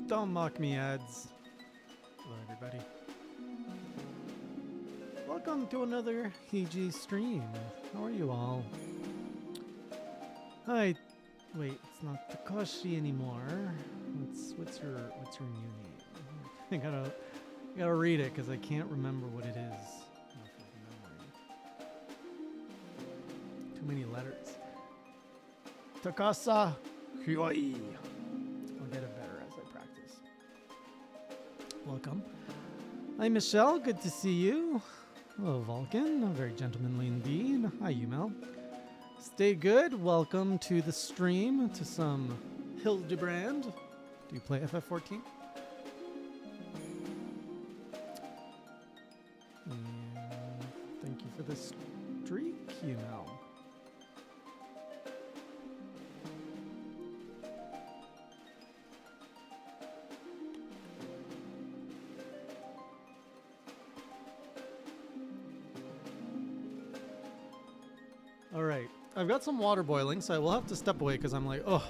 Don't mock me, ads. Hello, everybody. Welcome to another HG stream. How are you all? Hi. Wait, it's not Takashi anymore. What's your new name? I gotta read it because I can't remember what it is. Too many letters. Takasa Hyoi. I'll get it better as I practice. Welcome. Hi, Michelle. Good to see you. Hello, Vulcan. Very gentlemanly indeed. Hi, Umel. Stay good. Welcome to the stream to some Hildibrand. Do you play FF14? And thank you for the streak, Umel. All right, I've got some water boiling, so I will have to step away because I'm like, oh,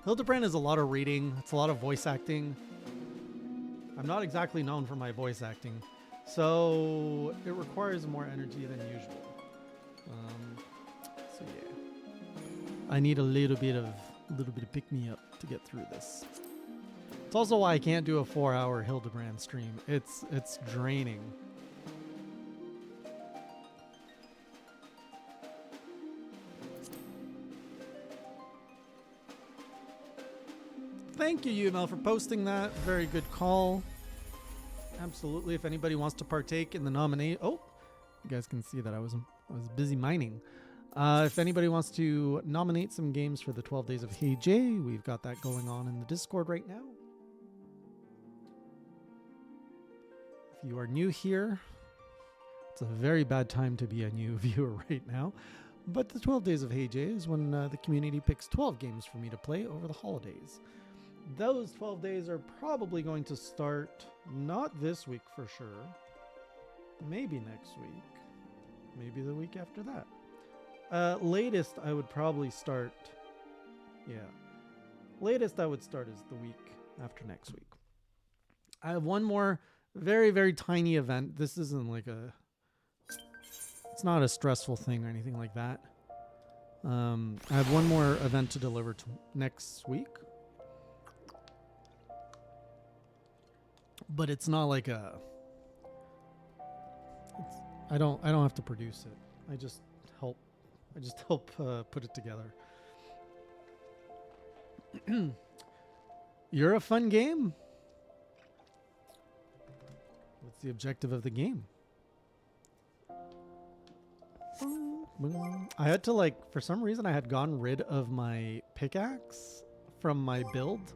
Hildibrand is a lot of reading. It's a lot of voice acting. I'm not exactly known for my voice acting, so it requires more energy than usual. So yeah, I need a little bit of pick me up to get through this. It's also why I can't do a 4-hour Hildibrand stream. It's draining. Thank you, UML, for posting that. Very good call. Absolutely. If anybody wants to partake in the nominate, oh, you guys can see that I was busy mining. If anybody wants to nominate some games for the 12 Days of Hey Jay, we've got that going on in the Discord right now. If you are new here, it's a very bad time to be a new viewer right now. But the 12 Days of Hey Jay is when the community picks 12 games for me to play over the holidays. Those 12 days are probably going to start not this week for sure. Maybe next week. Maybe the week after that. Latest I would probably start. Yeah. Latest I would start is the week after next week. I have one more very, very tiny event. This isn't like it's not a stressful thing or anything like that. I have one more event to deliver to next week. But it's not like I don't have to produce it. I just help I just help put it together. You're a fun game. What's the objective of the game? I had to, like, for some reason I had gotten rid of my pickaxe from my build.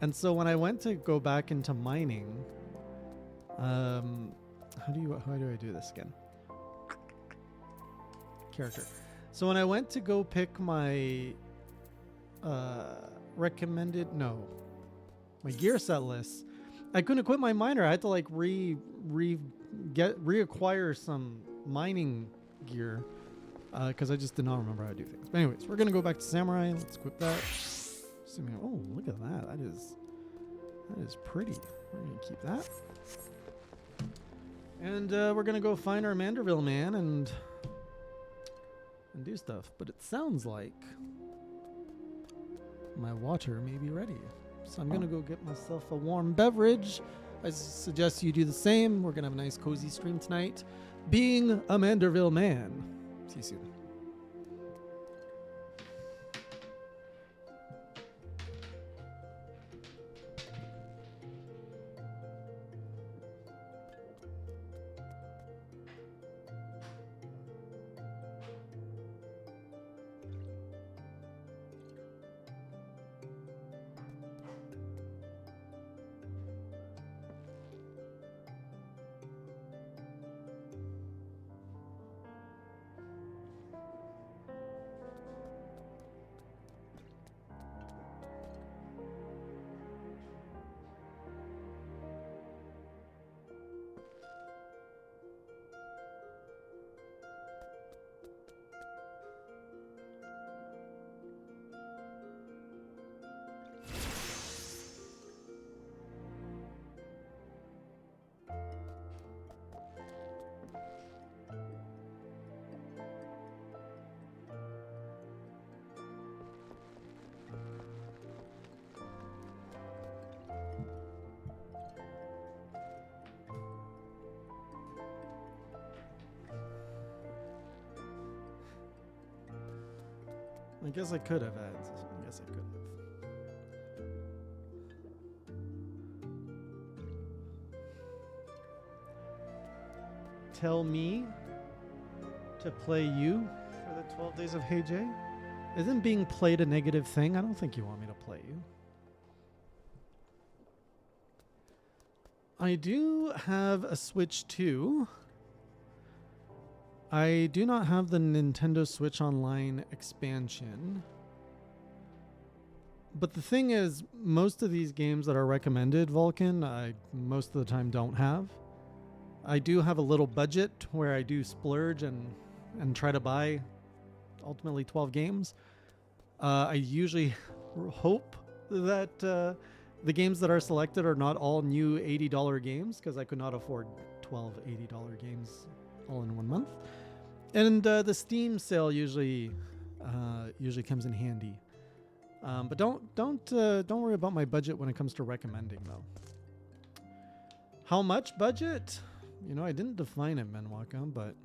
And so when I went to go back into mining, how do I do this again? Character. So when I went to go pick my my gear set list, I couldn't equip my miner. I had to like reacquire some mining gear because I just did not remember how to do things. But anyways, we're gonna go back to samurai. Let's equip that. Oh, look at that. That is pretty. We're gonna keep that. And we're gonna go find our Manderville man and do stuff. But it sounds like my water may be ready. So I'm gonna go get myself a warm beverage. I suggest you do the same. We're gonna have a nice cozy stream tonight. Being a Manderville man. See you soon. I guess I could have had. I guess I could have. Tell me to play you for the 12 days of Hey Jay? Isn't being played a negative thing? I don't think you want me to play you. I do have a Switch 2. I do not have the Nintendo Switch Online expansion. But the thing is, most of these games that are recommended, Vulcan, I most of the time don't have. I do have a little budget where I do splurge and try to buy ultimately 12 games. I usually hope that the games that are selected are not all new $80 games, because I could not afford 12 $80 games all in 1 month. And the Steam sale usually comes in handy. But don't worry about my budget when it comes to recommending, though. How much budget? You know, I didn't define it, Menwaka, but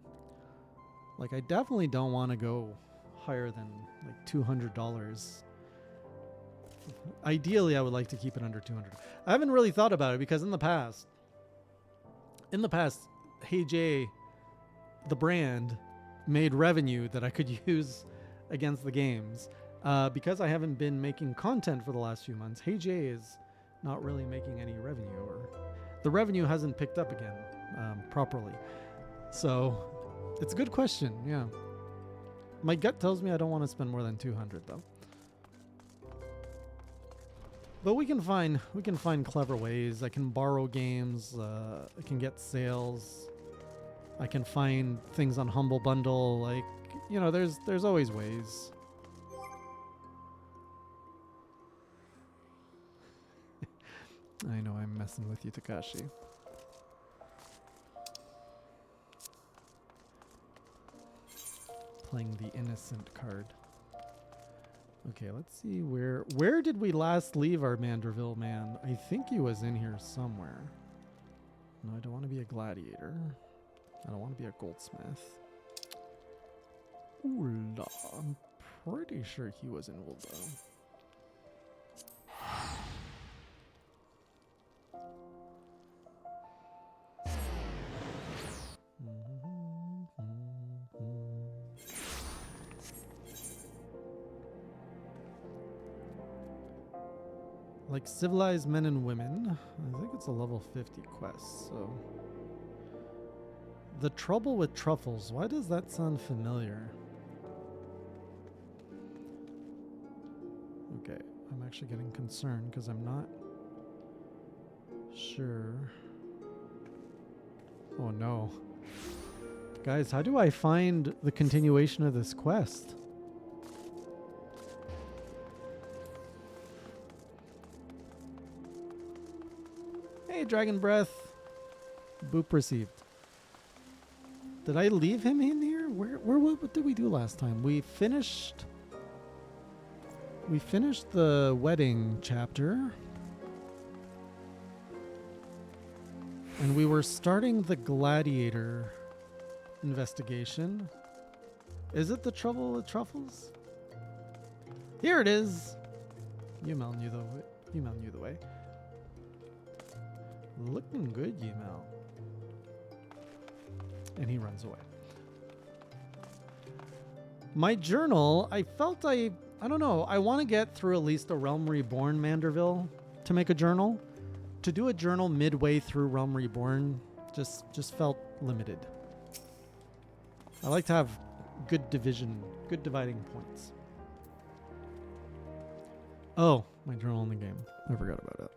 like I definitely don't want to go higher than like $200. Ideally, I would like to keep it under 200. I haven't really thought about it because in the past, Hey Jay, the brand, made revenue that I could use against the games. Because I haven't been making content for the last few months, Hey Jay is not really making any revenue, or the revenue hasn't picked up again properly. So it's a good question. Yeah, my gut tells me I don't want to spend more than 200 though. But we can find clever ways. I can borrow games. I can get sales. I can find things on Humble Bundle. Like, you know, there's always ways. I know I'm messing with you, Takashi. Playing the innocent card. Okay, let's see where did we last leave our Manderville man? I think he was in here somewhere. No, I don't want to be a gladiator. I don't want to be a goldsmith. Ooh, Ul'dah. I'm pretty sure he was in Ul'dah. Like civilized men and women. I think it's a level 50 quest, so. The trouble with truffles. Why does that sound familiar? Okay, I'm actually getting concerned because I'm not sure. Oh no. Guys, how do I find the continuation of this quest? Hey, Dragon Breath. Boop received. Did I leave him in here? What did we do last time? We finished the wedding chapter. And we were starting the gladiator investigation. Is it the trouble with truffles? Here it is. Yumel knew the way. Looking good, Yumel. And he runs away. My journal, I felt I don't know. I want to get through at least a Realm Reborn Manderville to make a journal. To do a journal midway through Realm Reborn just felt limited. I like to have good dividing points. Oh, my journal in the game. I forgot about it.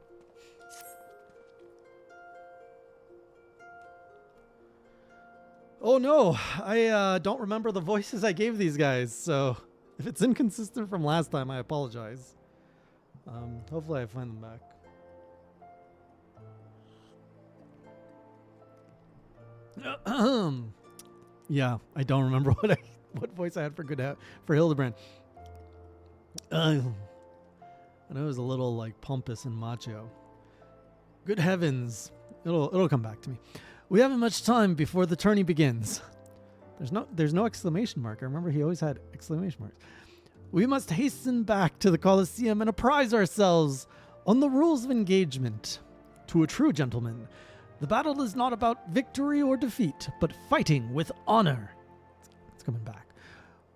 Oh no, I don't remember the voices I gave these guys, so if it's inconsistent from last time, I apologize. Hopefully I find them back. Yeah, I don't remember what voice I had for Hildibrand. I know it was a little like pompous and macho. Good heavens, it'll come back to me. We haven't much time before the tourney begins. There's no exclamation mark. I remember he always had exclamation marks. We must hasten back to the Colosseum and apprise ourselves on the rules of engagement. To a true gentleman, the battle is not about victory or defeat, but fighting with honor. It's coming back.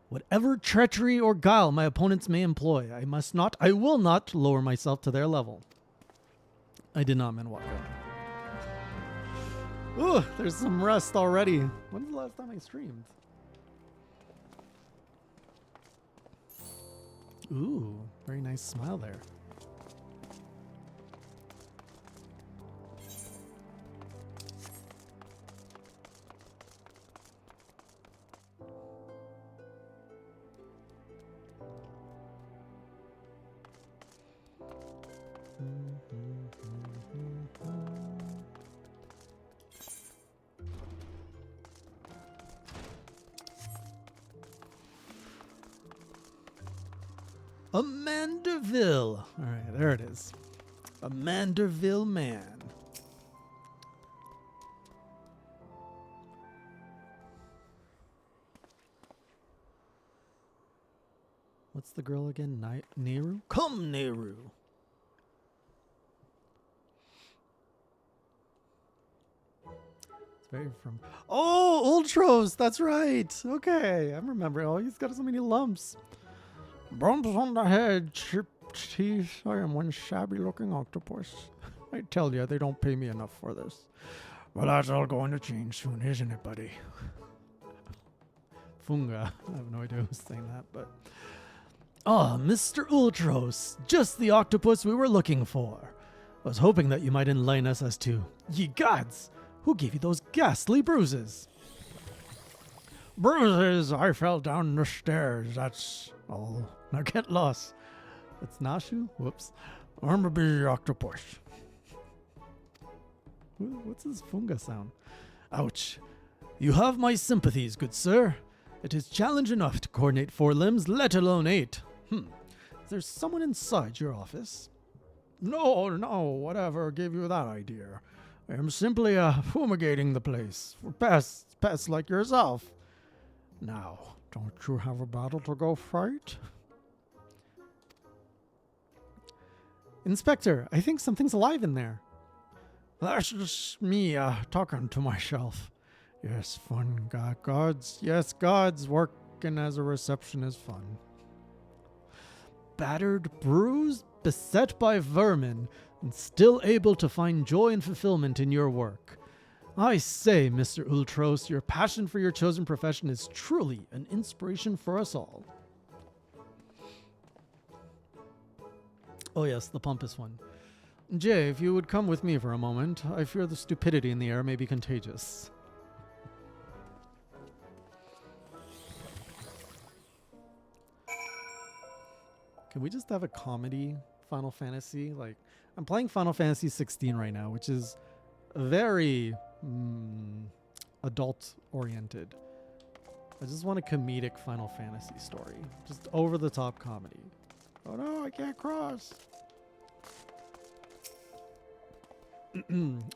Whatever treachery or guile my opponents may employ, I will not lower myself to their level. I did not mean walk out. Ooh, there's some rust already. When's the last time I streamed? Ooh, very nice smile there. A Manderville. All right, there it is. A Manderville man. What's the girl again? Nehru? Come, Nehru. It's very from... Oh, Ultros. That's right. Okay, I'm remembering. Oh, he's got so many lumps. Bumps on the head, chipped teeth. I am one shabby-looking octopus. I tell you, they don't pay me enough for this. Well, that's all going to change soon, isn't it, buddy? Funga. I have no idea who's saying that, but... Ah, Mr. Ultros. Just the octopus we were looking for. I was hoping that you might enlighten us as to... Ye gods! Who gave you those ghastly bruises? Bruises! I fell down the stairs, that's... Oh, now get lost. It's Nashu? Whoops. I'm a busy octopus. What's this funga sound? Ouch. You have my sympathies, good sir. It is challenge enough to coordinate 4 limbs, let alone 8. Is there someone inside your office? No, whatever gave you that idea? I am simply fumigating the place for pests like yourself. Now, Don't you have a battle to go fight? Inspector, I think something's alive in there. That's just me talking to myself. Yes, fun. Gods. Yes, gods working as a reception is fun. Battered, bruised, beset by vermin, and still able to find joy and fulfillment in your work. I say, Mr. Ultros, your passion for your chosen profession is truly an inspiration for us all. Oh yes, the pompous one. Jay, if you would come with me for a moment, I fear the stupidity in the air may be contagious. Can we just have a comedy Final Fantasy? Like, I'm playing Final Fantasy 16 right now, which is very adult-oriented. I just want a comedic Final Fantasy story. Just over-the-top comedy. Oh no, I can't cross.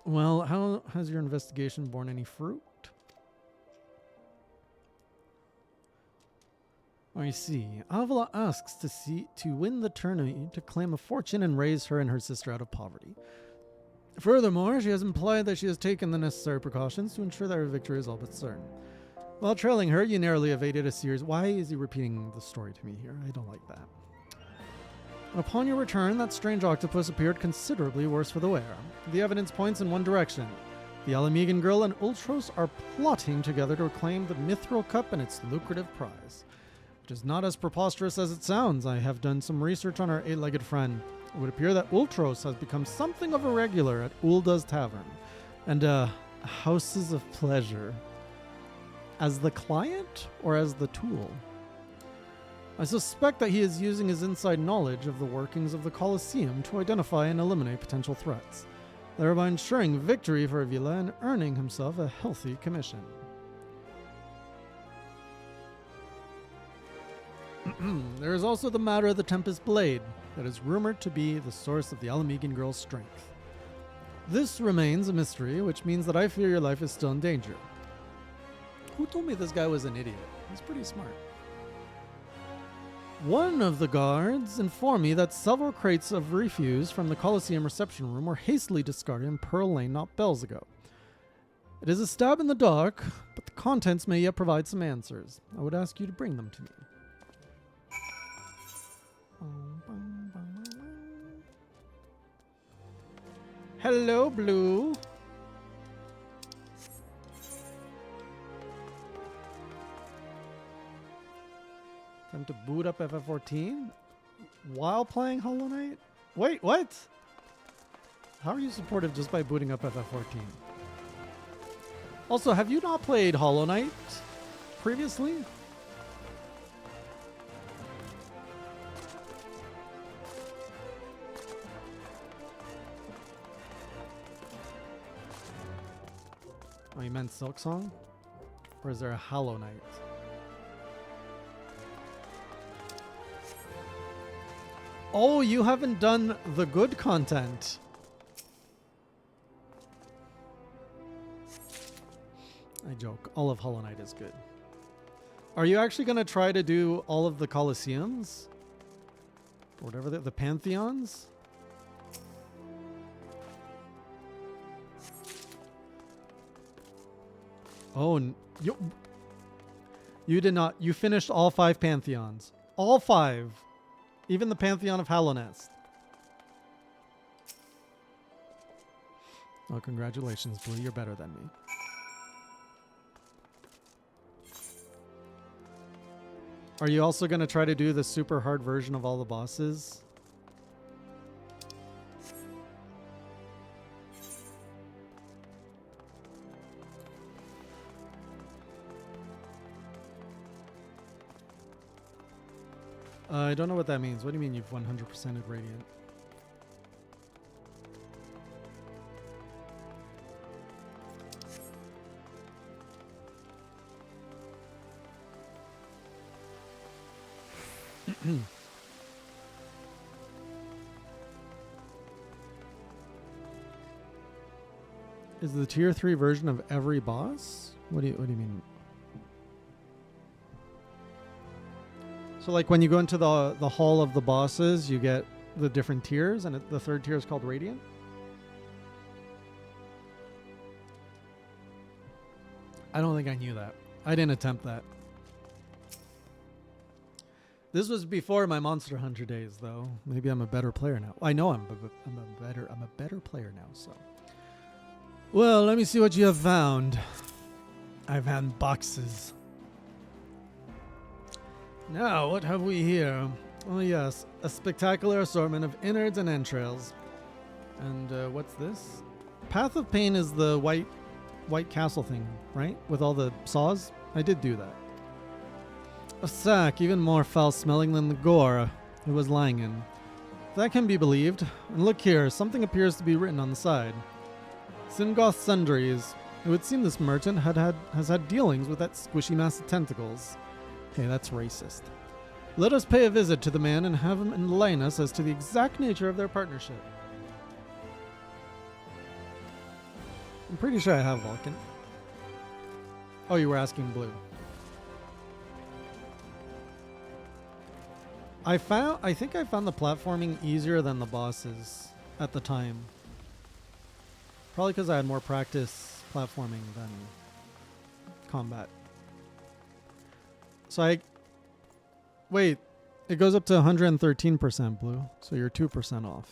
Well, how has your investigation borne any fruit? I see. Avila asks to win the tournament to claim a fortune and raise her and her sister out of poverty. Furthermore, she has implied that she has taken the necessary precautions to ensure that her victory is all but certain. While trailing her, you narrowly evaded a series. Why is he repeating the story to me here? I don't like that. And upon your return, that strange octopus appeared considerably worse for the wear. The evidence points in one direction. The Alamegan girl and Ultros are plotting together to reclaim the Mithril Cup and its lucrative prize. Which is not as preposterous as it sounds. I have done some research on our eight-legged friend. It would appear that Ultros has become something of a regular at Ulda's Tavern and Houses of Pleasure. As the client or as the tool? I suspect that he is using his inside knowledge of the workings of the Colosseum to identify and eliminate potential threats, thereby ensuring victory for Avila and earning himself a healthy commission. There is also the matter of the Tempest Blade that is rumored to be the source of the Alamegan girl's strength. This remains a mystery, which means that I fear your life is still in danger. Who told me this guy was an idiot? He's pretty smart. One of the guards informed me that several crates of refuse from the Colosseum reception room were hastily discarded in Pearl Lane not bells ago. It is a stab in the dark, but the contents may yet provide some answers. I would ask you to bring them to me. Hello, Blue. Time to boot up FF14 while playing Hollow Knight? Wait, what? How are you supportive just by booting up FF14? Also, have you not played Hollow Knight previously? Oh, you meant Silksong? Or is there a Hollow Knight? Oh, you haven't done the good content. I joke. All of Hollow Knight is good. Are you actually going to try to do all of the Colosseums? Or whatever, the Pantheons? Oh, you did not. You finished all 5 Pantheons. All 5. Even the Pantheon of Hallownest. Oh, congratulations, Blue. You're better than me. Are you also going to try to do the super hard version of all the bosses? I don't know what that means. What do you mean you've 100%ed Radiant? Is the tier 3 version of every boss? What do you mean? So like when you go into the hall of the bosses, you get the different tiers, and the third tier is called Radiant. I don't think I knew that. I didn't attempt that. This was before my Monster Hunter days, though. Maybe I'm a better player now. I know I'm a better player now. So, well, let me see what you have found. I've found boxes. Now, what have we here? Oh yes, a spectacular assortment of innards and entrails. And what's this? Path of Pain is the white castle thing, right? With all the saws? I did do that. A sack, even more foul-smelling than the gore it was lying in. If that can be believed. And look here, something appears to be written on the side. Singoth Sundries. It would seem this merchant has had dealings with that squishy mass of tentacles. Hey, that's racist. Let us pay a visit to the man and have him enlighten us as to the exact nature of their partnership. I'm pretty sure I have Vulcan. Oh, you were asking Blue. I think I found the platforming easier than the bosses at the time. Probably because I had more practice platforming than combat. So wait, it goes up to 113% Blue, so you're 2% off.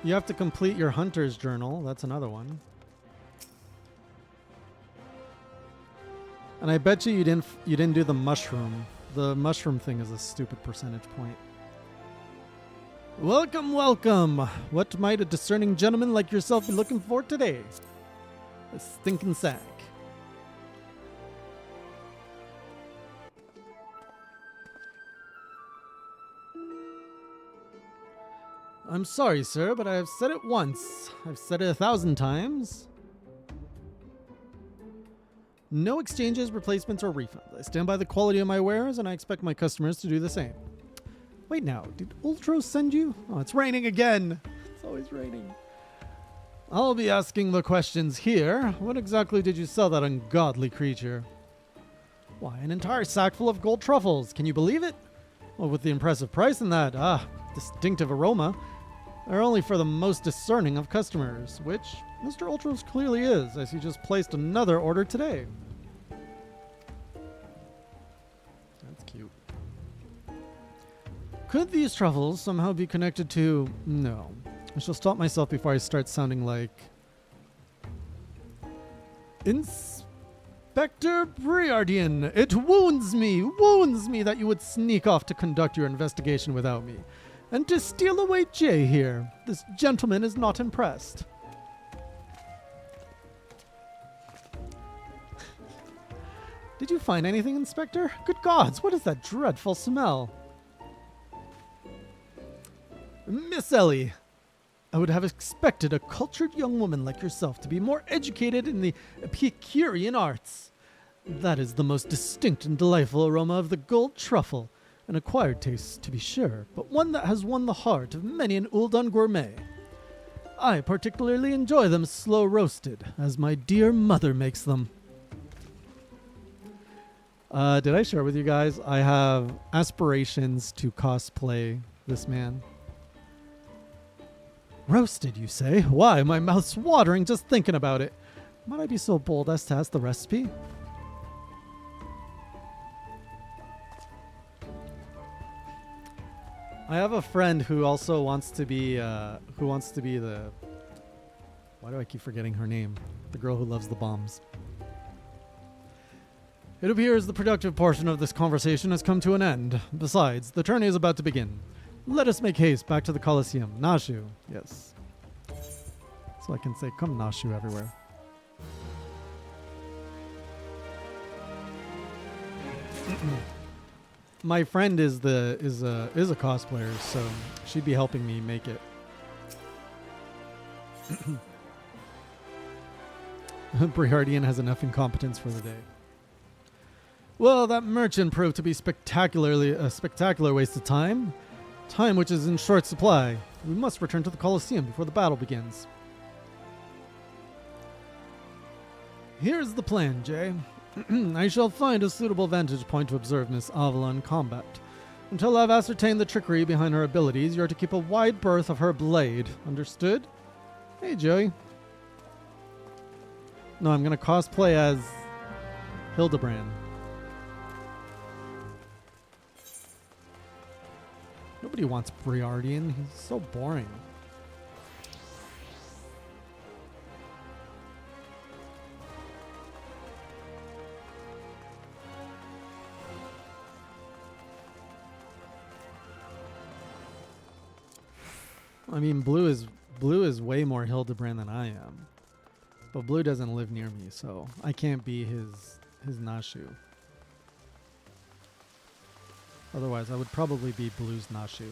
You have to complete your hunter's journal. That's another one. And I bet you didn't do the mushroom. The mushroom thing is a stupid percentage point. Welcome, welcome. What might a discerning gentleman like yourself be looking for today? A stinking sack. I'm sorry, sir, but I have said it once. I've said it 1,000 times. No exchanges, replacements, or refunds. I stand by the quality of my wares, and I expect my customers to do the same. Wait now, did Ultros send you? Oh, it's raining again. It's always raining. I'll be asking the questions here. What exactly did you sell that ungodly creature? Why, an entire sack full of gold truffles. Can you believe it? Well, with the impressive price and that, distinctive aroma, they're only for the most discerning of customers, which Mr. Ultros clearly is, as he just placed another order today. That's cute. Could these truffles somehow be connected to... No. I shall stop myself before I start sounding like... Inspector Briardian, it wounds me that you would sneak off to conduct your investigation without me. And to steal away Jay here. This gentleman is not impressed. Did you find anything, Inspector? Good gods, what is that dreadful smell? Miss Ellie, I would have expected a cultured young woman like yourself to be more educated in the Epicurean arts. That is the most distinct and delightful aroma of the gold truffle. An acquired taste, to be sure, but one that has won the heart of many an Uldan gourmet. I particularly enjoy them slow roasted, as my dear mother makes them. Did I share with you guys? I have aspirations to cosplay this man. Roasted, you say? Why, my mouth's watering just thinking about it. Might I be so bold as to ask the recipe? I have a friend who also wants to be the... Why do I keep forgetting her name? The girl who loves the bombs. It appears the productive portion of this conversation has come to an end. Besides, the tourney is about to begin. Let us make haste back to the Colosseum. Nashu. Yes. So I can say, come Nashu everywhere. My friend is a cosplayer, so she'd be helping me make it. Briardian has enough incompetence for the day. Well, that merchant proved to be a spectacular waste of time. Time which is in short supply. We must return to the Colosseum before the battle begins. Here's the plan, Jay. I shall find a suitable vantage point to observe Miss Avila in combat. Until I've ascertained the trickery behind her abilities, you're to keep a wide berth of her blade. Understood? Hey, Joey. No, I'm going to cosplay as Hildibrand. Nobody wants Briardian. He's so boring. I mean, blue is way more Hildibrand than I am. But blue doesn't live near me, so I can't be his Nashu. Otherwise, I would probably be blue's Nashu.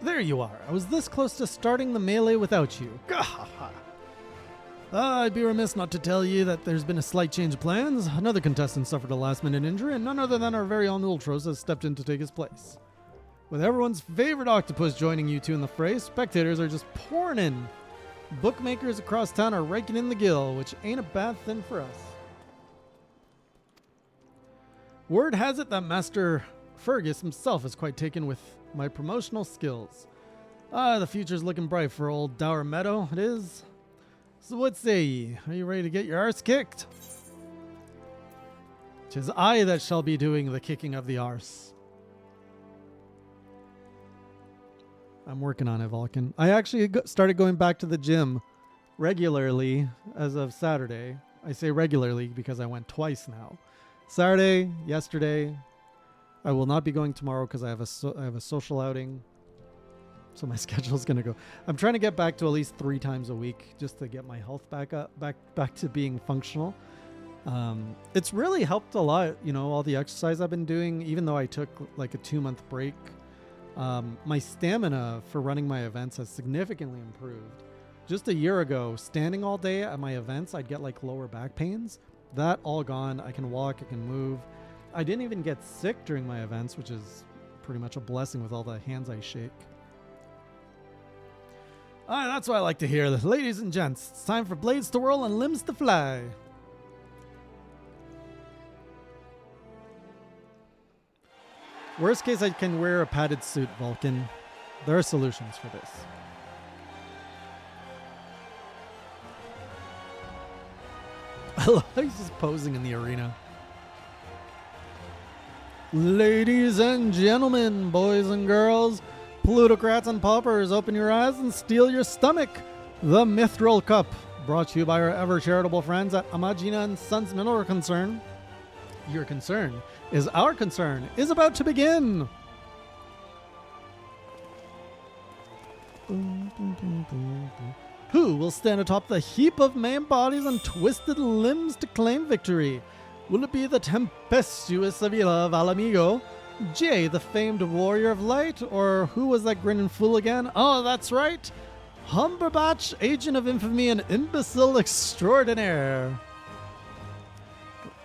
There you are. I was this close to starting the melee without you. I'd be remiss not to tell you that there's been a slight change of plans. Another contestant suffered a last-minute injury, and none other than our very own Ultros has stepped in to take his place. With everyone's favorite octopus joining you two in the fray, spectators are just pouring in. Bookmakers across town are raking in the gill, which ain't a bad thing for us. Word has it that Master Fergus himself is quite taken with my promotional skills. The future's looking bright for old Dower Meadow, it is. So what say ye? Are you ready to get your arse kicked? 'Tis I that shall be doing the kicking of the arse. I'm working on it, Vulcan. I actually started going back to the gym regularly as of Saturday. I say regularly because I went twice now. Saturday, yesterday. I will not be going tomorrow because I have a social outing. So my schedule's going to go. I'm trying to get back to at least 3 times a week just to get my health back to being functional. It's really helped a lot, all the exercise I've been doing, even though I took like a 2-month break. My stamina for running my events has significantly improved. Just a year ago, standing all day at my events, I'd get like lower back pains. That all gone. I can walk, I can move. I didn't even get sick during my events, which is pretty much a blessing with all the hands I shake. That's what I like to hear. Ladies and gents, it's time for blades to whirl and limbs to fly. Worst case, I can wear a padded suit, Vulcan. There are solutions for this. I love how he's just posing in the arena. Ladies and gentlemen, boys and girls, plutocrats and paupers, open your eyes and steel your stomach. The Mithril Cup, brought to you by our ever charitable friends at Amagina and Sons Mineral Concern. Your concern is our concern, is about to begin. Who will stand atop the heap of maimed bodies and twisted limbs to claim victory? Will it be the tempestuous Avila of Alamigo, Jay, the famed warrior of light, or who was that grinning fool again? Oh, that's right, Humberbatch, agent of infamy and imbecile extraordinaire.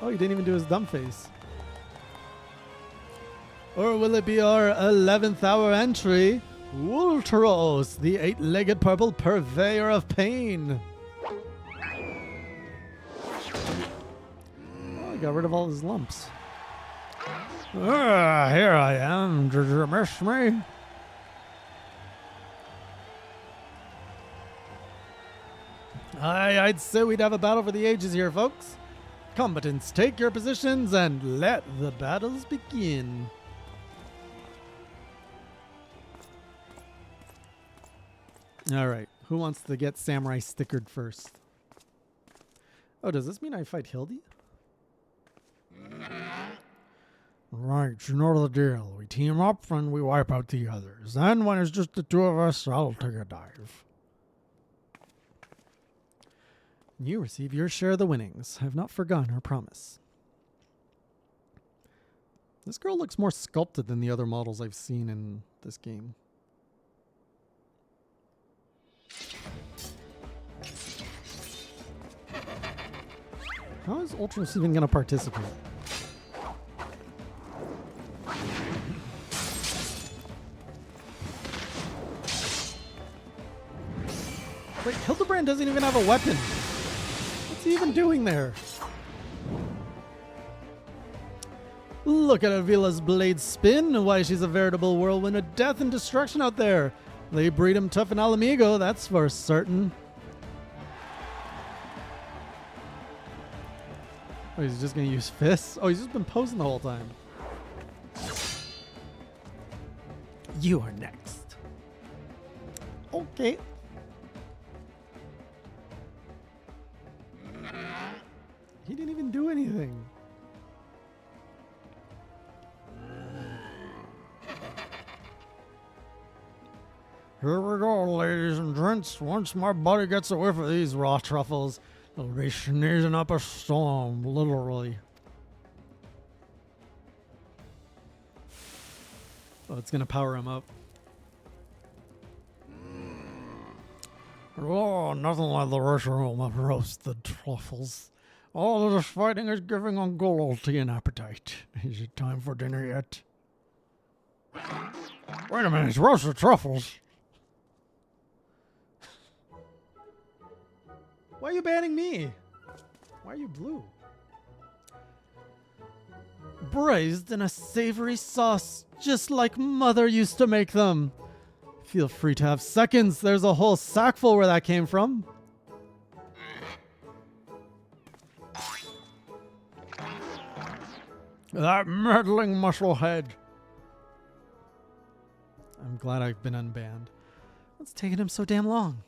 Oh, he didn't even do his dumb face. Or will it be our 11th hour entry, Ultros, the 8-legged purple purveyor of pain? Oh, he got rid of all his lumps. Here I am. Did you miss me? I'd say we'd have a battle for the ages here, folks. Combatants, take your positions and let the battles begin. All right, who wants to get samurai stickered first? Oh, does this mean I fight Hildy? Right, you know the deal. We team up and we wipe out the others. Then when it's just the two of us, I'll take a dive. You receive your share of the winnings. I have not forgotten our promise. This girl looks more sculpted than the other models I've seen in this game. How is Ultros even going to participate? Wait, Hildibrand doesn't even have a weapon. What's he even doing there? Look at Avila's blade spin. Why, she's a veritable whirlwind of death and destruction out there. They breed him tough in Alamigo, that's for certain. Oh, he's just going to use fists? Oh, he's just been posing the whole time. You are next. Okay. He didn't even do anything. Here we go, ladies and gents. Once my buddy gets a whiff of these raw truffles, he'll be sneezing up a storm, literally. Oh, it's going to power him up. Oh, nothing like the ritual of roasted truffles. All of this fighting is giving Ungololti an appetite. Is it time for dinner yet? Wait a minute, it's roasted truffles. Why are you banning me? Why are you blue? Braised in a savory sauce, just like Mother used to make them. Feel free to have seconds. There's a whole sackful where that came from. That meddling musclehead. I'm glad I've been unbanned. What's taking him so damn long?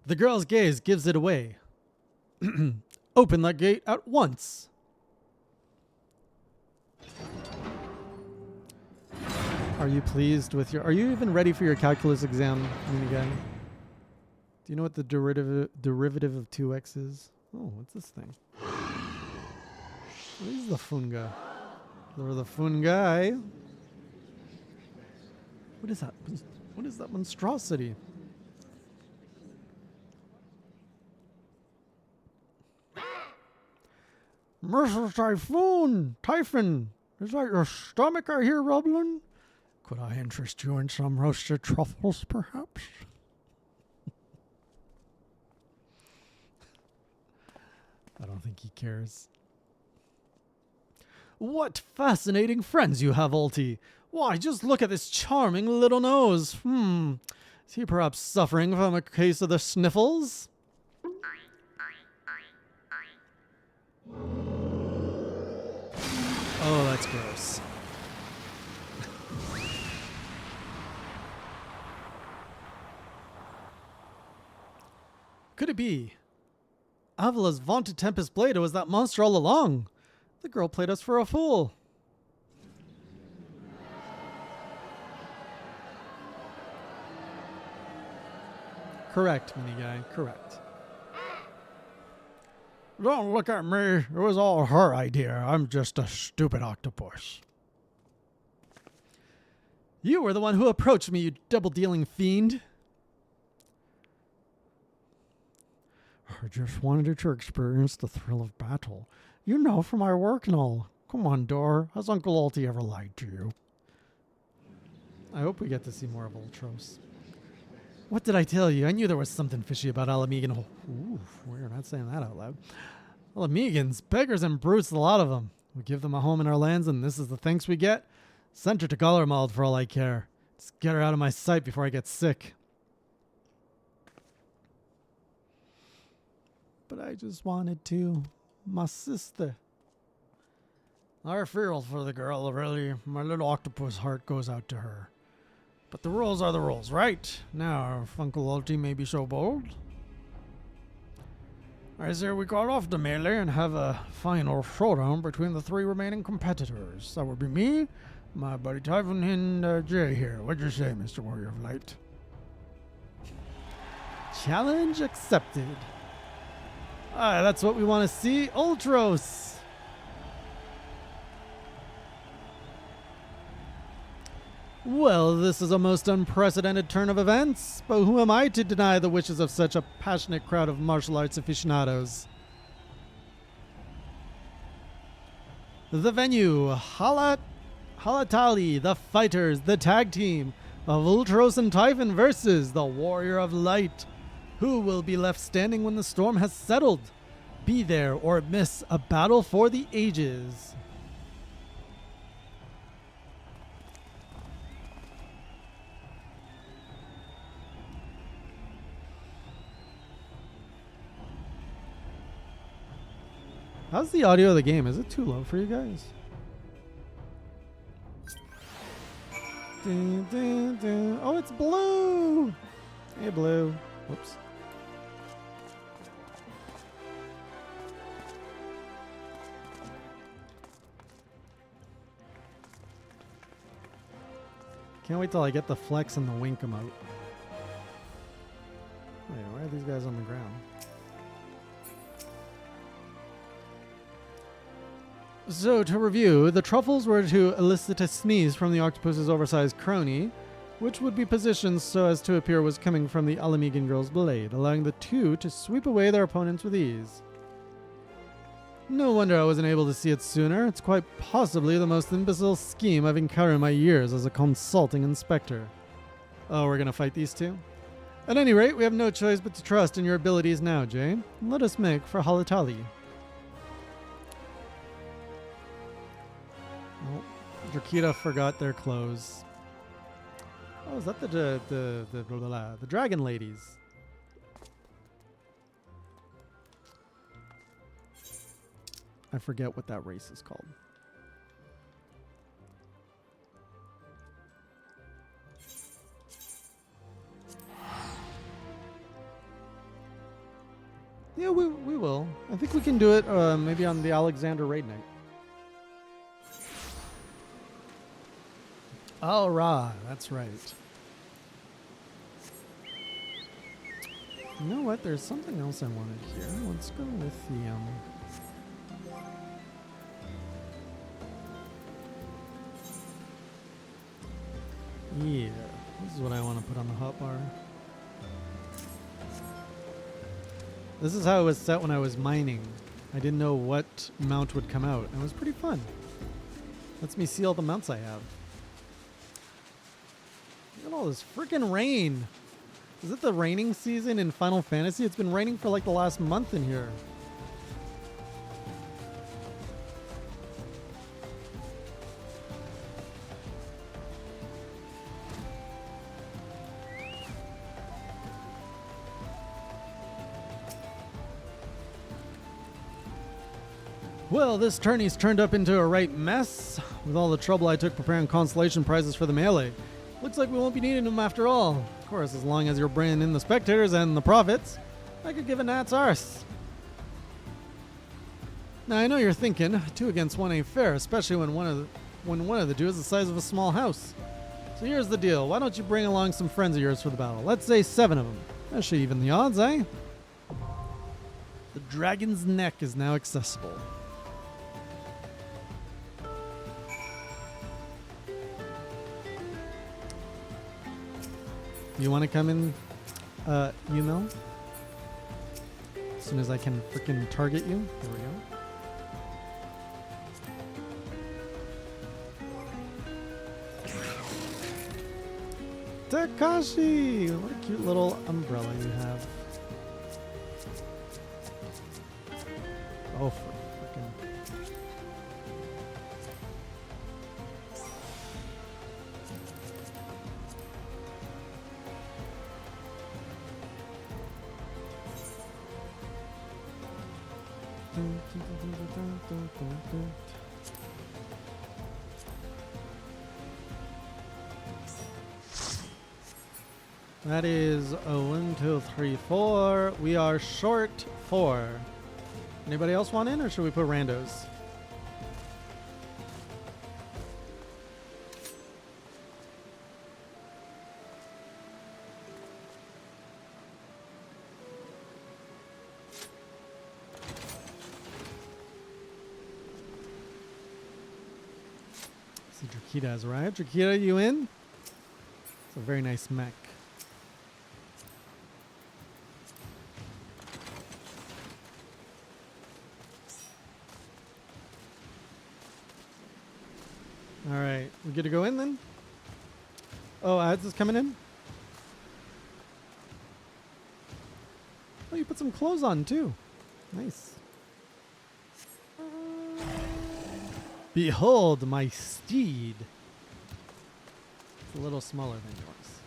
The girl's gaze gives it away. Open that gate at once. Are you pleased with your... Are you even ready for your calculus exam, minigun? Do you know what the derivative of 2x is? Oh, what's this thing? What is the funga? They're the fungi. What is that? What is that monstrosity? Mercer Typhon, is that your stomach I hear rumbling? Could I interest you in some roasted truffles, perhaps? I don't think he cares. What fascinating friends you have, Ulti. Why, just look at this charming little nose. Is he perhaps suffering from a case of the sniffles? Oh, that's gross. Could it be? Avila's vaunted Tempest Blade was that monster all along. The girl played us for a fool. Correct, mini-guy, correct. Don't look at me. It was all her idea. I'm just a stupid octopus. You were the one who approached me, you double-dealing fiend. I just wanted to experience the thrill of battle. You know, for my work and all. Come on, Dor. Has Uncle Ulti ever lied to you? I hope we get to see more of Ultros. What did I tell you? I knew there was something fishy about Alamigan. Ooh, we're not saying that out loud. Alamigans, beggars and brutes, a lot of them. We give them a home in our lands, and this is the thanks we get? Send her to Gallermald for all I care. Just get her out of my sight before I get sick. But I just wanted to. My sister. I feel for the girl, really. My little octopus heart goes out to her. But the rules are the rules, right? Now, if Uncle Ulti may be so bold. I say we call off the melee and have a final showdown between the three remaining competitors. That would be me, my buddy Typhon, and Jay here. What'd you say, Mr. Warrior of Light? Challenge accepted. That's what we want to see. Ultros. Well, this is a most unprecedented turn of events, but who am I to deny the wishes of such a passionate crowd of martial arts aficionados? The venue, Halatali, the fighters, the tag team of Ultros and Typhon versus the Warrior of Light. Who will be left standing when the storm has settled? Be there or miss a battle for the ages. How's the audio of the game? Is it too low for you guys? Dun, dun, dun. Oh, it's Blue! Hey, Blue. Whoops. Can't wait till I get the flex and the wink emote. Wait, why are these guys on the ground? So, to review, the truffles were to elicit a sneeze from the octopus's oversized crony, which would be positioned so as to appear was coming from the Alamigan girl's blade, allowing the two to sweep away their opponents with ease. No wonder I wasn't able to see it sooner. It's quite possibly the most imbecile scheme I've encountered in my years as a consulting inspector. Oh, we're gonna fight these two? At any rate, we have no choice but to trust in your abilities now, Jay. Let us make for Halatali. Oh, Drakita forgot their clothes. Oh, is that the dragon ladies? I forget what that race is called. Yeah, we will. I think we can do it maybe on the Alexander raid night. All right, that's right. You know what? There's something else I wanted here. Let's go with the yeah, this is what I want to put on the hotbar. This is how it was set when I was mining. I didn't know what mount would come out. It was pretty fun. Lets me see all the mounts I have. Look at all this freaking rain. Is it the raining season in Final Fantasy? It's been raining for like the last month in here. Well, this tourney's turned up into a right mess. With all the trouble I took preparing consolation prizes for the melee. Looks like we won't be needing them after all. Of course, as long as you're bringing in the spectators and the profits, I could give a gnat's arse. Now, I know you're thinking, 2 against 1 ain't fair, especially when one of the two is the size of a small house. So here's the deal. Why don't you bring along some friends of yours for the battle? Let's say 7 of them. That should even the odds, eh? The dragon's neck is now accessible. You want to come in, you know? As soon as I can freaking target you. There we go. Takashi! What a cute little umbrella you have. Oh, for freaking... That is a 1, 2, 3, 4. We are short 4. Anybody else want in, or should we put randos? See, Drakita has arrived. Drakita, you in? It's a very nice mech. Alright, we good to go in then? Oh, ads is coming in? Oh, you put some clothes on too. Nice. Behold my steed. It's a little smaller than yours.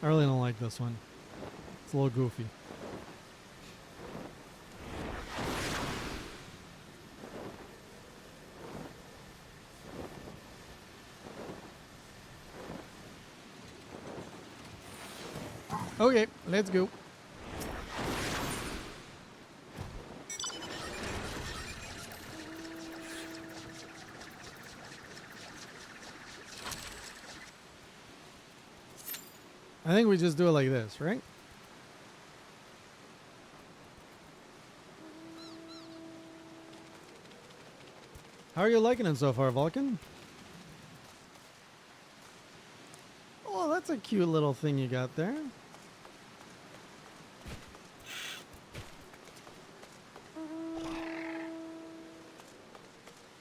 I really don't like this one. It's a little goofy. Okay, let's go. I think we just do it like this, right? How are you liking it so far, Vulcan? Oh, that's a cute little thing you got there.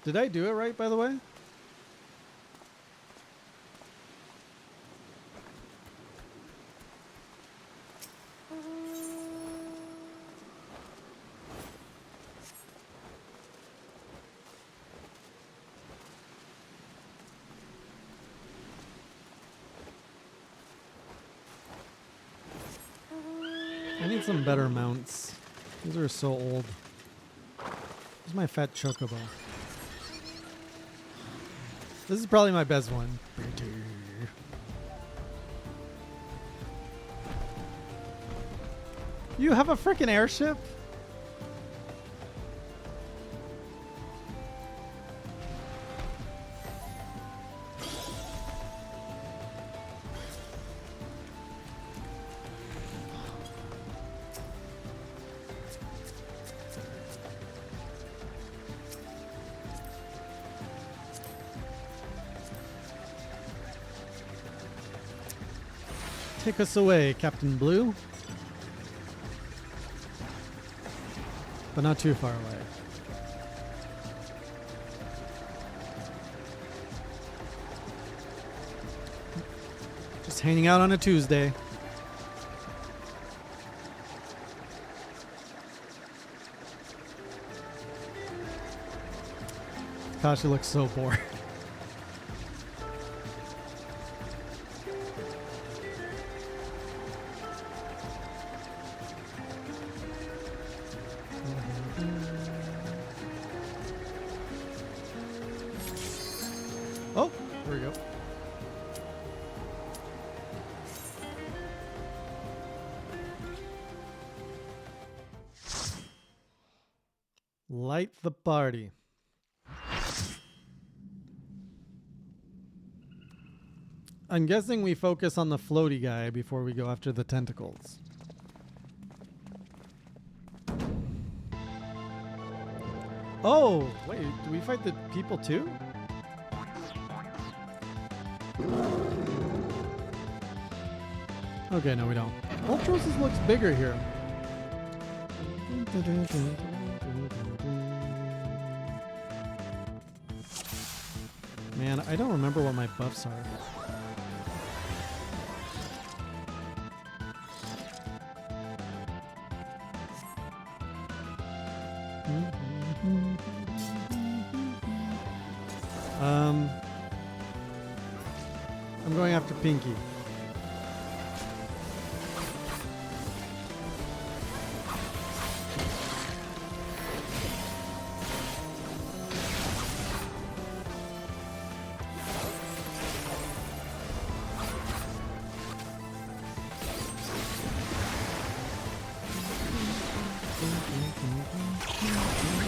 Did I do it right, by the way? I need some better mounts. These are so old. Where's my fat chocobo? This is probably my best one. You have a freaking airship? Take us away, Captain Blue. But not too far away. Just hanging out on a Tuesday. Gosh, she looks so bored. Oh, there we go. Light the party. I'm guessing we focus on the floaty guy before we go after the tentacles. Oh, wait, do we fight the people too? Okay, no we don't. Ultrosis looks bigger here. Man, I don't remember what my buffs are. I'm going after Pinky.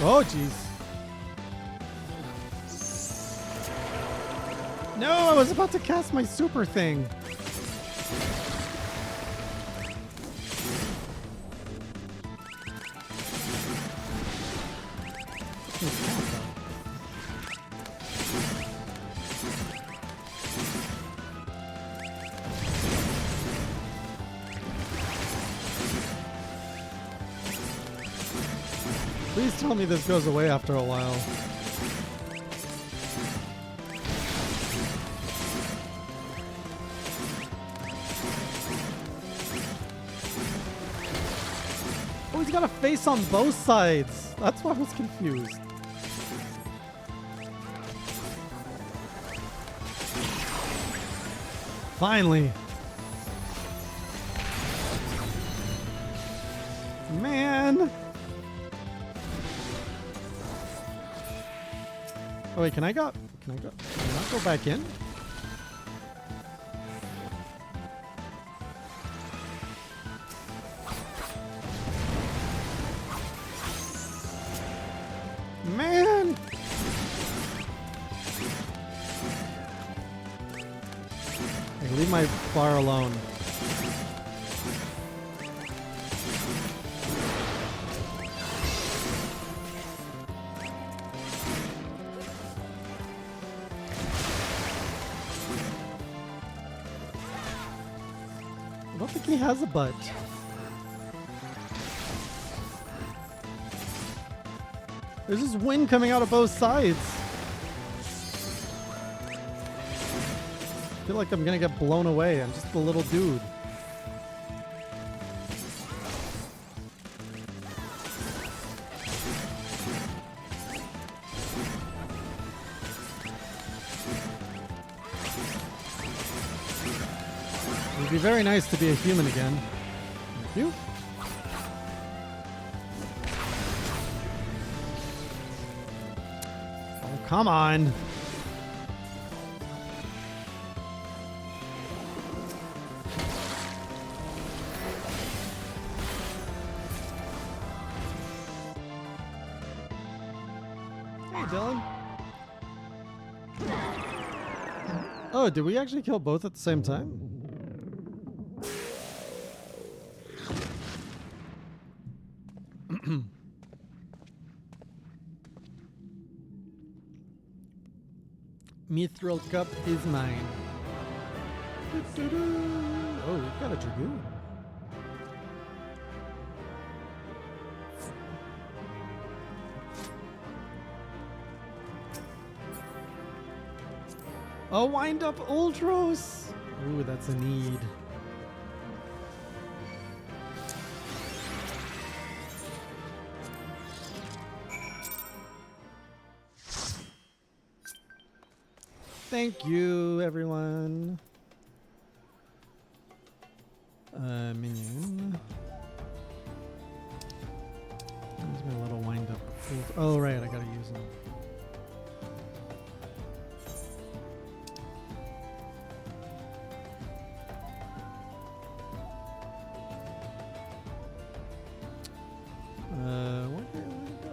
Oh, jeez. No, I was about to cast my super thing. fucking cat, though. Please tell me this goes away after a while. Oh, he's got a face on both sides. That's why I was confused. Finally. Man. Oh wait, can I not go back in? Man! Hey, leave my bar alone. I don't think he has a butt. There's just wind coming out of both sides. I feel like I'm gonna get blown away. I'm just a little dude. It would be very nice to be a human again. Thank you. Oh, come on. Hey, Dylan. Oh, did we actually kill both at the same time? Mithril cup is mine. Oh, we've got a dragoon. Oh, wind up Ultros. Ooh, that's a need. Thank you, everyone. Minion. Where's my little wind up? Oh, right, I gotta use them. Where did it go?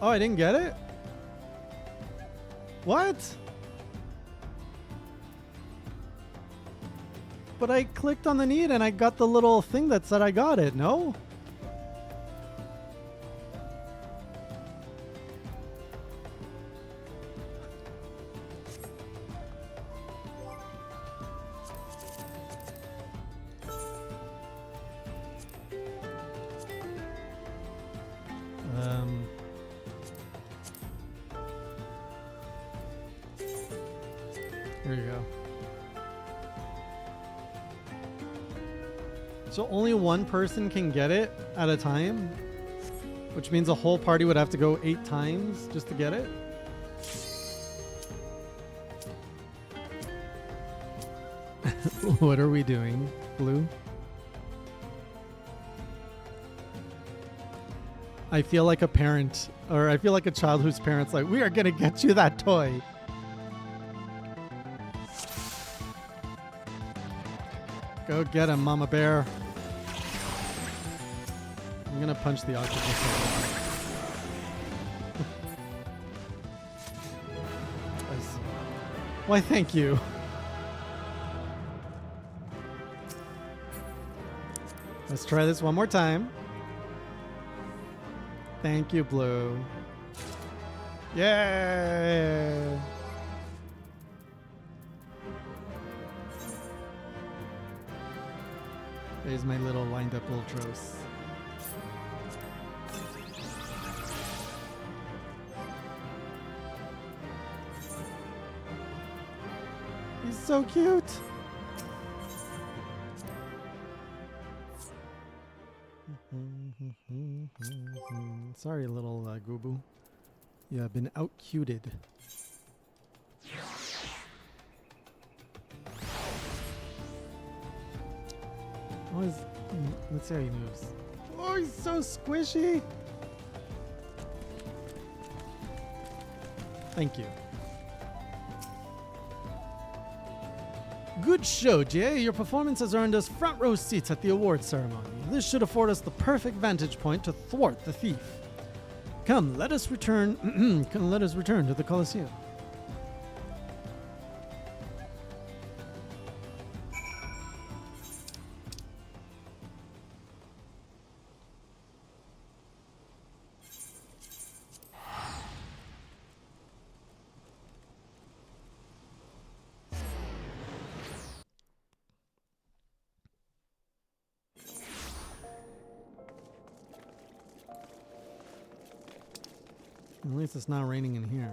Oh, I didn't get it? What? But I clicked on the need and I got the little thing that said I got it, no? Here you go. So only one person can get it at a time, which means a whole party would have to go 8 times just to get it. What are we doing, Blue? I feel like a parent, or I feel like a child whose parents like, we are gonna get you that toy. Go get him, Mama Bear. I'm gonna punch the octopus. Why, thank you. Let's try this one more time. Thank you, Blue. Yay! There's my little wind-up Ultros. He's so cute! Sorry, little Goobu. You have been out-cuted. Let's see how he moves. Oh, he's so squishy! Thank you. Good show, Jay. Your performance has earned us front row seats at the award ceremony. This should afford us the perfect vantage point to thwart the thief. Come, let us return to the Colosseum. At least it's not raining in here.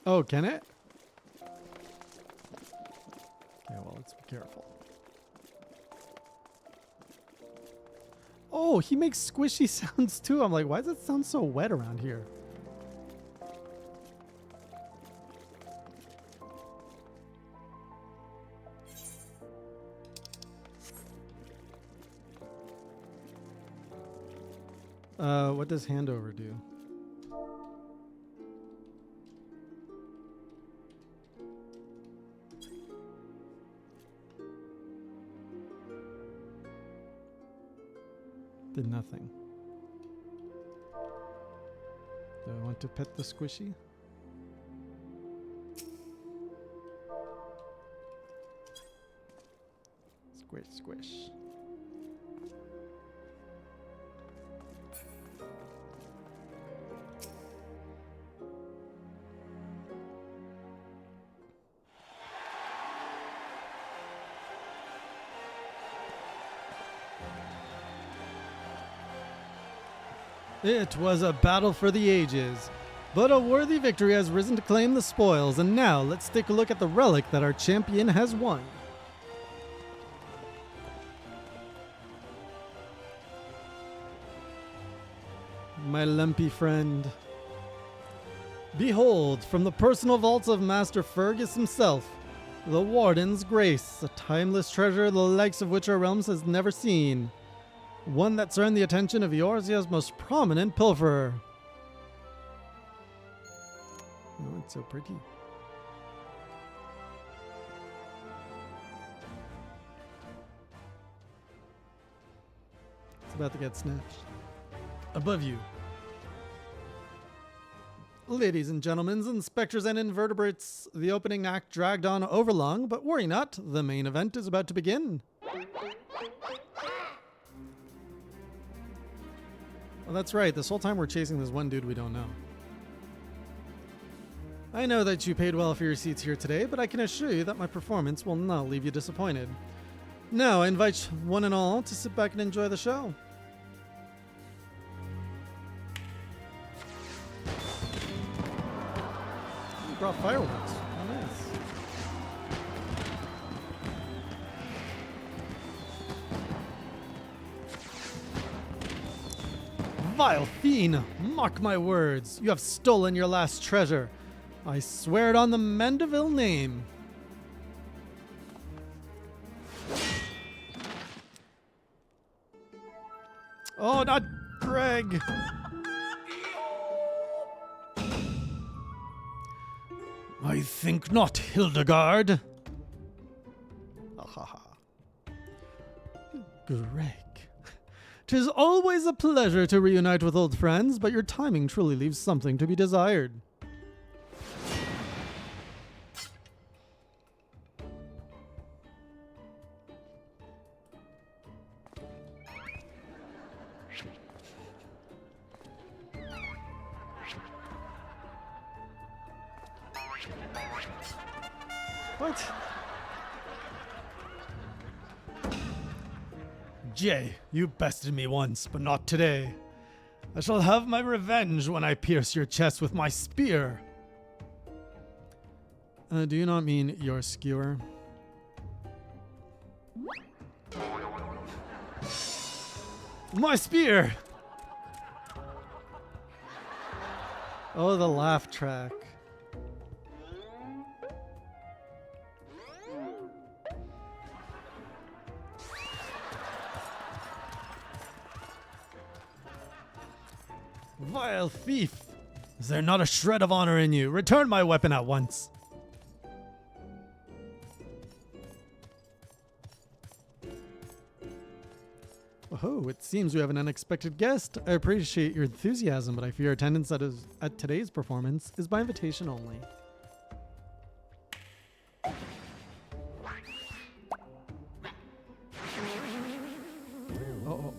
Oh, can it? Okay, well, let's be careful. Oh, he makes squishy sounds too. I'm like, why does it sound so wet around here? What does handover do? Did nothing. Do I want to pet the squishy? Squish, squish. It was a battle for the ages, but a worthy victory has risen to claim the spoils, and now let's take a look at the relic that our champion has won. My lumpy friend. Behold, from the personal vaults of Master Fergus himself, the Warden's Grace, a timeless treasure the likes of which our realms has never seen. One that's earned the attention of Eorzea's most prominent pilferer. Oh, it's so pretty. It's about to get snatched. Above you. Ladies and gentlemen, inspectors and invertebrates, the opening act dragged on overlong, but worry not, the main event is about to begin. Well, that's right. This whole time we're chasing this one dude we don't know. I know that you paid well for your seats here today, but I can assure you that my performance will not leave you disappointed. Now, I invite one and all to sit back and enjoy the show. You brought fireworks. Oh, nice. Vile fiend, mark my words. You have stolen your last treasure. I swear it on the Mandeville name. Oh, not Greg. I think not, Hildegard. Ahaha. Greg. 'Tis always a pleasure to reunite with old friends, but your timing truly leaves something to be desired. What? Jay, you bested me once, but not today. I shall have my revenge when I pierce your chest with my spear. Do you not mean your skewer? My spear! Oh, the laugh track. Vile thief! Is there not a shred of honor in you? Return my weapon at once! Oh, it seems we have an unexpected guest. I appreciate your enthusiasm, but I fear attendance at today's performance is by invitation only. Uh-oh.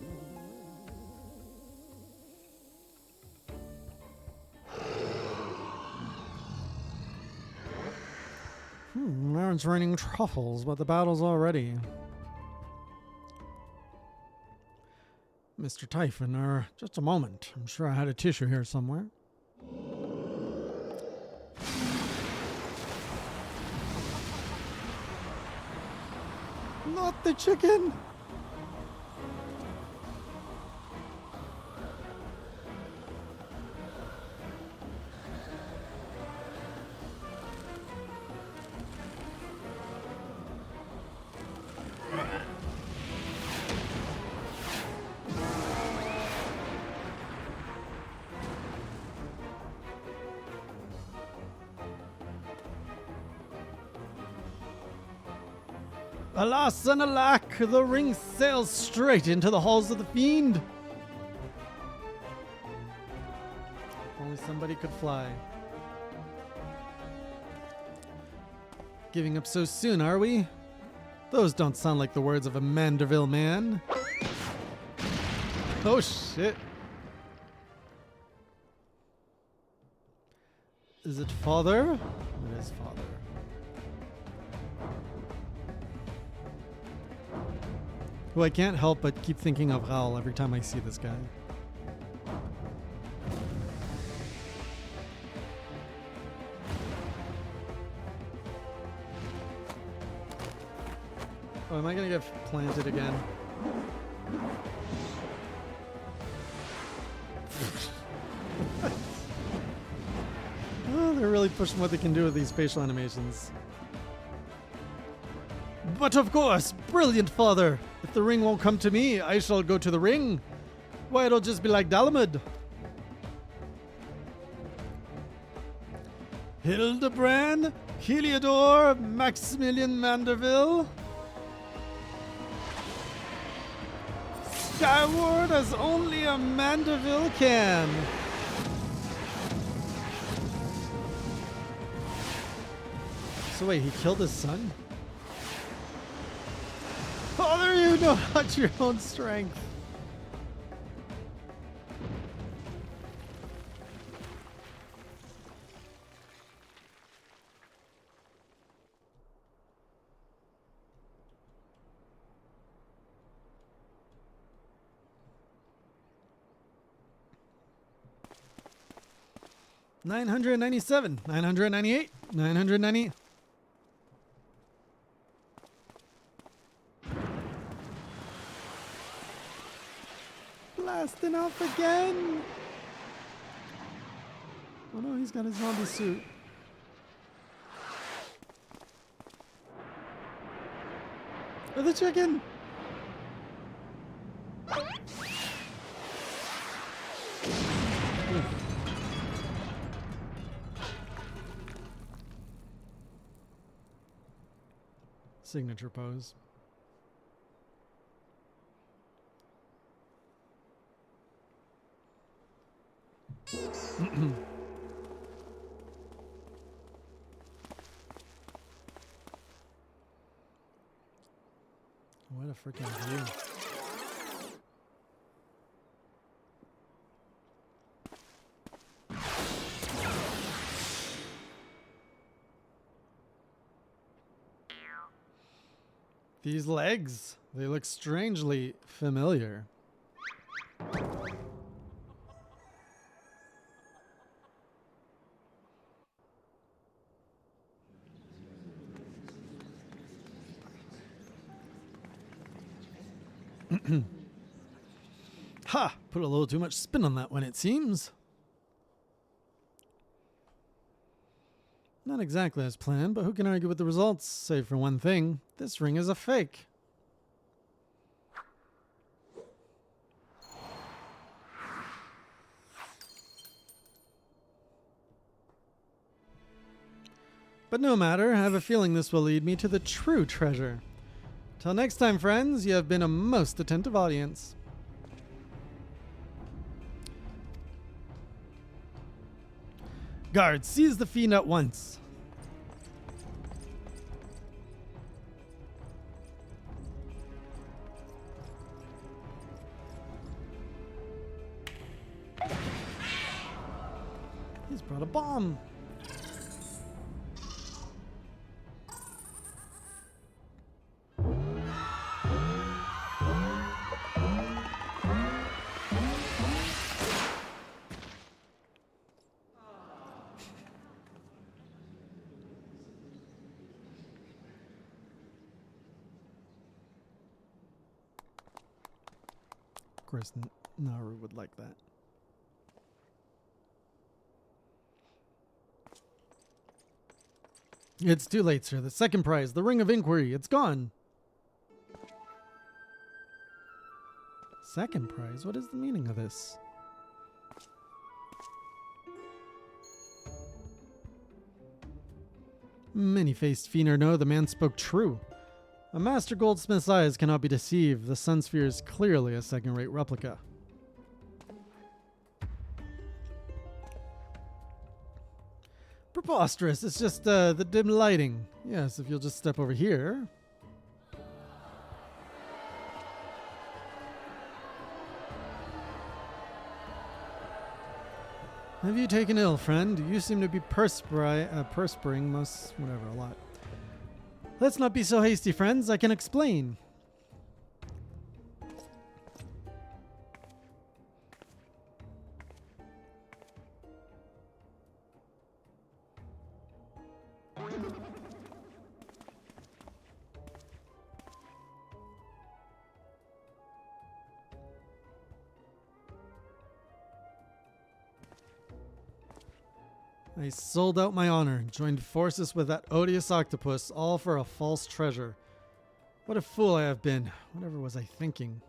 Now it's raining truffles, but the battle's already. Mr. Typhon, just a moment. I'm sure I had a tissue here somewhere. Not the chicken! Alas and alack, the ring sails straight into the halls of the fiend. If only somebody could fly. Giving up so soon, are we? Those don't sound like the words of a Manderville man. Oh shit. Is it father? It is father. Who I can't help but keep thinking of Raoul every time I see this guy. Oh, am I gonna get planted again? Oh, they're really pushing what they can do with these facial animations. But of course, brilliant father! If the ring won't come to me, I shall go to the ring. Why, it'll just be like Dalamud. Hildibrand, Heliodor, Maximilian Manderville. Skyward as only a Manderville can. So wait, he killed his son? Father, you know not your own strength. $997, $998, $990. Blasting off again. Oh no, he's got his zombie suit. Oh, the chicken. signature pose. What a freaking view. These legs, they look strangely familiar. Ha! Put a little too much spin on that one, it seems. Not exactly as planned, but who can argue with the results? Save for one thing, this ring is a fake. But no matter, I have a feeling this will lead me to the true treasure. Till next time, friends, you have been a most attentive audience. Guards, seize the fiend at once. He's brought a bomb. Of course, Naru would like that. It's too late, sir. The second prize, the Ring of Inquiry, it's gone. Second prize? What is the meaning of this? Many-faced fiender know the man spoke true. A master goldsmith's eyes cannot be deceived. The sun sphere is clearly a second-rate replica. Preposterous. It's just the dim lighting. Yes, if you'll just step over here. Have you taken ill, friend? You seem to be perspiring most, whatever, a lot. Let's not be so hasty, friends. I can explain. I sold out my honor, joined forces with that odious octopus, all for a false treasure. What a fool I have been. Whatever was I thinking?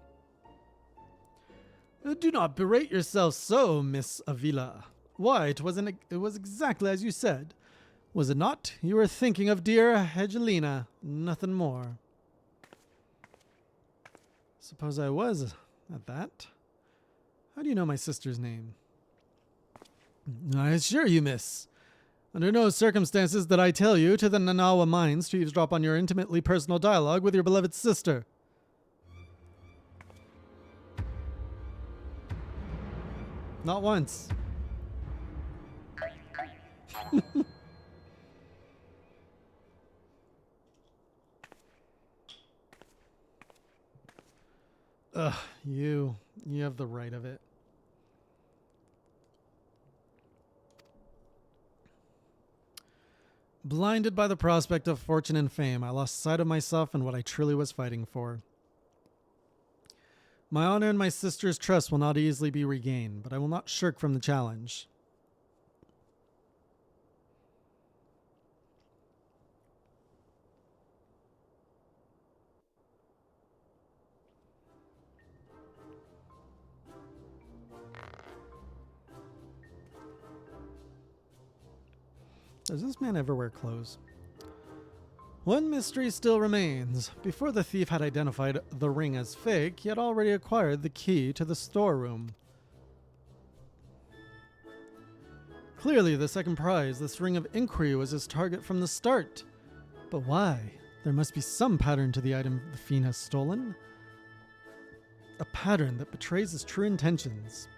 Do not berate yourself so, Miss Avila. Why, it was exactly as you said. Was it not? You were thinking of dear Angelina, nothing more. Suppose I was at that. How do you know my sister's name? I assure you, miss. Under no circumstances did I tell you to the Nanawa mines to eavesdrop on your intimately personal dialogue with your beloved sister. Not once. Ugh, you have the right of it. Blinded by the prospect of fortune and fame, I lost sight of myself and what I truly was fighting for. My honor and my sister's trust will not easily be regained, but I will not shirk from the challenge. Does this man ever wear clothes? One mystery still remains. Before the thief had identified the ring as fake, he had already acquired the key to the storeroom. Clearly, the second prize, this ring of inquiry, was his target from the start. But why? There must be some pattern to the item the fiend has stolen. A pattern that betrays his true intentions.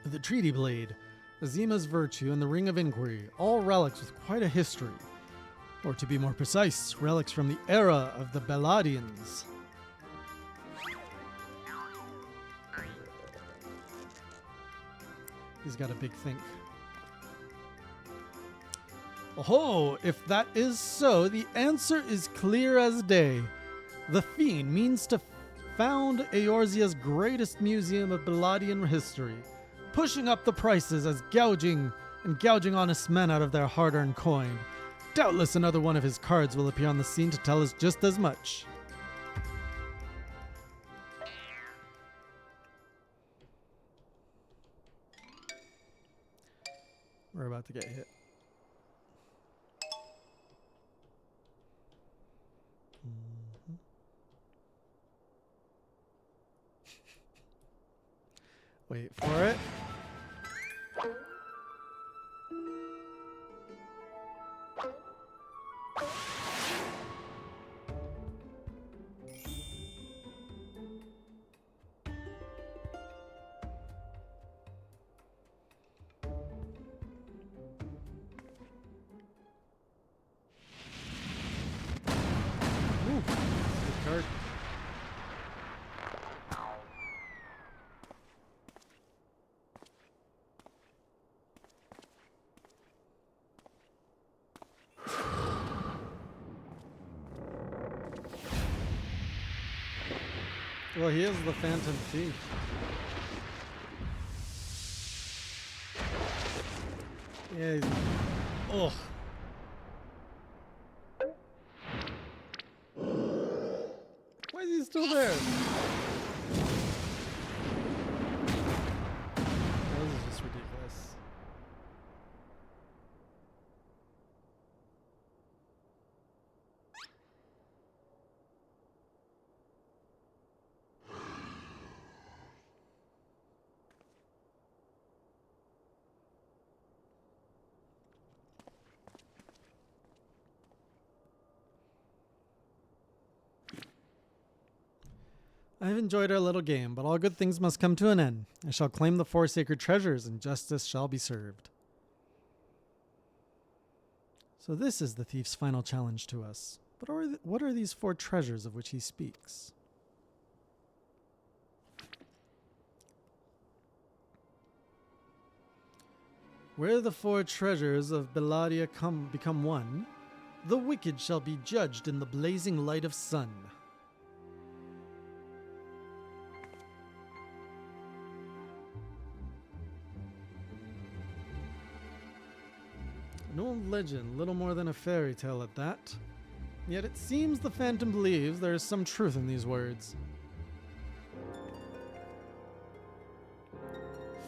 The Treaty Blade, Azima's Virtue, and the Ring of Inquiry, all relics with quite a history. Or to be more precise, relics from the era of the Beladians. He's got a big think. Oh, if that is so, the answer is clear as day. The fiend means to found Eorzea's greatest museum of Beladian history, pushing up the prices as gouging honest men out of their hard-earned coin. Doubtless another one of his cards will appear on the scene to tell us just as much. We're about to get hit. Wait for it. Ooh, good card. Well, he is the Phantom Thief. Yeah. Oh. Why is he still there? This is just ridiculous. I've enjoyed our little game, but all good things must come to an end. I shall claim the 4 sacred treasures, and justice shall be served. So this is the thief's final challenge to us. But what are these 4 treasures of which he speaks? Where the 4 treasures of Belladia become one, the wicked shall be judged in the blazing light of sun. An old legend, little more than a fairy tale at that. Yet it seems the Phantom believes there is some truth in these words.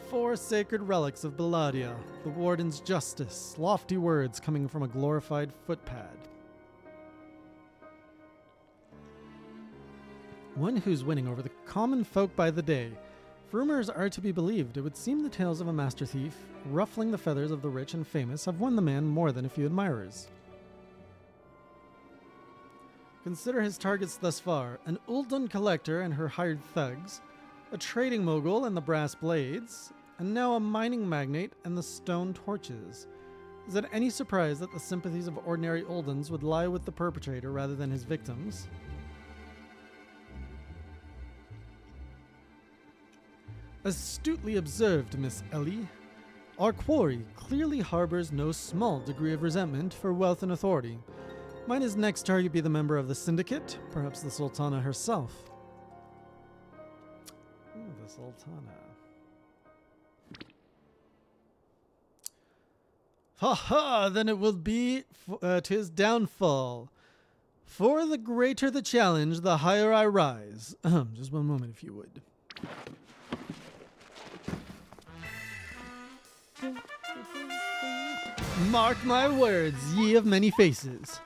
4 sacred relics of Belladia, the Warden's justice, lofty words coming from a glorified footpad. One who's winning over the common folk by the day. If rumors are to be believed, it would seem the tales of a master thief, ruffling the feathers of the rich and famous, have won the man more than a few admirers. Consider his targets thus far: an Uldun collector and her hired thugs, a trading mogul and the brass blades, and now a mining magnate and the stone torches. Is it any surprise that the sympathies of ordinary Ulduns would lie with the perpetrator rather than his victims? Astutely observed, Miss Ellie. Our quarry clearly harbors no small degree of resentment for wealth and authority. Might his next target be the member of the syndicate? Perhaps the Sultana herself. Ooh, the Sultana. Ha ha! Then it will be to his downfall. For the greater the challenge, the higher I rise. Just one moment, if you would. Mark my words, ye of many faces.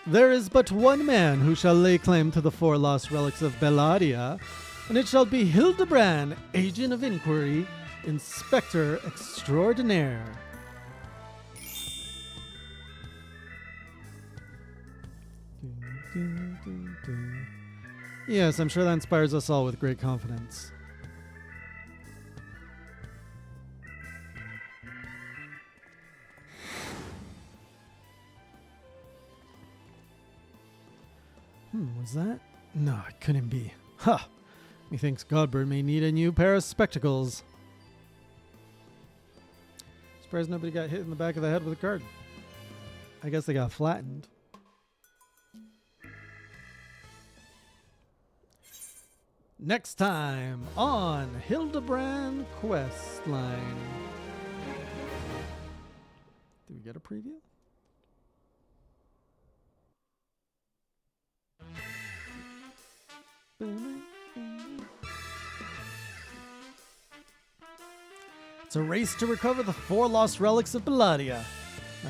There is but one man who shall lay claim to the 4 lost relics of Bellaria, and it shall be Hildibrand, Agent of Inquiry, Inspector Extraordinaire. Yes, I'm sure that inspires us all with great confidence. Was that? No, it couldn't be. Ha! Methinks Godbird may need a new pair of spectacles. Surprised nobody got hit in the back of the head with a card. I guess they got flattened. Next time on Hildibrand Questline. Did we get a preview? It's a race to recover the 4 lost relics of Bellaria,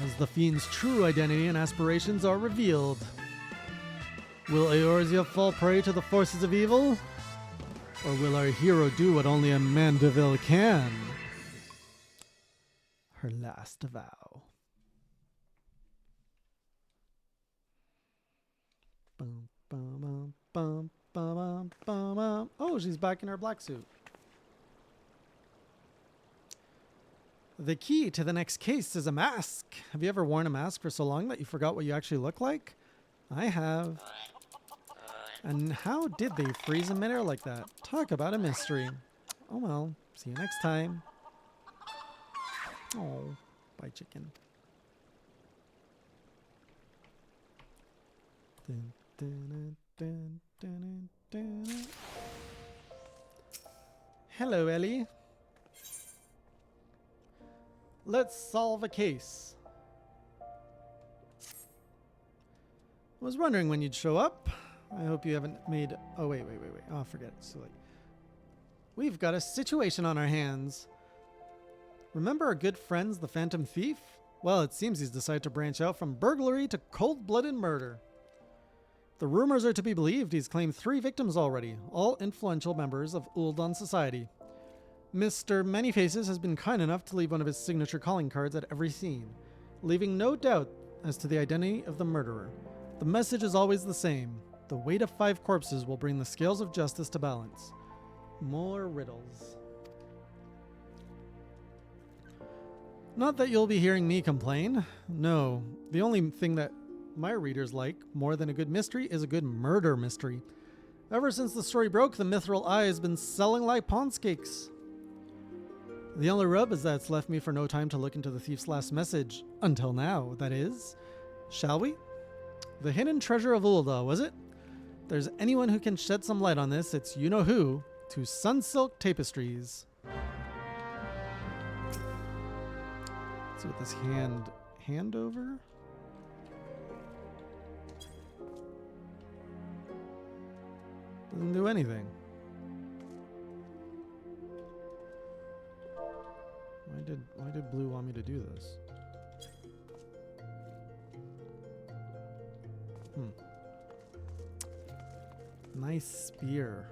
as the fiend's true identity and aspirations are revealed. Will Eorzea fall prey to the forces of evil? Or will our hero do what only a Mandeville can? Her last vow. Bum, bum, bum, bum, bum, bum. Oh, she's back in her black suit. The key to the next case is a mask. Have you ever worn a mask for so long that you forgot what you actually look like? I have. And how did they freeze in midair like that? Talk about a mystery. Oh well, see you next time. Oh, bye chicken. Dun, dun, dun, dun, dun, dun. Hello, Ellie. Let's solve a case. I was wondering when you'd show up. I hope you haven't made... Oh, wait. Oh, forget it. Silly. We've got a situation on our hands. Remember our good friends, the Phantom Thief? Well, it seems he's decided to branch out from burglary to cold-blooded murder. The rumors are to be believed he's claimed 3 victims already, all influential members of Uldan society. Mr. Manyfaces has been kind enough to leave one of his signature calling cards at every scene, leaving no doubt as to the identity of the murderer. The message is always the same. The weight of 5 corpses will bring the scales of justice to balance. More riddles. Not that you'll be hearing me complain. No, the only thing that my readers like more than a good mystery is a good murder mystery. Ever since the story broke, the Mithril Eye has been selling like Pond's cakes. The only rub is that it's left me for no time to look into the thief's last message. Until now, that is. Shall we? The hidden treasure of Ulda, was it? If there's anyone who can shed some light on this, it's you-know-who, to Sunsilk Tapestries. Let's see what this hand over? Doesn't do anything. Why did Blue want me to do this? Nice spear.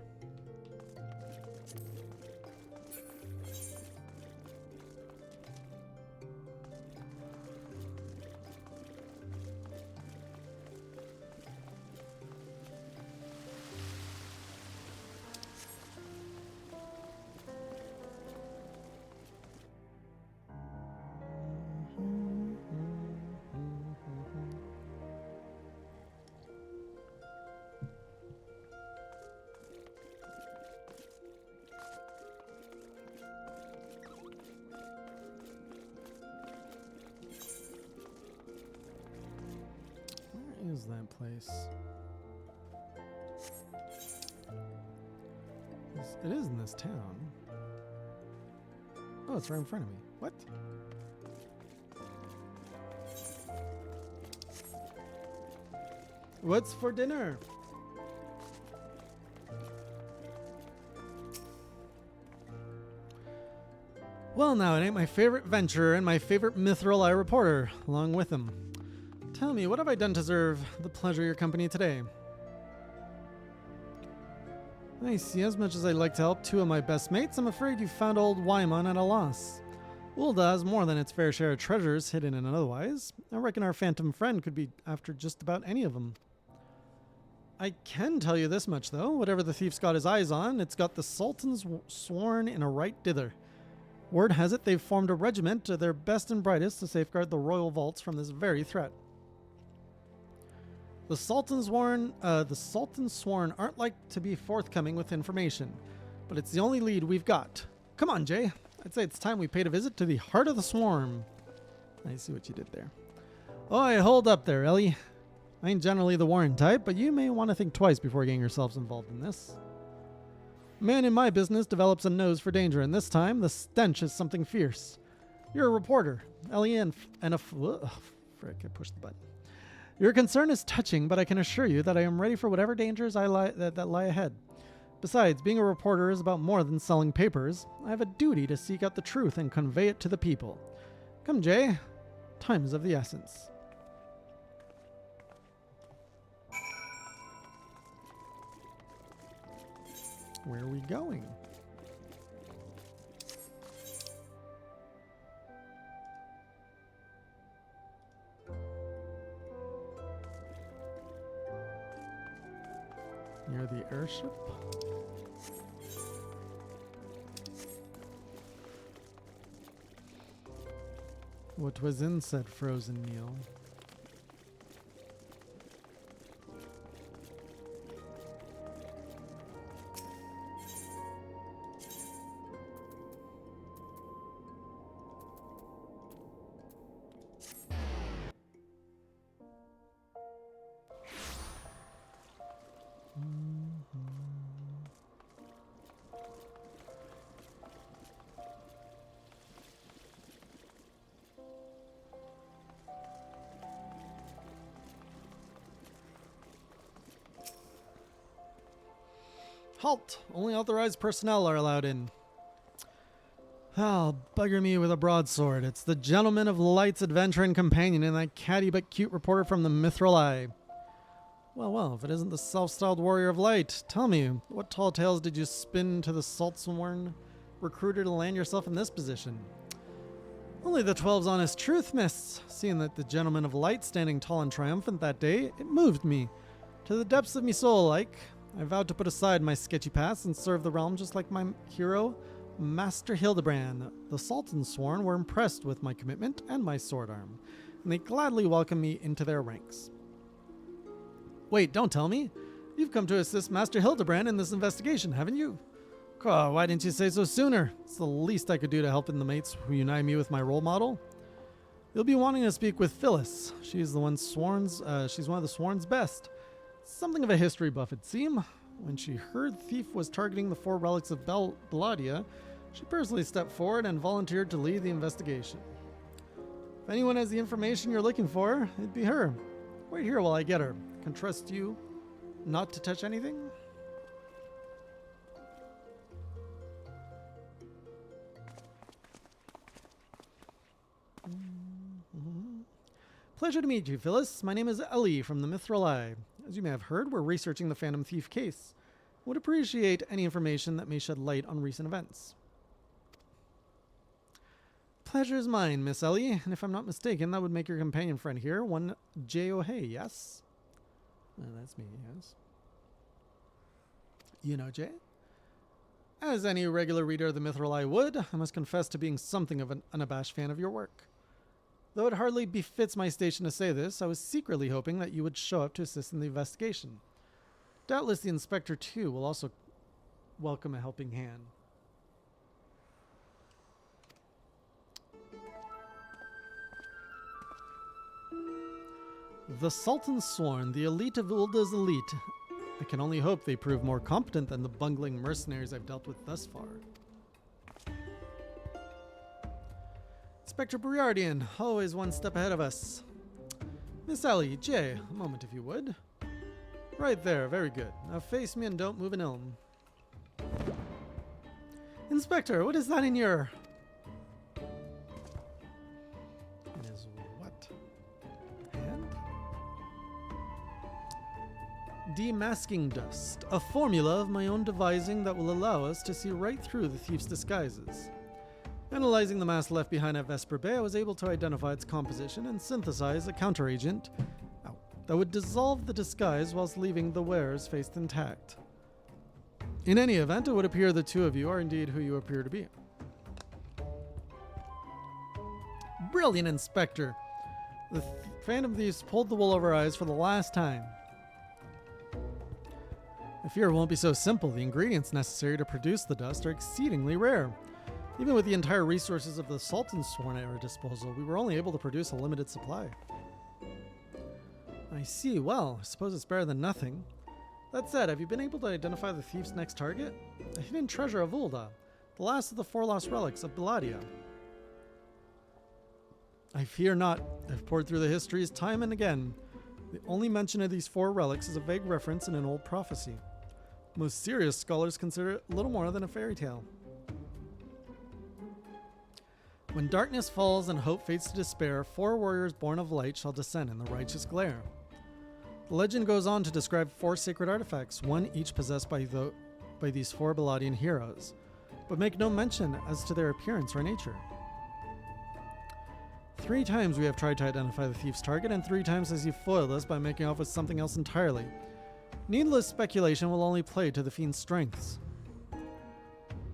Is that place? It is in this town. Oh, it's right in front of me. What? What's for dinner? Well, now, it ain't my favorite venture and my favorite Mithril Eye reporter, along with him. Tell me, what have I done to deserve the pleasure of your company today? I see, as much as I'd like to help two of my best mates, I'm afraid you found old Wyman at a loss. Ulda has more than its fair share of treasures hidden and otherwise. I reckon our phantom friend could be after just about any of them. I can tell you this much, though. Whatever the thief's got his eyes on, it's got the Sultan's sworn in a right dither. Word has it they've formed a regiment of their best and brightest to safeguard the royal vaults from this very threat. The Sultan's sworn aren't like to be forthcoming with information, but it's the only lead we've got. Come on, Jay. I'd say it's time we paid a visit to the heart of the swarm. I see what you did there. Oi, hold up there, Ellie. I ain't generally the warring type, but you may want to think twice before getting yourselves involved in this. Man in my business develops a nose for danger, and this time the stench is something fierce. You're a reporter, Ellie, and frick, I pushed the button. Your concern is touching, but I can assure you that I am ready for whatever dangers that lie ahead. Besides, being a reporter is about more than selling papers. I have a duty to seek out the truth and convey it to the people. Come, Jay. Time is of the essence. Where are we going? Near the airship? What was in said frozen meal? Halt! Only authorized personnel are allowed in. Oh, bugger me with a broadsword. It's the gentleman of Light's adventure and companion and that catty but cute reporter from the Mithril Eye. Well, if it isn't the self-styled warrior of light, tell me, what tall tales did you spin to the salt-sworn recruiter to land yourself in this position? Only the 12's honest truth, miss. Seeing that the gentleman of light standing tall and triumphant that day, it moved me. To the depths of me soul, like. I vowed to put aside my sketchy past and serve the realm just like my hero, Master Hildibrand. The Sultan's sworn were impressed with my commitment and my sword arm, and they gladly welcomed me into their ranks. Wait, don't tell me. You've come to assist Master Hildibrand in this investigation, haven't you? God, why didn't you say so sooner? It's the least I could do to help in the mates who unite me with my role model. You'll be wanting to speak with Phyllis. She's one of the sworn's best. Something of a history buff, it'd seem. When she heard the thief was targeting the 4 relics of Belladia, she personally stepped forward and volunteered to lead the investigation. If anyone has the information you're looking for, it'd be her. Wait here while I get her. Can trust you not to touch anything? Pleasure to meet you, Phyllis. My name is Ellie from the Mithril Eye. As you may have heard, we're researching the Phantom Thief case. Would appreciate any information that may shed light on recent events. Pleasure is mine, Miss Ellie, and if I'm not mistaken, that would make your companion friend here one J. O'Hay, yes? That's me, yes. You know Jay? As any regular reader of the Mithril Eye would, I must confess to being something of an unabashed fan of your work. Though it hardly befits my station to say this, I was secretly hoping that you would show up to assist in the investigation. Doubtless the inspector, too, will also welcome a helping hand. The Sultan's sworn, the elite of Ulda's elite. I can only hope they prove more competent than the bungling mercenaries I've dealt with thus far. Inspector Briardian, always one step ahead of us. Miss Ellie, Jay, a moment if you would. Right there, very good. Now face me and don't move an elm. Inspector, what is that in your... in his what? Hand? Demasking dust, a formula of my own devising that will allow us to see right through the thief's disguises. Analyzing the mass left behind at Vesper Bay, I was able to identify its composition and synthesize a counteragent that would dissolve the disguise whilst leaving the wearer's face intact. In any event, it would appear the two of you are indeed who you appear to be. Brilliant, Inspector! The Phantom Thieves pulled the wool over our eyes for the last time. I fear it won't be so simple. The ingredients necessary to produce the dust are exceedingly rare. Even with the entire resources of the Sultan's Sworn at our disposal, we were only able to produce a limited supply. I see. Well, I suppose it's better than nothing. That said, have you been able to identify the thief's next target? A hidden treasure of Ulda, the last of the 4 lost relics of Belladia. I fear not. I've poured through the histories time and again. The only mention of these 4 relics is a vague reference in an old prophecy. Most serious scholars consider it little more than a fairy tale. When darkness falls and hope fades to despair, 4 warriors born of light shall descend in the righteous glare. The legend goes on to describe 4 sacred artifacts, one each possessed by these 4 Belladian heroes, but make no mention as to their appearance or nature. 3 times we have tried to identify the thief's target, and 3 times has he foiled us by making off with something else entirely. Needless speculation will only play to the fiend's strengths.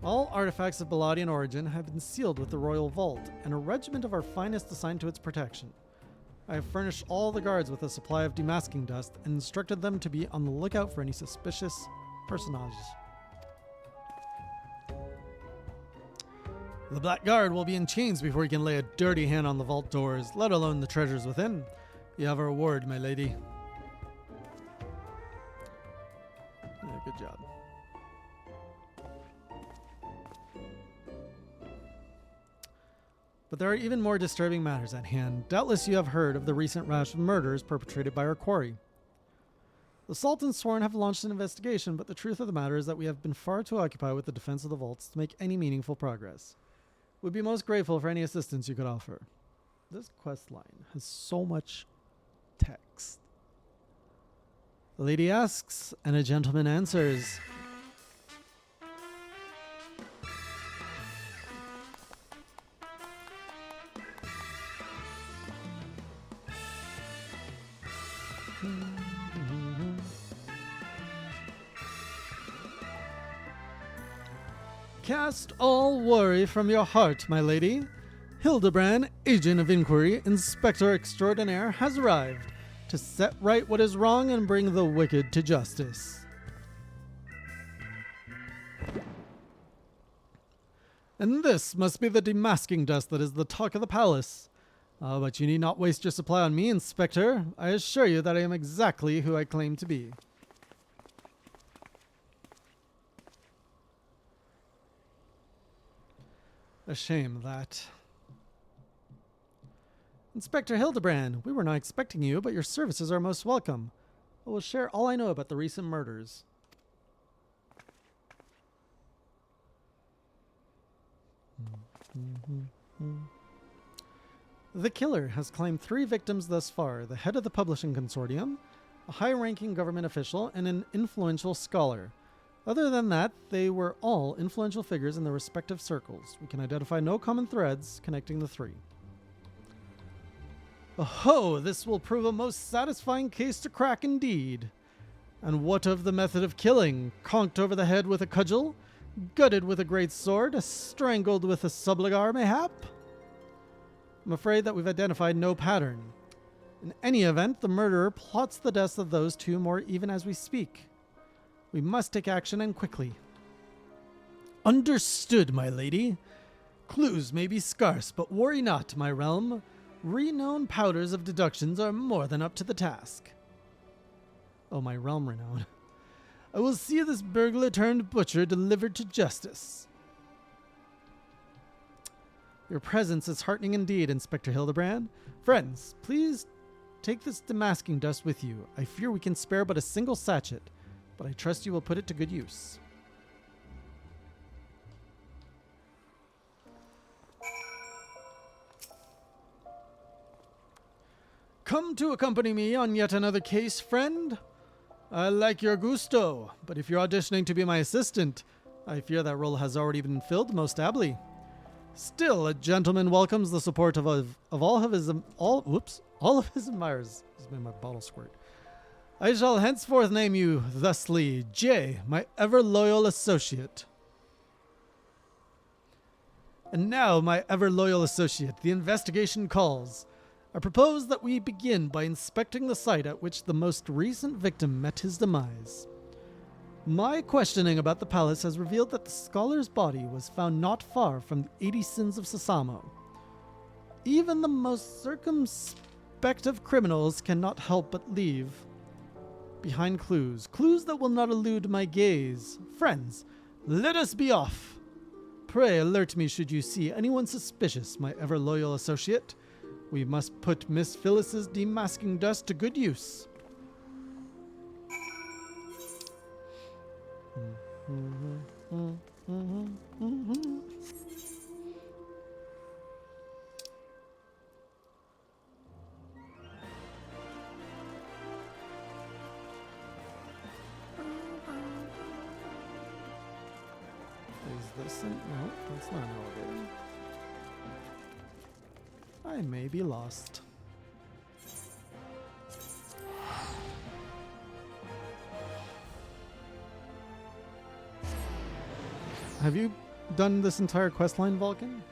All artifacts of Belladian origin have been sealed with the royal vault, and a regiment of our finest assigned to its protection. I have furnished all the guards with a supply of demasking dust and instructed them to be on the lookout for any suspicious personages. The Black Guard will be in chains before he can lay a dirty hand on the vault doors, let alone the treasures within. You have a reward, my lady. Yeah, good job. But there are even more disturbing matters at hand. Doubtless you have heard of the recent rash of murders perpetrated by our quarry. The Sultan's Sworn have launched an investigation, but the truth of the matter is that we have been far too occupied with the defense of the vaults to make any meaningful progress. We'd be most grateful for any assistance you could offer. This quest line has so much text. The lady asks, and a gentleman answers. Cast all worry from your heart, my lady. Hildibrand, Agent of Inquiry, Inspector Extraordinaire, has arrived to set right what is wrong and bring the wicked to justice. And this must be the demasking dust that is the talk of the palace. But you need not waste your supply on me, Inspector. I assure you that I am exactly who I claim to be. A shame that. Inspector Hildibrand, we were not expecting you, but your services are most welcome. I will share all I know about the recent murders. The killer has claimed 3 victims thus far: the head of the publishing consortium, a high-ranking government official, and an influential scholar. Other than that, they were all influential figures in their respective circles. We can identify no common threads connecting the 3. Oh, this will prove a most satisfying case to crack indeed. And what of the method of killing? Conked over the head with a cudgel? Gutted with a great sword? Strangled with a subligar, mayhap? I'm afraid that we've identified no pattern. In any event, the murderer plots the deaths of those 2 more even as we speak. We must take action, and quickly. Understood, my lady. Clues may be scarce, but worry not, my realm. Renowned powders of deductions are more than up to the task. Oh, my realm renown. I will see this burglar turned butcher delivered to justice. Your presence is heartening indeed, Inspector Hildibrand. Friends, please take this demasking dust with you. I fear we can spare but a single sachet, but I trust you will put it to good use. Come to accompany me on yet another case, friend? I like your gusto, but if you're auditioning to be my assistant, I fear that role has already been filled most ably. Still, a gentleman welcomes the support of all of his admirers. This made my bottle squirt. I shall henceforth name you thusly, J, my ever loyal associate. And now, my ever loyal associate, the investigation calls. I propose that we begin by inspecting the site at which the most recent victim met his demise. My questioning about the palace has revealed that the scholar's body was found not far from the 80 sins of Sasamo. Even the most circumspect of criminals cannot help but leave behind clues that will not elude my gaze. Friends, let us be off. Pray alert me should you see anyone suspicious, my ever loyal associate. We must put Miss Phyllis's demasking dust to good use. Is this no, that's not an elevator. I may be lost. Have you done this entire questline, Vulcan?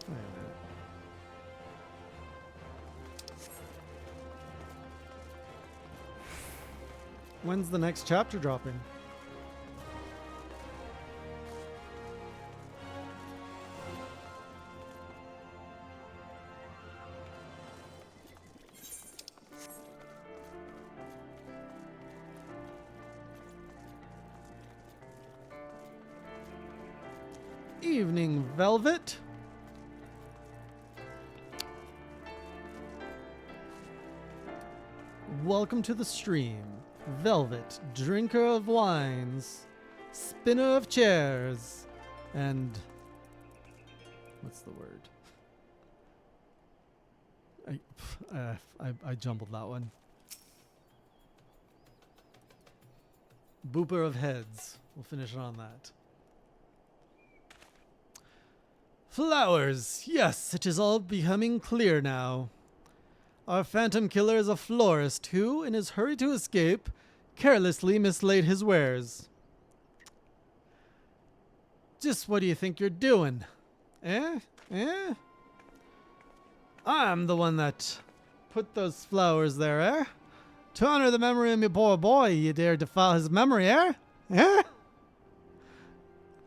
Wait a minute. When's the next chapter dropping? Evening, Velvet. Welcome to the stream. Velvet, drinker of wines, spinner of chairs, and what's the word? I jumbled that one. Booper of heads. We'll finish it on that. Flowers. Yes, it is all becoming clear now. Our phantom killer is a florist who, in his hurry to escape, carelessly mislaid his wares. Just what do you think you're doing? Eh? I'm the one that put those flowers there, eh? To honor the memory of me poor boy, you dare defile his memory, eh? Eh?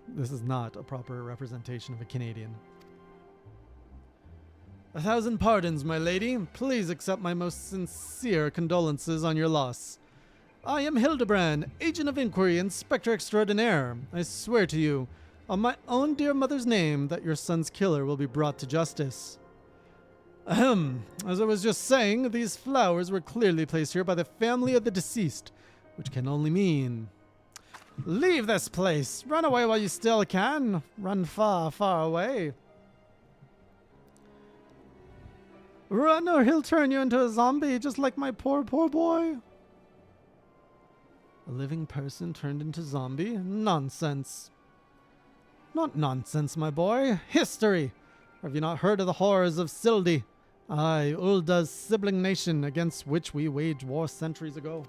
This is not a proper representation of a Canadian. 1,000 pardons, my lady. Please accept my most sincere condolences on your loss. I am Hildibrand, Agent of Inquiry, Inspector Extraordinaire. I swear to you, on my own dear mother's name, that your son's killer will be brought to justice. Ahem. As I was just saying, these flowers were clearly placed here by the family of the deceased, which can only mean... Leave this place! Run away while you still can! Run far, far away! Run or he'll turn you into a zombie, just like my poor, poor boy. A living person turned into zombie? Nonsense. Not nonsense, my boy. History! Have you not heard of the horrors of Sildi? Aye, Ulda's sibling nation against which we waged war centuries ago.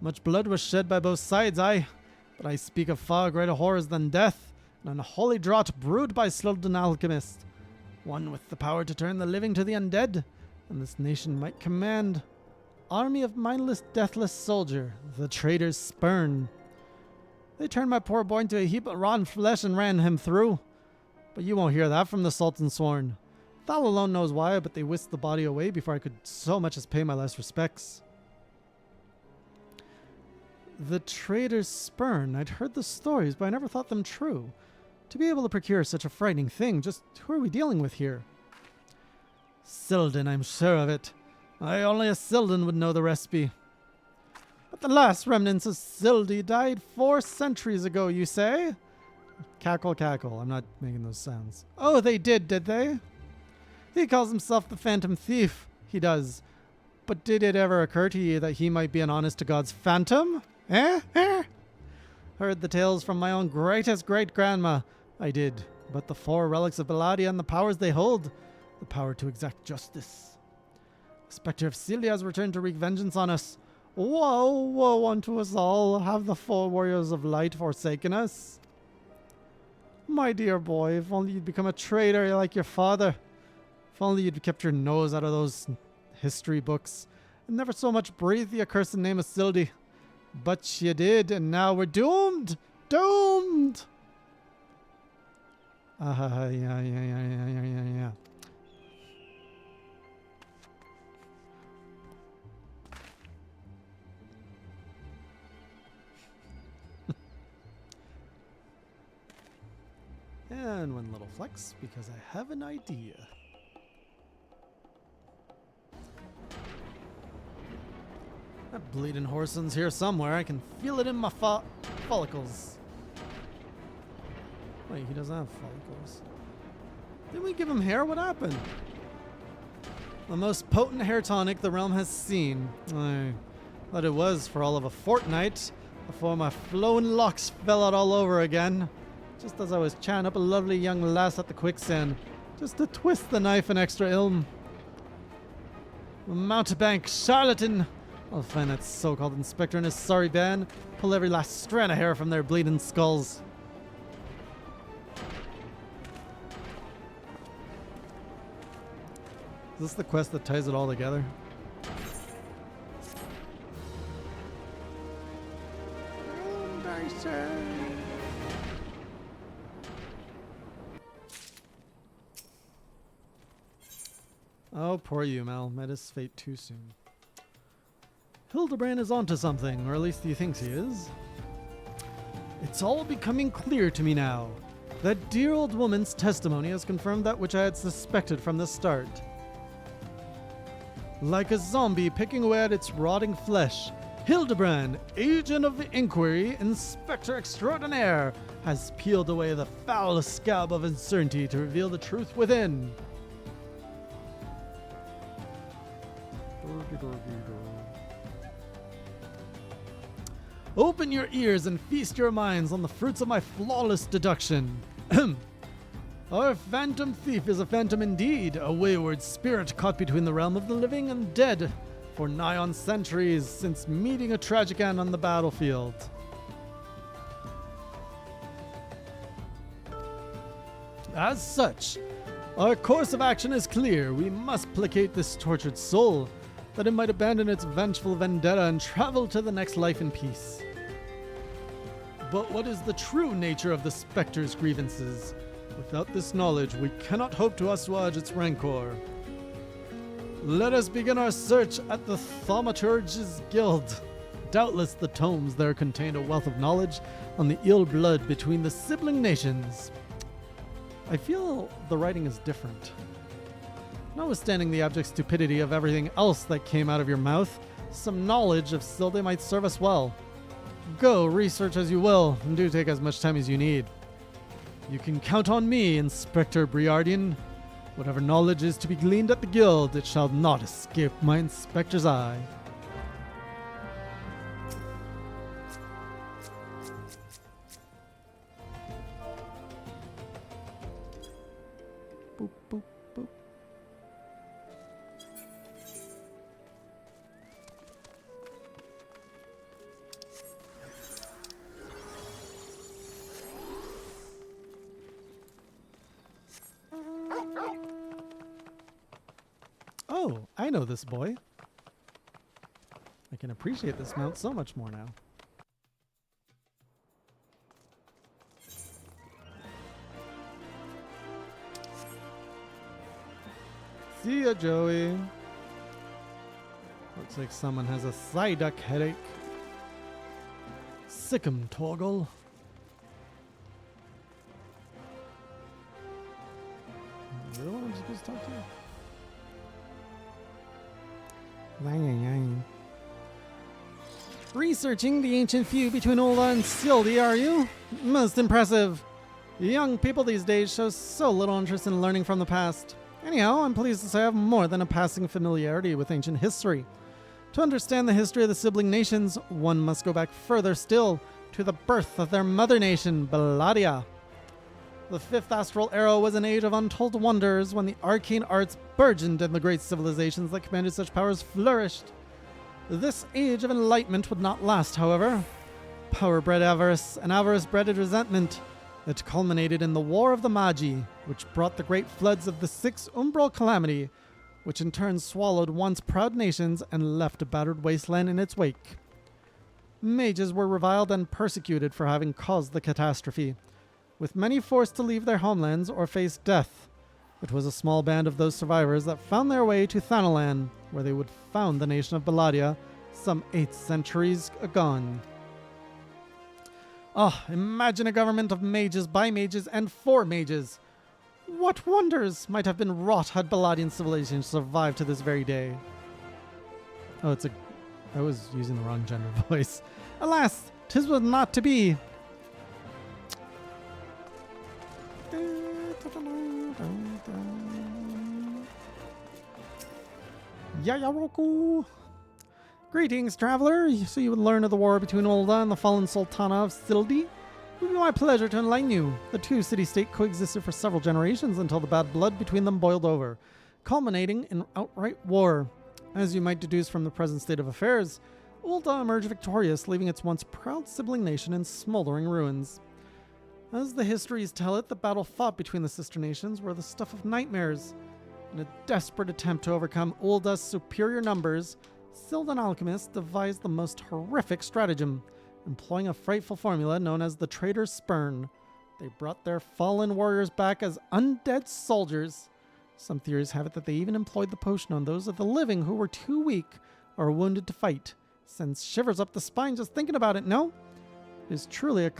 Much blood was shed by both sides, aye, but I speak of far greater horrors than death, an unholy draught brewed by Slildan alchemist. One with the power to turn the living to the undead, and this nation might command. Army of mindless, deathless soldier, the traitor's spurn. They turned my poor boy into a heap of rotten flesh and ran him through. But you won't hear that from the Sultan Sworn. Thal alone knows why, but they whisked the body away before I could so much as pay my last respects. The traitor's spurn. I'd heard the stories, but I never thought them true. To be able to procure such a frightening thing, just who are we dealing with here? Sildon, I'm sure of it. Only a Sildon would know the recipe. But the last remnants of Sildi died 4 centuries ago, you say? Cackle, cackle. I'm not making those sounds. Oh, they did they? He calls himself the Phantom Thief. He does. But did it ever occur to you that he might be an honest-to-God's phantom? Heard the tales from my own greatest great-grandma. I did. But the 4 relics of Belladia and the powers they hold. The power to exact justice. The spectre of Celia has returned to wreak vengeance on us. Woe unto us all. Have the 4 warriors of light forsaken us? My dear boy, if only you'd become a traitor like your father. If only you'd kept your nose out of those history books and never so much breathed the accursed name of Sildi. But you did, and now we're doomed! Doomed! Yeah. And one little flex, because I have an idea. That bleeding Horson's here somewhere. I can feel it in my follicles. Wait, he doesn't have follicles. Didn't we give him hair? What happened? The most potent hair tonic the realm has seen. I thought it was for all of a fortnight before my flowing locks fell out all over again. Just as I was chatting up a lovely young lass at the quicksand, just to twist the knife an extra ilm. Mountebank charlatan! I'll find that so-called inspector and his sorry band, pull every last strand of hair from their bleeding skulls. Is this the quest that ties it all together? Oh, poor you, Mel. Met his fate too soon. Hildibrand is onto something, or at least he thinks he is. It's all becoming clear to me now. That dear old woman's testimony has confirmed that which I had suspected from the start. Like a zombie picking away at its rotting flesh, Hildibrand, agent of the inquiry, inspector extraordinaire, has peeled away the foul scab of uncertainty to reveal the truth within. Open your ears and feast your minds on the fruits of my flawless deduction. Our phantom thief is a phantom indeed, a wayward spirit caught between the realm of the living and dead for nigh on centuries since meeting a tragic end on the battlefield. As such, our course of action is clear. We must placate this tortured soul, that it might abandon its vengeful vendetta and travel to the next life in peace. But what is the true nature of the spectre's grievances? Without this knowledge, we cannot hope to assuage its rancor. Let us begin our search at the Thaumaturge's Guild. Doubtless the tomes there contain a wealth of knowledge on the ill blood between the sibling nations. I feel the writing is different. Notwithstanding the abject stupidity of everything else that came out of your mouth, some knowledge of Silde might serve us well. Go, research as you will, and do take as much time as you need. You can count on me, Inspector Briardian. Whatever knowledge is to be gleaned at the guild, it shall not escape my inspector's eye. Boop, boop, boop. Oh, I know this boy. I can appreciate this mount so much more now. See ya, Joey. Looks like someone has a Psyduck headache. Sick 'em, Torgal. You're the one I'm supposed to talk to? Researching the ancient feud between Ulda and Sildi, are you? Most impressive. Young people these days show so little interest in learning from the past. Anyhow, I'm pleased to say I have more than a passing familiarity with ancient history. To understand the history of the sibling nations, one must go back further still, to the birth of their mother nation, Belladia. The fifth astral era was an age of untold wonders when the arcane arts burgeoned and the great civilizations that commanded such powers flourished. This age of enlightenment would not last, however. Power bred avarice, and avarice bred resentment. It culminated in the War of the Magi, which brought the great floods of the Sixth Umbral Calamity, which in turn swallowed once proud nations and left a battered wasteland in its wake. Mages were reviled and persecuted for having caused the catastrophe, with many forced to leave their homelands or face death. It was a small band of those survivors that found their way to Thanalan, where they would found the nation of Belladia some 8 centuries agone. Imagine a government of mages, by mages, and for mages. What wonders might have been wrought had Belladian civilization survived to this very day? I was using the wrong gender voice. Alas, 'tis was not to be. Yayaroku! Greetings, traveler. So you would learn of the war between Ulda and the fallen Sultana of Sildi? It would be my pleasure to enlighten you. The two city-state coexisted for several generations until the bad blood between them boiled over, culminating in outright war. As you might deduce from the present state of affairs, Ulda emerged victorious, leaving its once proud sibling nation in smoldering ruins. As the histories tell it, the battle fought between the sister nations were the stuff of nightmares. In a desperate attempt to overcome Ulda's superior numbers, Sildan alchemists devised the most horrific stratagem, employing a frightful formula known as the traitor's spurn. They brought their fallen warriors back as undead soldiers. Some theories have it that they even employed the potion on those of the living who were too weak or wounded to fight. Sends shivers up the spine just thinking about it, no? It is truly a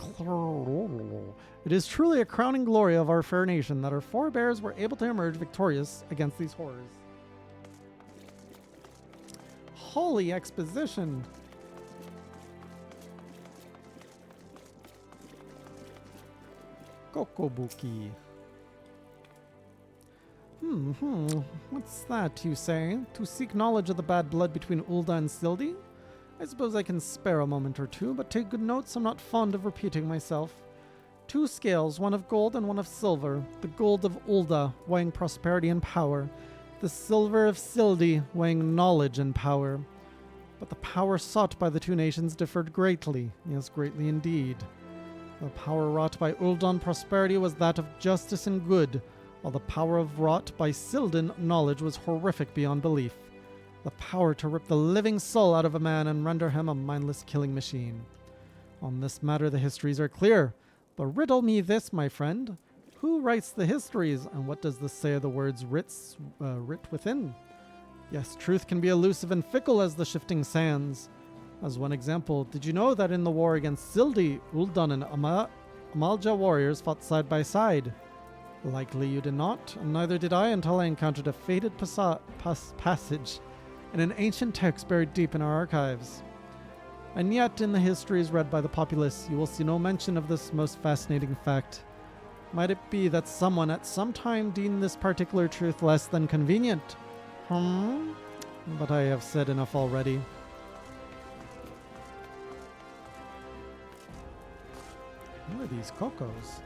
crowning glory of our fair nation that our forebears were able to emerge victorious against these horrors. Holy exposition! Kokobuki. What's that, you say? To seek knowledge of the bad blood between Ulda and Sildi? I suppose I can spare a moment or two, but take good notes, I'm not fond of repeating myself. 2 scales, one of gold and one of silver. The gold of Ulda, weighing prosperity and power. The silver of Sildi, weighing knowledge and power. But the power sought by the two nations differed greatly. Yes, greatly indeed. The power wrought by Uldan prosperity was that of justice and good, while the power wrought by Sildan knowledge was horrific beyond belief. The power to rip the living soul out of a man and render him a mindless killing machine. On this matter the histories are clear, but riddle me this, my friend. Who writes the histories, and what does this say of the words writ within? Yes, truth can be elusive and fickle as the shifting sands. As one example, did you know that in the war against Sildi, Uldan and Amalja warriors fought side by side? Likely you did not, and neither did I until I encountered a faded passage in an ancient text buried deep in our archives. And yet, in the histories read by the populace, you will see no mention of this most fascinating fact. Might it be that someone at some time deemed this particular truth less than convenient? But I have said enough already. What are these cocos?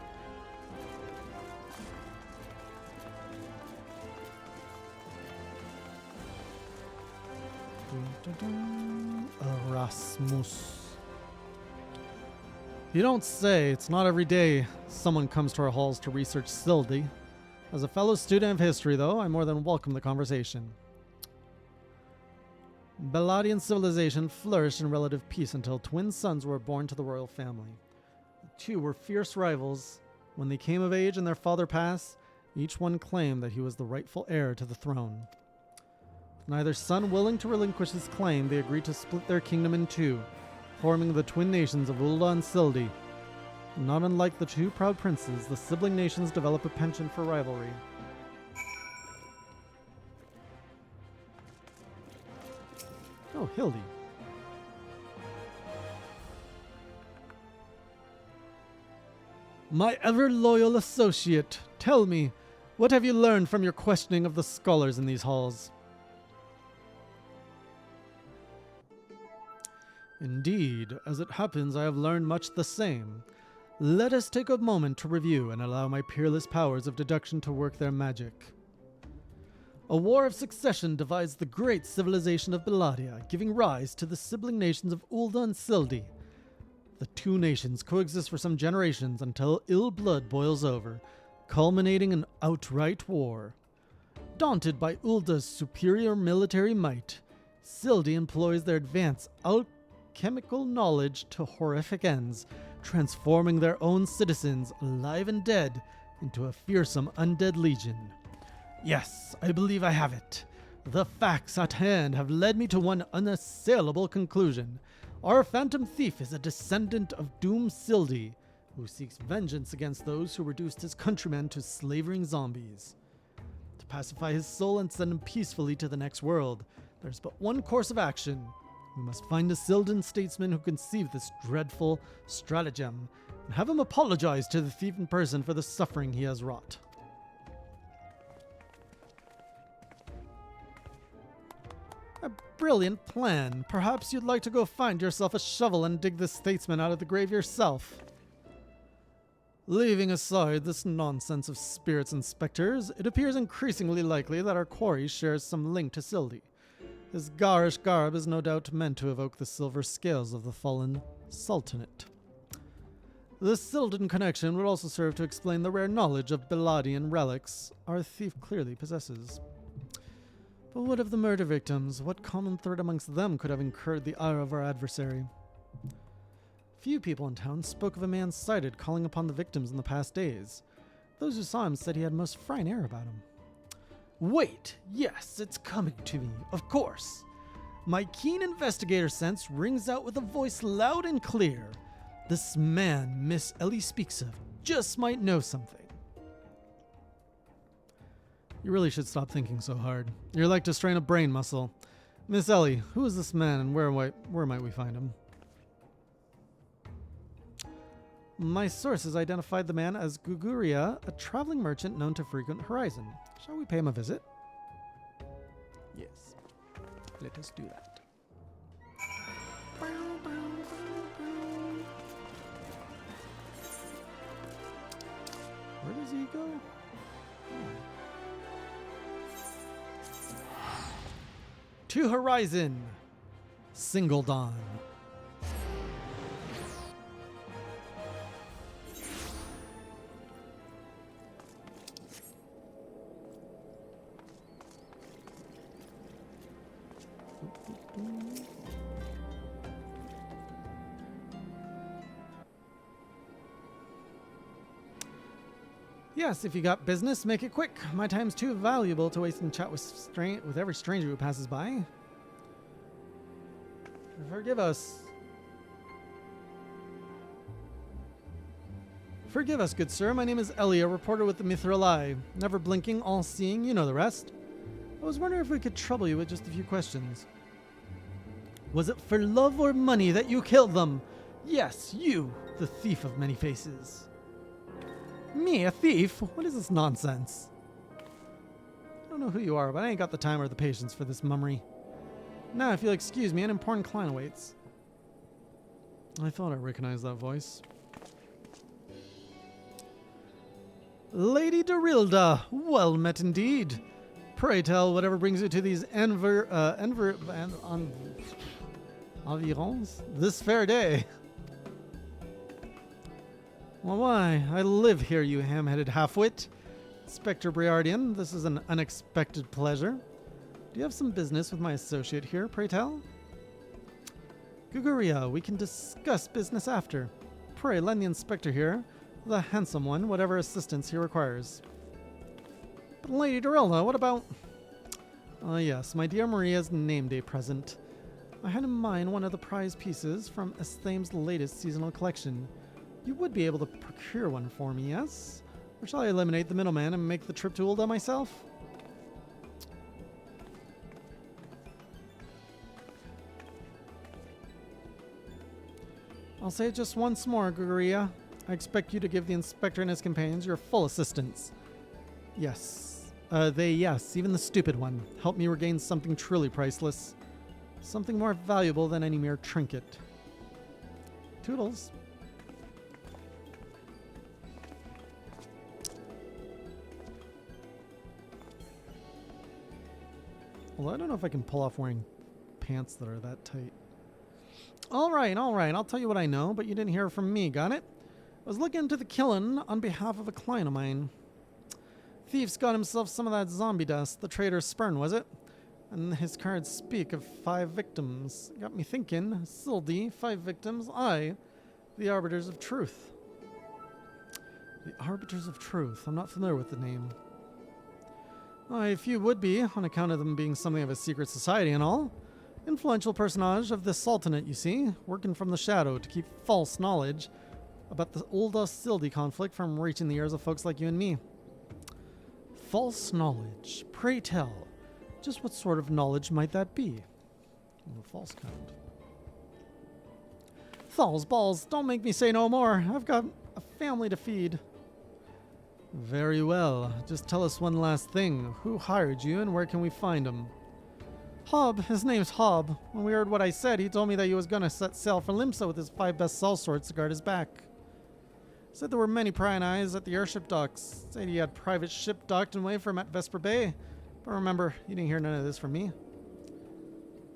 Erasmus. You don't say. It's not every day someone comes to our halls to research Sildi. As a fellow student of history, though, I more than welcome the conversation. Belladian civilization flourished in relative peace until twin sons were born to the royal family. The two were fierce rivals. When they came of age and their father passed, each one claimed that he was the rightful heir to the throne. Neither son willing to relinquish his claim, they agreed to split their kingdom in two, forming the twin nations of Ulda and Sildi. Not unlike the two proud princes, the sibling nations develop a penchant for rivalry. Oh, Hildy. My ever-loyal associate, tell me, what have you learned from your questioning of the scholars in these halls? Indeed, as it happens, I have learned much the same. Let us take a moment to review and allow my peerless powers of deduction to work their magic. A war of succession divides the great civilization of Belladia, giving rise to the sibling nations of Ulda and Sildi. The two nations coexist for some generations until ill blood boils over, culminating in outright war. Daunted by Ulda's superior military might, Sildi employs their advanced alchemical knowledge to horrific ends, transforming their own citizens, alive and dead, into a fearsome undead legion. Yes, I believe I have it. The facts at hand have led me to one unassailable conclusion. Our phantom thief is a descendant of Doom Sildi, who seeks vengeance against those who reduced his countrymen to slavering zombies. To pacify his soul and send him peacefully to the next world, there's but one course of action. We must find a Sildan statesman who conceived this dreadful stratagem, and have him apologize to the thief in person for the suffering he has wrought. A brilliant plan. Perhaps you'd like to go find yourself a shovel and dig this statesman out of the grave yourself. Leaving aside this nonsense of spirits and specters, it appears increasingly likely that our quarry shares some link to Sildi. His garish garb is no doubt meant to evoke the silver scales of the fallen Sultanate. The Sildan connection would also serve to explain the rare knowledge of Belladian relics our thief clearly possesses. But what of the murder victims? What common thread amongst them could have incurred the ire of our adversary? Few people in town spoke of a man sighted calling upon the victims in the past days. Those who saw him said he had a most fine air about him. Wait! Yes, it's coming to me, of course. My keen investigator sense rings out with a voice loud and clear. This man Miss Ellie speaks of just might know something. You really should stop thinking so hard. You're like to strain a brain muscle. Miss Ellie, who is this man and where might we find him? My sources identified the man as Guguria, a traveling merchant known to frequent Horizon. Shall we pay him a visit? Yes. Let us do that. Where does he go? To Horizon! Single Dawn. Yes, if you got business, make it quick. My time's too valuable to waste in chat with every stranger who passes by. Forgive us. Forgive us, good sir. My name is Ellie, a reporter with the Mithril Eye. Never blinking, all-seeing, you know the rest. I was wondering if we could trouble you with just a few questions. Was it for love or money that you killed them? Yes, you, the thief of many faces. Me, a thief? What is this nonsense? I don't know who you are, but I ain't got the time or the patience for this mummery. Now, if you'll excuse me, an important client awaits. I thought I recognized that voice. Lady Dorilda, well met indeed. Pray tell whatever brings you to these environs this fair day. Well, why? I live here, you ham-headed half-wit. Inspector Briardian, this is an unexpected pleasure. Do you have some business with my associate here, pray tell? Guguria, we can discuss business after. Pray lend the inspector here, the handsome one, whatever assistance he requires. But Lady Dorilda, what about... yes, my dear Maria's name day present. I had in mind one of the prize pieces from Esthame's latest seasonal collection. You would be able to procure one for me, yes? Or shall I eliminate the middleman and make the trip to Ulda myself? I'll say it just once more, Guguria. I expect you to give the inspector and his companions your full assistance. Yes. Yes, even the stupid one. Help me regain something truly priceless. Something more valuable than any mere trinket. Toodles. Well, I don't know if I can pull off wearing pants that are that tight. All right. I'll tell you what I know, but you didn't hear from me, got it? I was looking into the killing on behalf of a client of mine. Thief's got himself some of that zombie dust. The traitor's spurn, was it? And his cards speak of 5 victims. Got me thinking. Sildy, 5 victims. I, the Arbiters of Truth. The Arbiters of Truth. I'm not familiar with the name. A few would be, on account of them being something of a secret society and all. Influential personage of the Sultanate, you see, working from the shadow to keep false knowledge about the Ulda-Sildi conflict from reaching the ears of folks like you and me. False knowledge. Pray tell, just what sort of knowledge might that be? The false kind. Thal's balls, don't make me say no more. I've got a family to feed. Very well. Just tell us one last thing. Who hired you and where can we find him? Hob. His name's Hob. When we heard what I said, he told me that he was going to set sail for Limsa with his 5 best sellswords to guard his back. Said there were many prying eyes at the airship docks. Said he had private ship docked and waiting for him at Vesper Bay. But remember, you didn't hear none of this from me.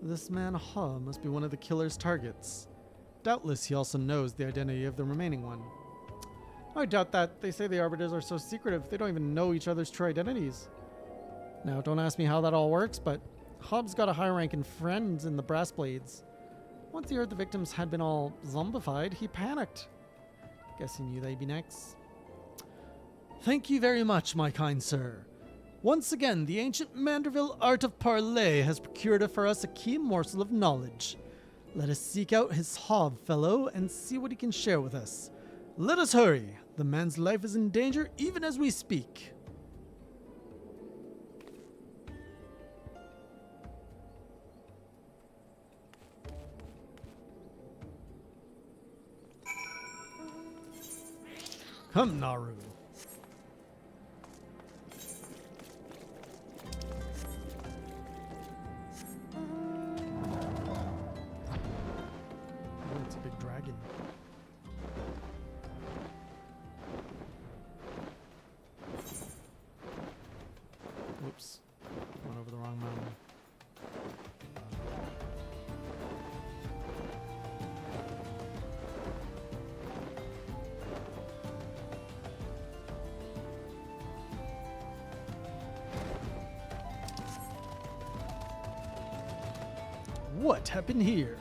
This man Hob must be one of the killer's targets. Doubtless he also knows the identity of the remaining one. I doubt that. They say the Arbiters are so secretive, they don't even know each other's true identities. Now, don't ask me how that all works, but Hobbs got a high-ranking friend in the Brass Blades. Once he heard the victims had been all zombified, he panicked. Guess he knew they'd be next. Thank you very much, my kind sir. Once again, the ancient Manderville art of parley has procured for us a key morsel of knowledge. Let us seek out his Hob fellow and see what he can share with us. Let us hurry. The man's life is in danger even as we speak. Come, Naru. Oh, it's a big dragon. Whoops. Went over the wrong mountain. What happened here?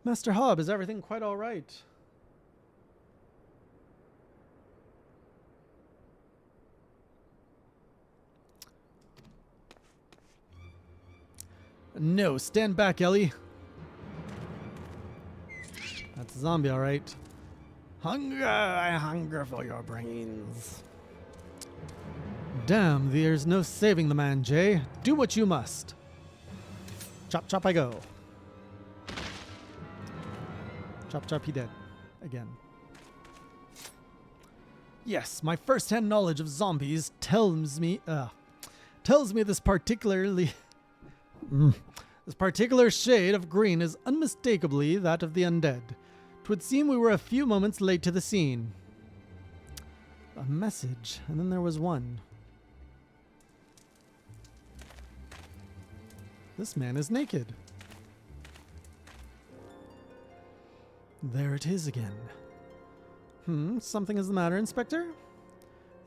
Master Hob, is everything quite all right? No, stand back, Ellie. That's a zombie, all right. Hunger, I hunger for your brains. Damn, there's no saving the man, Jay. Do what you must. Chop, chop, I go. Chop, chop, he dead. Again. Yes, my first-hand knowledge of zombies tells me this particular shade of green is unmistakably that of the undead. 'Twould seem we were a few moments late to the scene. A message, and then there was one. This man is naked. There it is again. Something is the matter, Inspector?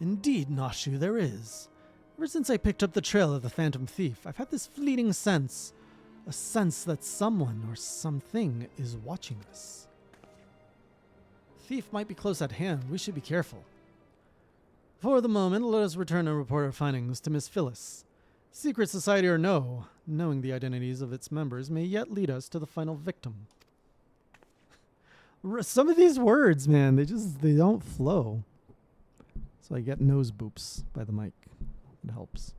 Indeed, Nashu, there is. Ever since I picked up the trail of the Phantom Thief, I've had this fleeting sense. A sense that someone or something is watching us. Thief might be close at hand. We should be careful. For the moment, let us return and report our findings to Miss Phyllis. Secret society or no, knowing the identities of its members may yet lead us to the final victim. Some of these words, man, they don't flow. So I get nose boops by the mic. It helps.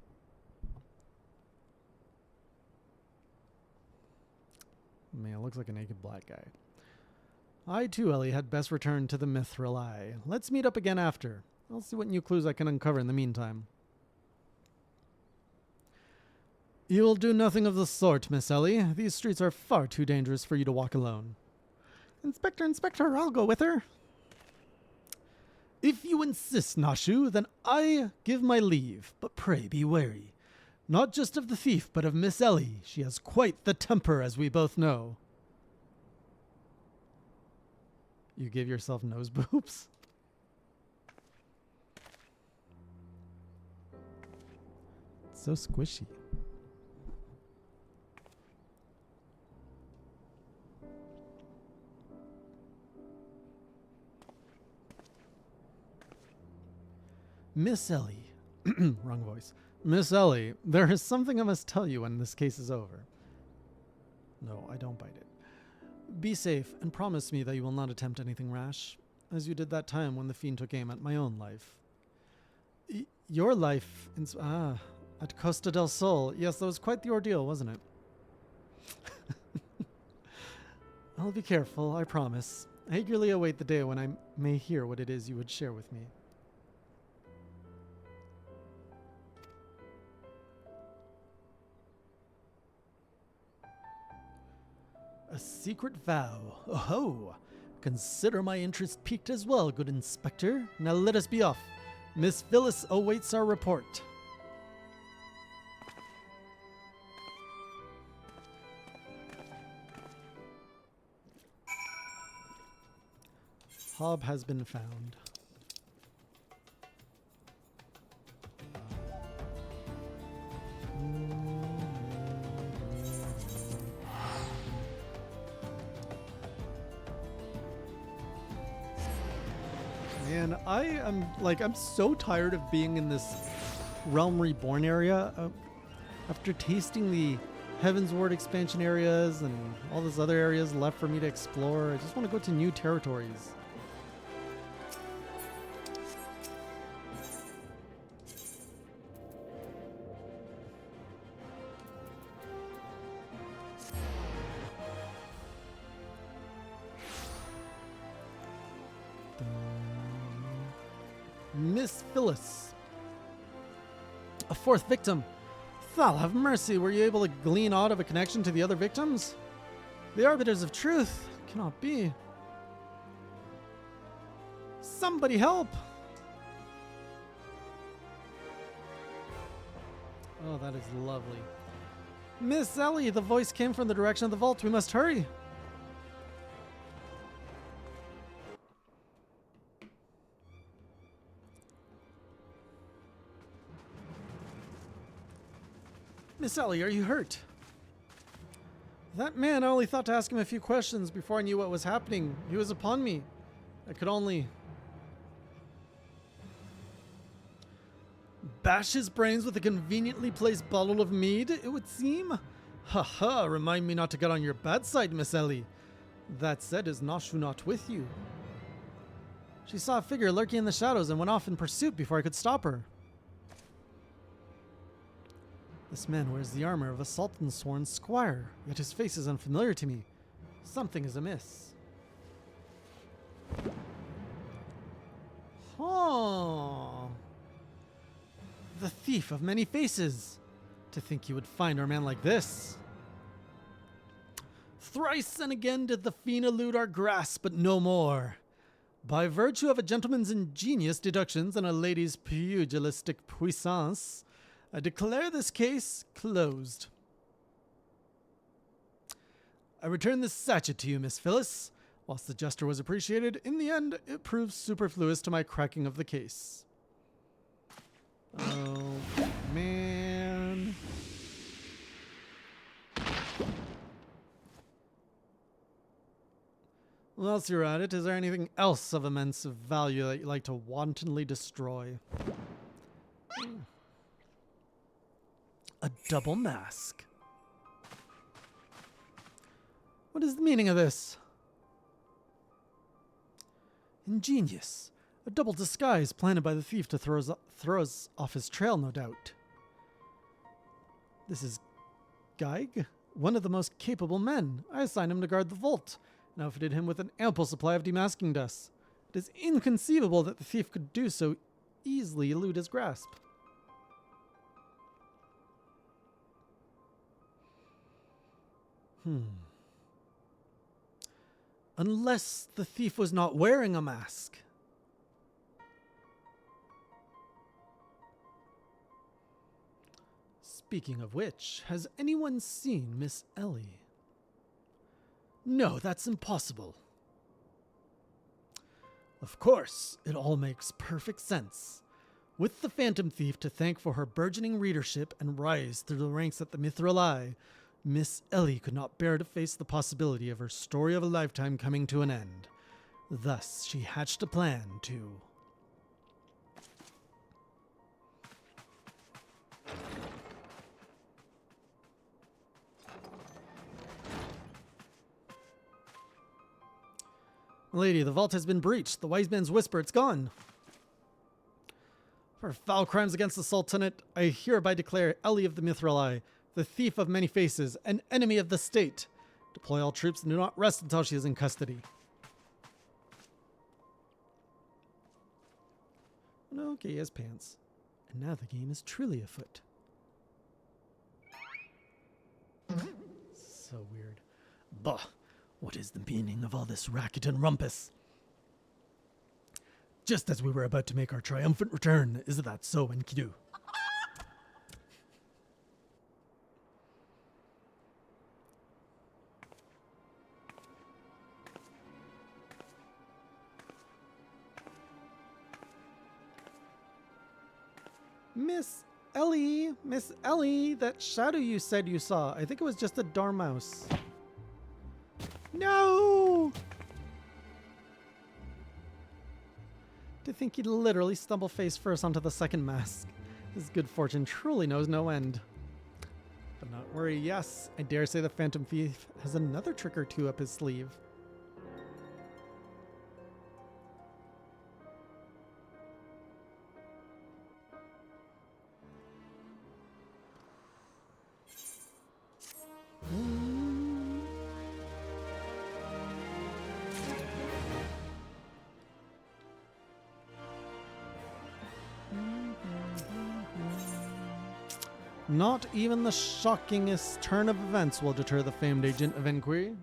Man, it looks like a naked black guy. I too, Ellie, had best return to the Mithril Eye. Let's meet up again after. I'll see what new clues I can uncover in the meantime. You will do nothing of the sort, Miss Ellie. These streets are far too dangerous for you to walk alone. Inspector, I'll go with her. If you insist, Nashu, then I give my leave. But pray be wary. Not just of the thief, but of Miss Ellie. She has quite the temper, as we both know. You give yourself nose boobs? It's so squishy. Miss Ellie. Wrong voice. Miss Ellie, there is something I must tell you when this case is over. No, I don't bite it. Be safe and promise me that you will not attempt anything rash, as you did that time when the fiend took aim at my own life. Your life at Costa del Sol. Yes, that was quite the ordeal, wasn't it? I'll be careful, I promise. I eagerly await the day when I may hear what it is you would share with me. A secret vow. Oh-ho! Consider my interest piqued as well, good inspector. Now let us be off. Miss Phyllis awaits our report. Hob has been found. Man, I'm so tired of being in this Realm Reborn area. After tasting the Heavensward expansion areas and all those other areas left for me to explore, I just want to go to new territories. Miss Phyllis. A fourth victim. Thal, have mercy. Were you able to glean aught of a connection to the other victims? The arbiters of truth. Cannot be. Somebody help. Oh, that is lovely. Miss Ellie, the voice came from the direction of the vault. We must hurry. Miss Ellie, are you hurt? That man, I only thought to ask him a few questions before I knew what was happening. He was upon me. I could only bash his brains with a conveniently placed bottle of mead, it would seem. Ha, remind me not to get on your bad side, Miss Ellie. That said, is Nashu not with you? She saw a figure lurking in the shadows and went off in pursuit before I could stop her. This man wears the armor of a Sultan-sworn squire, yet his face is unfamiliar to me. Something is amiss. Oh, the thief of many faces. To think you would find our man like this. Thrice and again did the fiend elude our grasp, but no more. By virtue of a gentleman's ingenious deductions and a lady's pugilistic puissance, I declare this case closed. I return this sachet to you, Miss Phyllis. Whilst the gesture was appreciated, in the end, it proved superfluous to my cracking of the case. Oh, man. Well, else you're at it, is there anything else of immense value that you'd like to wantonly destroy? A double mask. What is the meaning of this? Ingenious. A double disguise planted by the thief to throw us off his trail, no doubt. This is Geig, one of the most capable men. I assigned him to guard the vault and outfitted him with an ample supply of demasking dust. It is inconceivable that the thief could do so easily elude his grasp. Unless the thief was not wearing a mask. Speaking of which, has anyone seen Miss Ellie? No, that's impossible. Of course, it all makes perfect sense. With the Phantom Thief to thank for her burgeoning readership and rise through the ranks at the Mithril Eye, Miss Ellie could not bear to face the possibility of her story of a lifetime coming to an end. Thus, she hatched a plan to... Lady, the vault has been breached. The wise man's whisper, it's gone. For foul crimes against the Sultanate, I hereby declare Ellie of the Mithril Eye, the thief of many faces, an enemy of the state. Deploy all troops and do not rest until she is in custody. Okay, he has pants. And now the game is truly afoot. So weird. Bah! What is the meaning of all this racket and rumpus? Just as we were about to make our triumphant return, isn't that so, Enkidu? Miss Ellie, that shadow you said you saw, I think it was just a dormouse. No! To think he'd literally stumble face first onto the second mask. His good fortune truly knows no end. But not worry, yes, I dare say the Phantom Thief has another trick or two up his sleeve. Not even the shockingest turn of events will deter the famed agent of inquiry.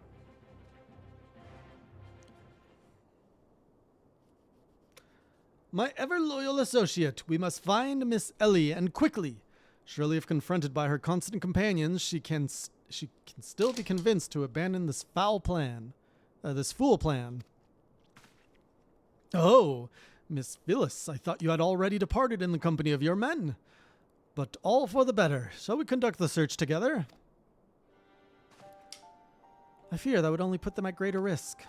My ever-loyal associate, we must find Miss Ellie, and quickly. Surely if confronted by her constant companions, she can still be convinced to abandon this foul plan. This fool plan. Oh, Miss Phyllis, I thought you had already departed in the company of your men. But all for the better. Shall we conduct the search together? I fear that would only put them at greater risk.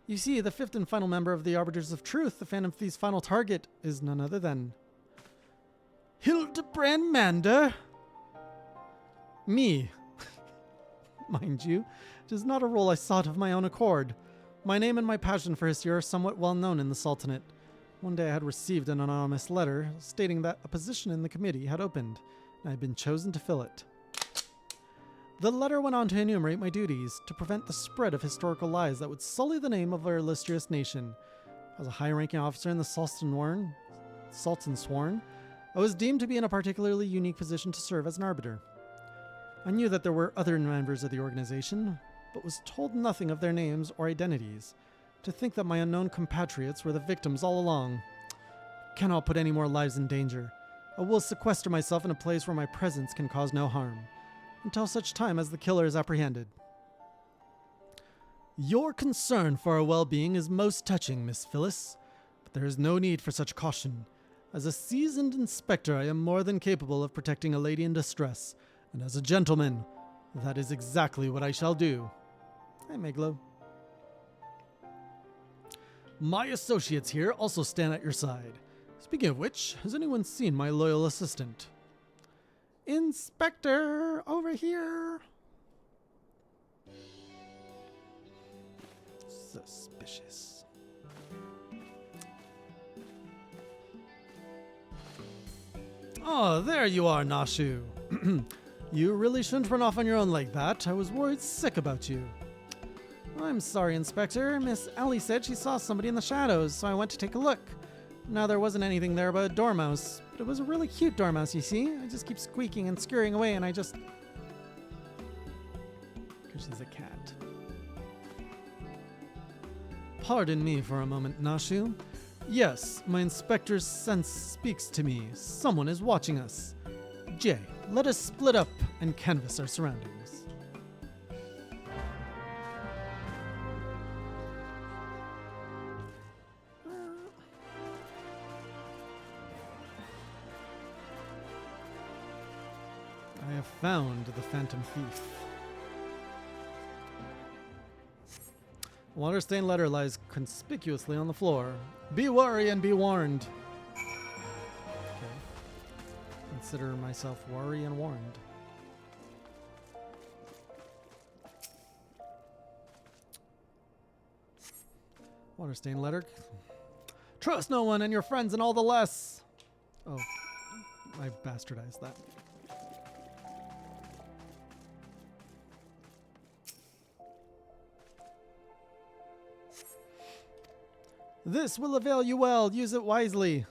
You see, the fifth and final member of the Arbiters of Truth, the Phantom Thief's final target, is none other than Hildibrand Mander. Me. Mind you, it is not a role I sought of my own accord. My name and my passion for history are somewhat well known in the Sultanate. One day I had received an anonymous letter stating that a position in the committee had opened, and I had been chosen to fill it. The letter went on to enumerate my duties to prevent the spread of historical lies that would sully the name of our illustrious nation. As a high-ranking officer in the Sultan Sworn, I was deemed to be in a particularly unique position to serve as an arbiter. I knew that there were other members of the organization, but was told nothing of their names or identities. To think that my unknown compatriots were the victims all along. Cannot put any more lives in danger. I will sequester myself in a place where my presence can cause no harm, until such time as the killer is apprehended. Your concern for our well-being is most touching, Miss Phyllis, but there is no need for such caution. As a seasoned inspector, I am more than capable of protecting a lady in distress, and as a gentleman, that is exactly what I shall do. Hi, Meglo. My associates here also stand at your side. Speaking of which, has anyone seen my loyal assistant? Inspector, over here. Suspicious. Oh, there you are, Nashu. You really shouldn't run off on your own like that. I was worried sick about you. I'm sorry, Inspector. Miss Ellie said she saw somebody in the shadows, so I went to take a look. Now, there wasn't anything there but a dormouse. But it was a really cute dormouse, you see. I just keep squeaking and scurrying away, and I just... Because she's a cat. Pardon me for a moment, Nashu. Yes, my inspector's sense speaks to me. Someone is watching us. Jay, let us split up and canvass our surroundings. I have found the Phantom Thief. A water-stained letter lies conspicuously on the floor. Be wary and be warned. Okay. Consider myself wary and warned. Water-stained letter. Trust no one and your friends and all the less. Oh, I bastardized that. This will avail you well. Use it wisely.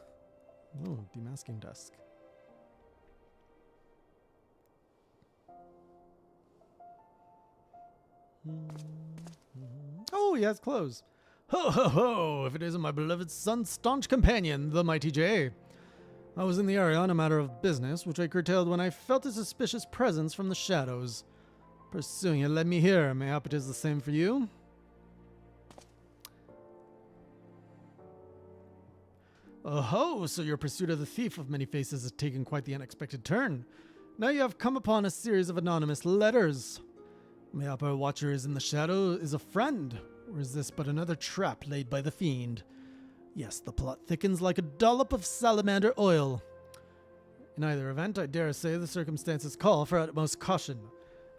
Oh, demasking dusk. Oh, he has clothes. Ho, ho, ho! If it isn't my beloved son's staunch companion, the mighty Jay. I was in the area on a matter of business, which I curtailed when I felt a suspicious presence from the shadows. Pursuing it led me here. Mayhap it is the same for you? Oh ho, so your pursuit of the thief of many faces has taken quite the unexpected turn. Now you have come upon a series of anonymous letters. Mayhap our watcher is in the shadow is a friend, or is this but another trap laid by the fiend? Yes, the plot thickens like a dollop of salamander oil. In either event, I dare say the circumstances call for utmost caution.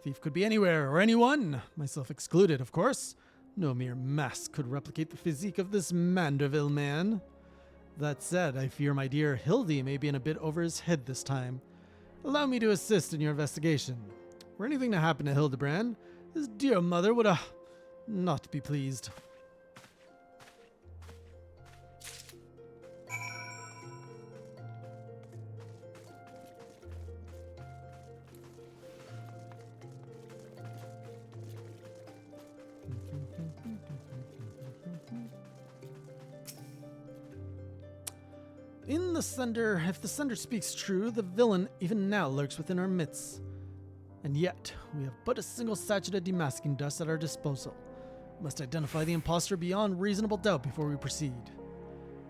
Thief could be anywhere or anyone, myself excluded, of course. No mere mask could replicate the physique of this Manderville man. That said, I fear my dear Hildy may be in a bit over his head this time. Allow me to assist in your investigation. Were anything to happen to Hildibrand, his dear mother would not be pleased. If the sender speaks true, the villain even now lurks within our midst. And yet, we have but a single sachet of demasking dust at our disposal. We must identify the imposter beyond reasonable doubt before we proceed.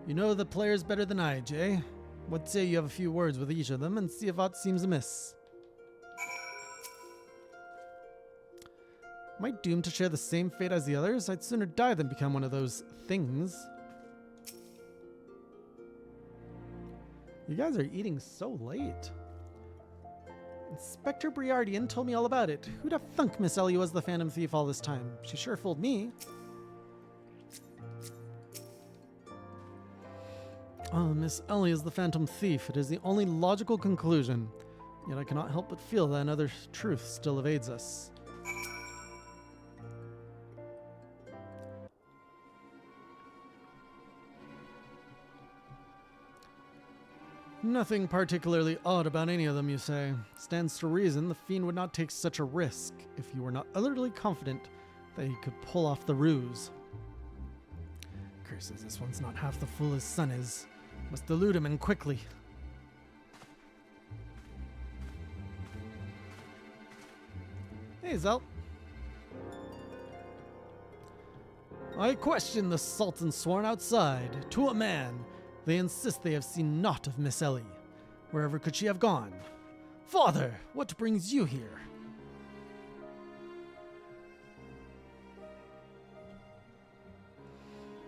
You know the players better than I, Jay. What say you have a few words with each of them and see if aught seems amiss? Am I doomed to share the same fate as the others? I'd sooner die than become one of those things. You guys are eating so late. Inspector Briardian told me all about it. Who'd have thunk Miss Ellie was the Phantom Thief all this time? She sure fooled me. Oh, Miss Ellie is the Phantom Thief. It is the only logical conclusion. Yet I cannot help but feel that another truth still evades us. Nothing particularly odd about any of them, you say. Stands to reason the fiend would not take such a risk if you were not utterly confident that he could pull off the ruse. Curses, this one's not half the fool his son is. Must elude him and quickly. Hey, Zelt. I question the sultan sworn outside. To a man, they insist they have seen naught of Miss Ellie. Wherever could she have gone? Father, what brings you here?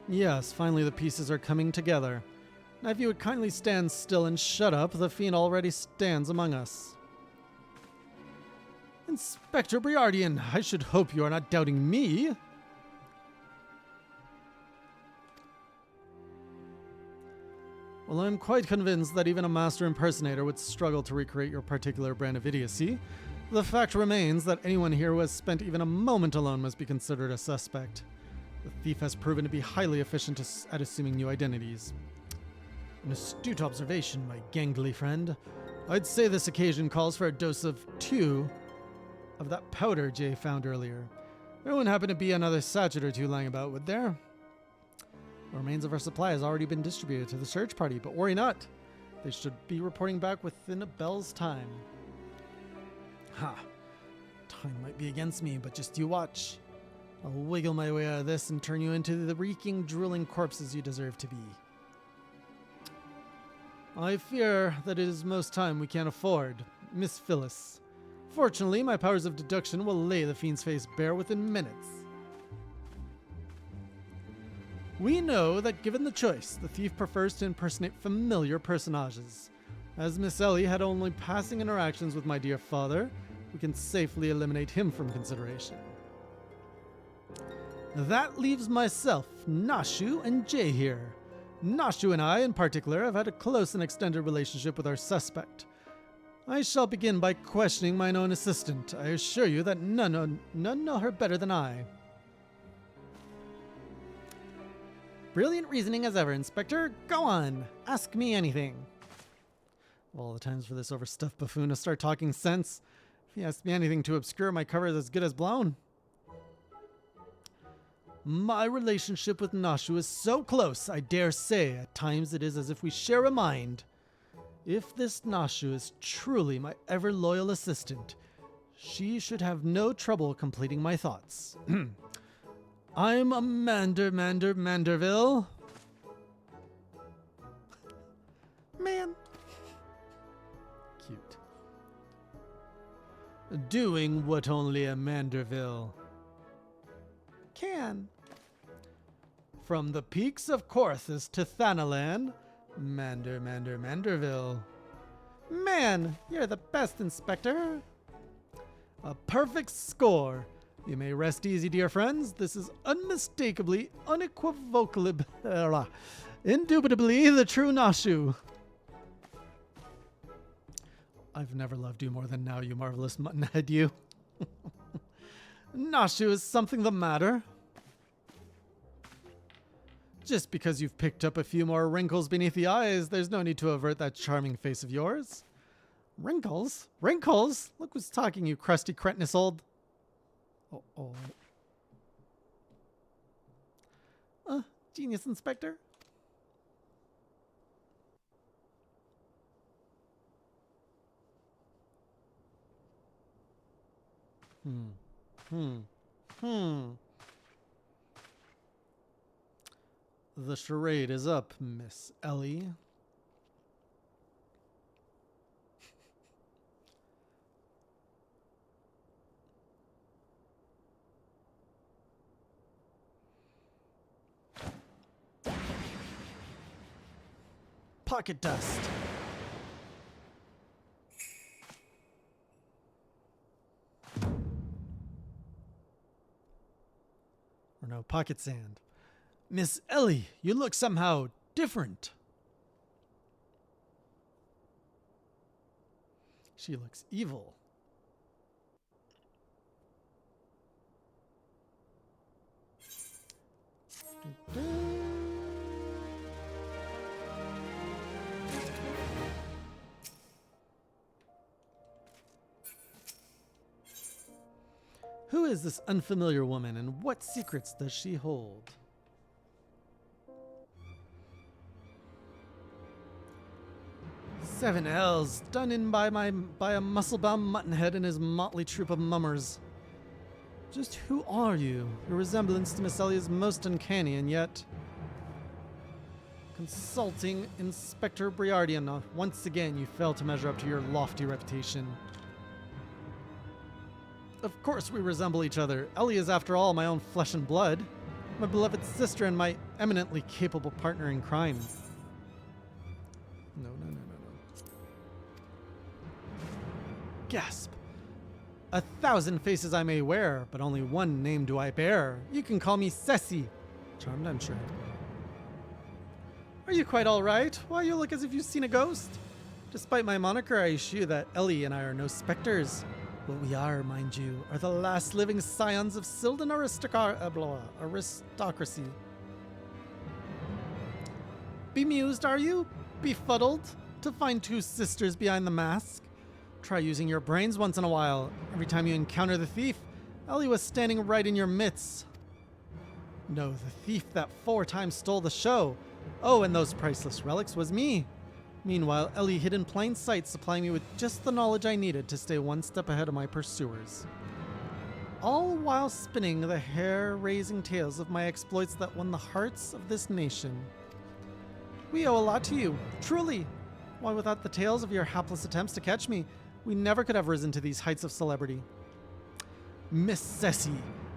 Yes, finally the pieces are coming together. Now if you would kindly stand still and shut up, the fiend already stands among us. Inspector Briardian, I should hope you are not doubting me. Well, I'm quite convinced that even a master impersonator would struggle to recreate your particular brand of idiocy. The fact remains that anyone here who has spent even a moment alone must be considered a suspect. The thief has proven to be highly efficient at assuming new identities. An astute observation, my gangly friend. I'd say this occasion calls for a dose of 2 of that powder Jay found earlier. There wouldn't happen to be another sachet or 2 lying about, would there? The remains of our supply has already been distributed to the search party, but worry not. They should be reporting back within a bell's time. Ha! Time might be against me, but just you watch. I'll wiggle my way out of this and turn you into the reeking, drooling corpses you deserve to be. I fear that it is most time we can't afford, Miss Phyllis. Fortunately, my powers of deduction will lay the fiend's face bare within minutes. We know that given the choice, the thief prefers to impersonate familiar personages. As Miss Ellie had only passing interactions with my dear father, we can safely eliminate him from consideration. That leaves myself, Nashu, and Jay here. Nashu and I, in particular, have had a close and extended relationship with our suspect. I shall begin by questioning mine own assistant. I assure you that none know her better than I. Brilliant reasoning as ever, Inspector. Go on. Ask me anything. Of all the times for this overstuffed buffoon to start talking sense, if he asks me anything too obscure, my cover is as good as blown. My relationship with Nashu is so close, I dare say, at times it is as if we share a mind. If this Nashu is truly my ever-loyal assistant, she should have no trouble completing my thoughts. I'm a Manderville. Man. Cute. Doing what only a Manderville can. From the peaks of Corthus to Thanalan, Manderville. Man, you're the best, Inspector. A perfect score. You may rest easy, dear friends. This is unmistakably, unequivocally, indubitably the true Nashu. I've never loved you more than now, you marvelous muttonhead, you. Nashu, is something the matter? Just because you've picked up a few more wrinkles beneath the eyes, there's no need to avert that charming face of yours. Wrinkles? Wrinkles? Look who's talking, you crusty cretinous old... Oh. Genius, Inspector. The charade is up, Miss Ellie. Pocket dust. Or no, pocket sand. Miss Ellie, you look somehow different. She looks evil. Who is this unfamiliar woman, and what secrets does she hold? Seven L's, done in by a muscle-bound muttonhead and his motley troop of mummers. Just who are you? Your resemblance to Miss Ellie is most uncanny, and yet... Consulting Inspector Briardian, once again you fail to measure up to your lofty reputation. Of course we resemble each other. Ellie is, after all, my own flesh and blood. My beloved sister and my eminently capable partner in crime. No. Gasp. 1,000 faces I may wear, but only one name do I bear. You can call me Ceci. Charmed, I'm sure. Are you quite alright? Why, you look as if you've seen a ghost. Despite my moniker, I assure you that Ellie and I are no specters. What we are, mind you, are the last living scions of Sylvan aristocracy. Bemused, are you? Befuddled? To find two sisters behind the mask? Try using your brains once in a while. Every time you encounter the thief, Ellie was standing right in your midst. No, the thief that 4 times stole the show. Oh, and those priceless relics was me. Meanwhile, Ellie hid in plain sight, supplying me with just the knowledge I needed to stay one step ahead of my pursuers. All while spinning the hair-raising tales of my exploits that won the hearts of this nation. We owe a lot to you, truly. Why, without the tales of your hapless attempts to catch me, we never could have risen to these heights of celebrity. Miss Ceci,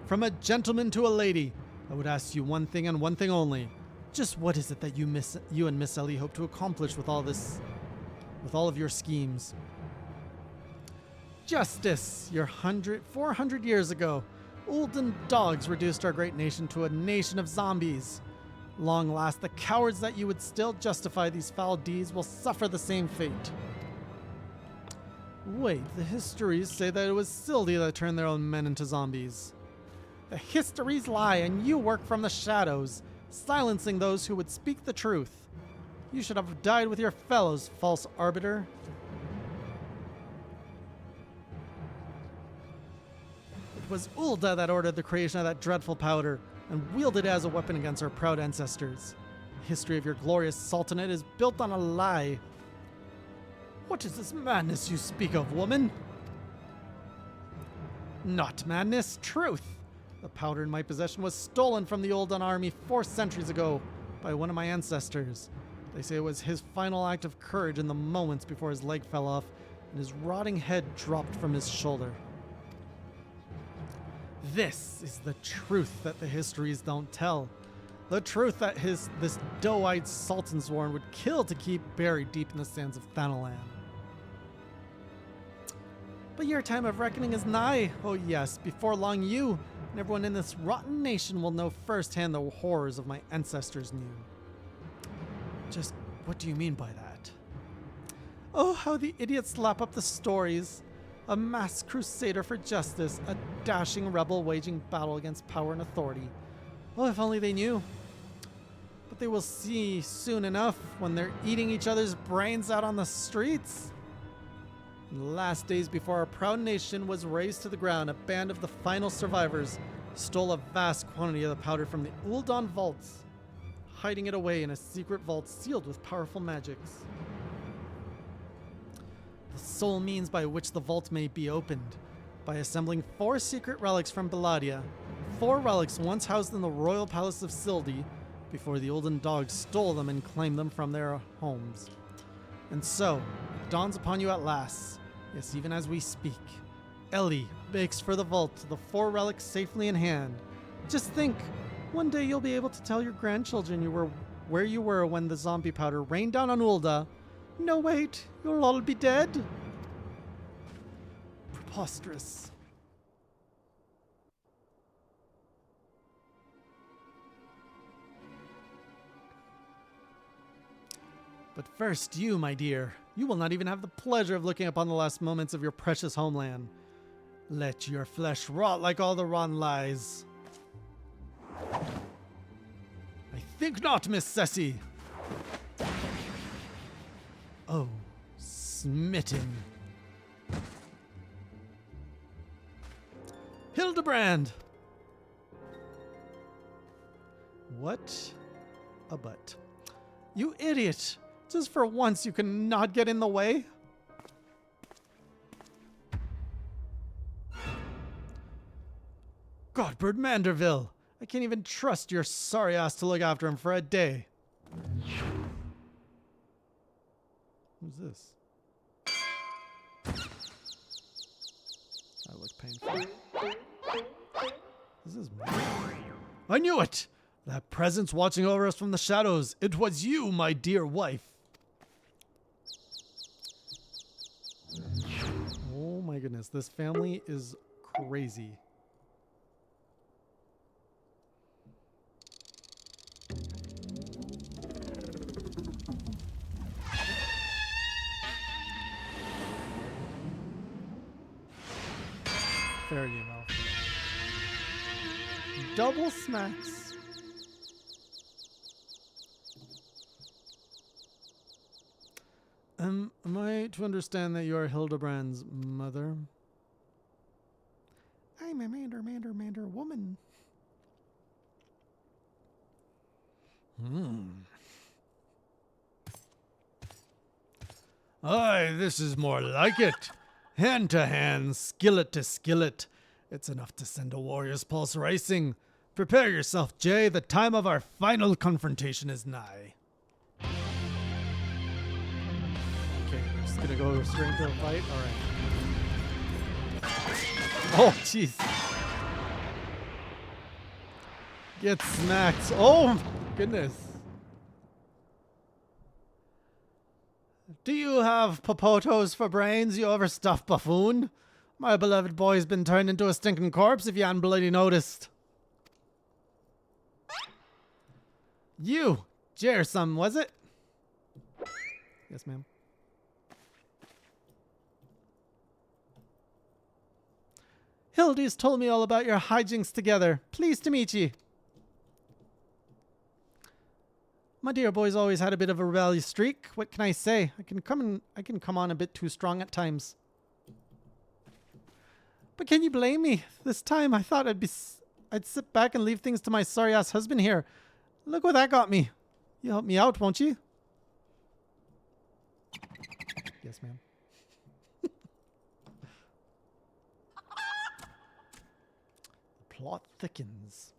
from a gentleman to a lady, I would ask you one thing and one thing only. Just what is it that you and Miss Ellie hope to accomplish with all of your schemes? Justice! 400 years ago, Ulden dogs reduced our great nation to a nation of zombies. Long last, the cowards that you would still justify these foul deeds will suffer the same fate. Wait, the histories say that it was Sylvie that turned their own men into zombies. The histories lie, and you work from the shadows, silencing those who would speak the truth. You should have died with your fellows, false arbiter. It was Ulda that ordered the creation of that dreadful powder, and wielded it as a weapon against our proud ancestors. The history of your glorious sultanate is built on a lie. What is this madness you speak of, woman? Not madness, truth. The powder in my possession was stolen from the Uldan army 4 centuries ago by one of my ancestors. They say it was his final act of courage in the moments before his leg fell off and his rotting head dropped from his shoulder. This is the truth that the histories don't tell. The truth that this doe-eyed Sultansworn would kill to keep buried deep in the sands of Thanalan. But your time of reckoning is nigh. Oh yes, before long you and everyone in this rotten nation will know firsthand the horrors of my ancestors knew. Just what do you mean by that? Oh, how the idiots lap up the stories. A masked crusader for justice, a dashing rebel waging battle against power and authority. Oh, if only they knew. But they will see soon enough when they're eating each other's brains out on the streets. In the last days before our proud nation was razed to the ground, a band of the final survivors stole a vast quantity of the powder from the Uldan vaults, hiding it away in a secret vault sealed with powerful magics. The sole means by which the vault may be opened, by assembling 4 secret relics from Belladia, 4 relics once housed in the royal palace of Sildi, before the Uldan dogs stole them and claimed them from their homes. And so, it dawns upon you at last, yes, even as we speak. Ellie makes for the vault, the 4 relics safely in hand. Just think, one day you'll be able to tell your grandchildren you were where you were when the zombie powder rained down on Ulda. No, wait, you'll all be dead? Preposterous. But first, you, my dear, you will not even have the pleasure of looking upon the last moments of your precious homeland. Let your flesh rot like all the rotten lies. I think not, Miss Ceci. Oh, smitten. Hildibrand! What a butt. You idiot! Just for once you can not get in the way? Godbird Manderville! I can't even trust your sorry ass to look after him for a day. Who's this? That looks painful. This is me. I knew it! That presence watching over us from the shadows. It was you, my dear wife. Oh my goodness, this family is crazy. fair game, Alpha. Double smacks. Am I to understand that you are Hildibrand's mother? I'm a mander woman. Aye, this is more like it. Hand to hand, skillet to skillet. It's enough to send a warrior's pulse racing. Prepare yourself, Jay. The time of our final confrontation is nigh. Okay, we're just gonna go straight into a fight. All right. Oh, jeez. Get smacked. Oh, goodness. Do you have popotos for brains, you overstuffed buffoon? My beloved boy's been turned into a stinking corpse if you hadn't bloody noticed. You, Jersum, was it? Yes, ma'am. Hildy's told me all about your hijinks together. Pleased to meet ye. My dear boy's always had a bit of a rebellious streak. What can I say? I can come on a bit too strong at times. But can you blame me? This time I thought I'd sit back and leave things to my sorry ass husband here. Look what that got me. You help me out, won't you? Yes, ma'am. The plot thickens.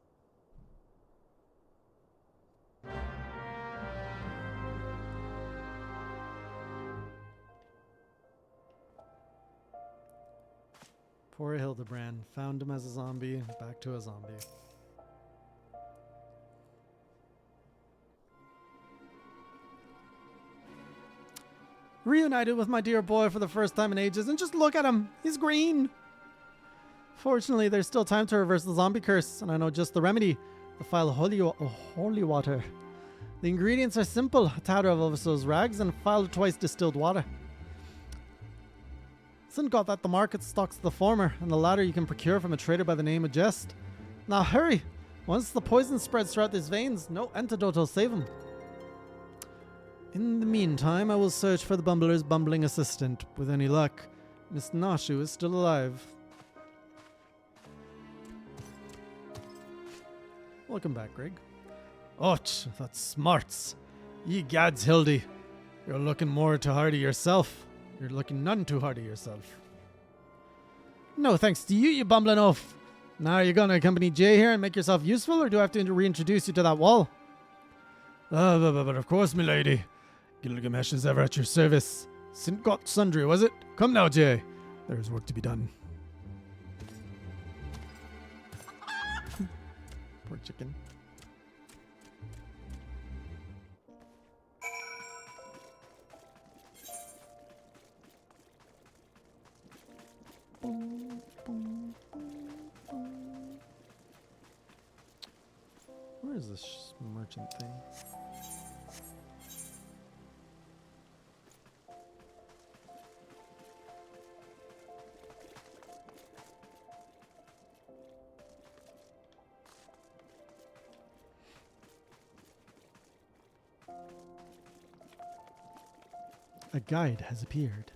Poor Hildibrand. Found him as a zombie, back to a zombie. Reunited with my dear boy for the first time in ages, and just look at him. He's green. Fortunately, there's still time to reverse the zombie curse, and I know just the remedy. The phial of holy water. The ingredients are simple. A tather of Oviso's rags and a phial of twice distilled water. Sin got that the market stocks the former, and the latter you can procure from a trader by the name of Jest. Now hurry! Once the poison spreads throughout his veins, no antidote will save him. In the meantime, I will search for the bumbler's bumbling assistant. With any luck, Miss Nashu is still alive. Welcome back, Greg. Och, that's smarts. Ye gads, Hildy. You're looking more too hard of yourself. You're looking none too hard of yourself. No thanks to you, you bumbling oaf. Now are you going to accompany Jay here and make yourself useful, or do I have to reintroduce you to that wall? But of course, milady. Gilgamesh is ever at your service. Sint got sundry, was it? Come now, Jay. There is work to be done. Poor chicken. Where is this merchant thing? A guide has appeared.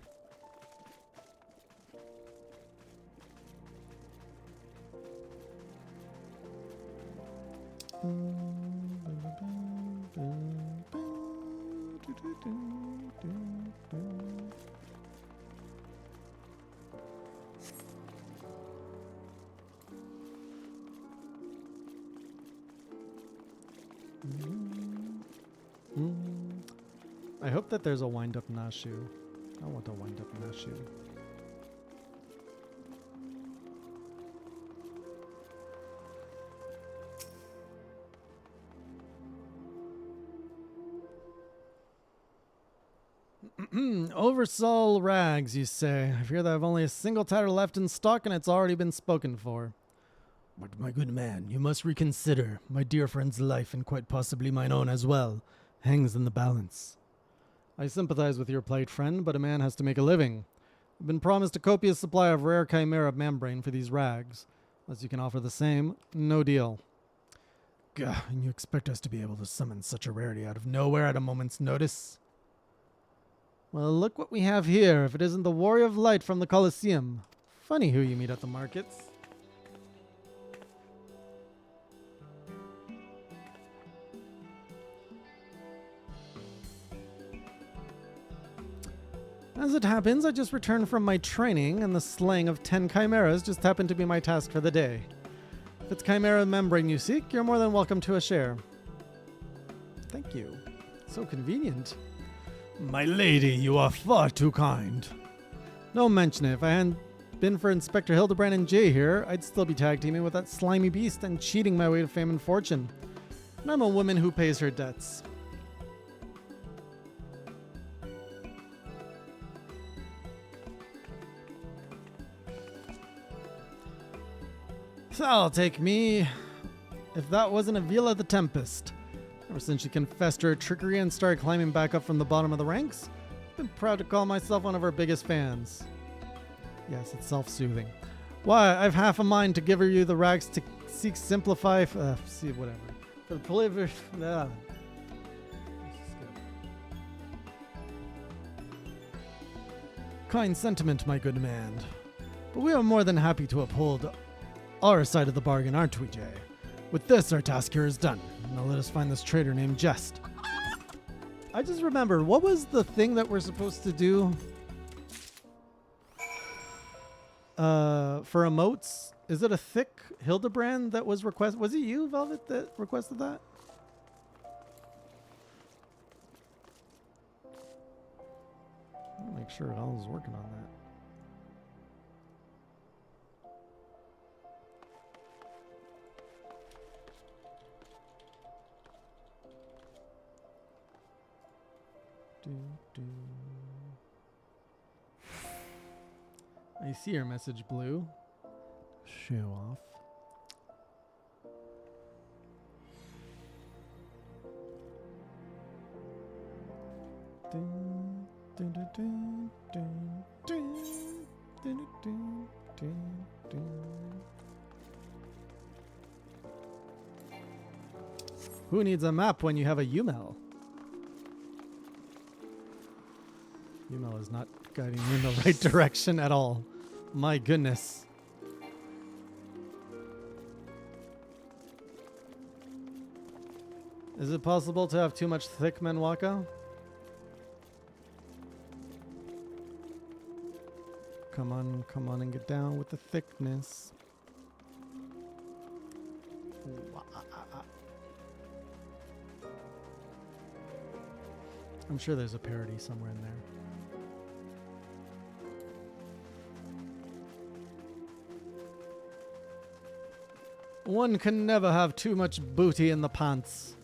I hope that there's a wind-up Nashu. I want a wind-up Nashu. Oversoul rags, you say. I fear that I've only a single tatter left in stock, and it's already been spoken for. But my good man, you must reconsider. My dear friend's life, and quite possibly mine own as well, hangs in the balance. I sympathize with your plight, friend, but a man has to make a living. I've been promised a copious supply of rare chimera membrane for these rags. Unless you can offer the same, no deal. Gah, and you expect us to be able to summon such a rarity out of nowhere at a moment's notice? Well, look what we have here, if it isn't the Warrior of Light from the Colosseum. Funny who you meet at the markets. As it happens, I just returned from my training, and the slaying of 10 chimeras just happened to be my task for the day. If it's chimera membrane you seek, you're more than welcome to a share. Thank you. So convenient. My lady, you are far too kind. No mention it. If I hadn't been for Inspector Hildibrand and Jay here, I'd still be tag teaming with that slimy beast and cheating my way to fame and fortune. And I'm a woman who pays her debts. That'll take me. If that wasn't Avila the Tempest. Ever since she confessed her trickery and started climbing back up from the bottom of the ranks, I've been proud to call myself one of her biggest fans. Yes, it's self-soothing. Why, I've half a mind to give her you the rags to seek simplify. See, whatever. For the prolific. Kind sentiment, my good man. But we are more than happy to uphold our side of the bargain, aren't we, Jay? With this, our task here is done. Now let us find this traitor named Jest. I just remembered, what was the thing that we're supposed to do? For emotes? Is it a thick Hildibrand that was requested? Was it you, Velvet, that requested that? I'll make sure I was working on that. I see your message, Blue. Show off. Who needs a map when you have a UML? UML is not guiding you in the right direction at all. My goodness. Is it possible to have too much thick Menwaka? Come on and get down with the thickness. I'm sure there's a parody somewhere in there. One can never have too much booty in the pants.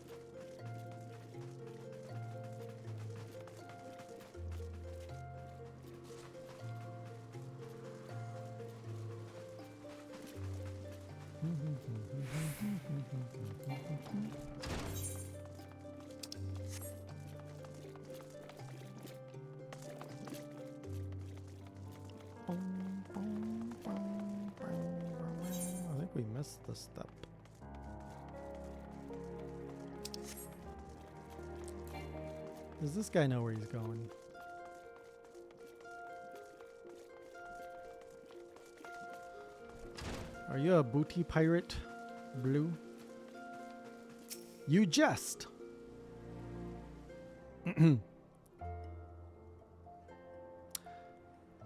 We missed the step. Does this guy know where he's going? Are you a booty pirate, Blue? You jest.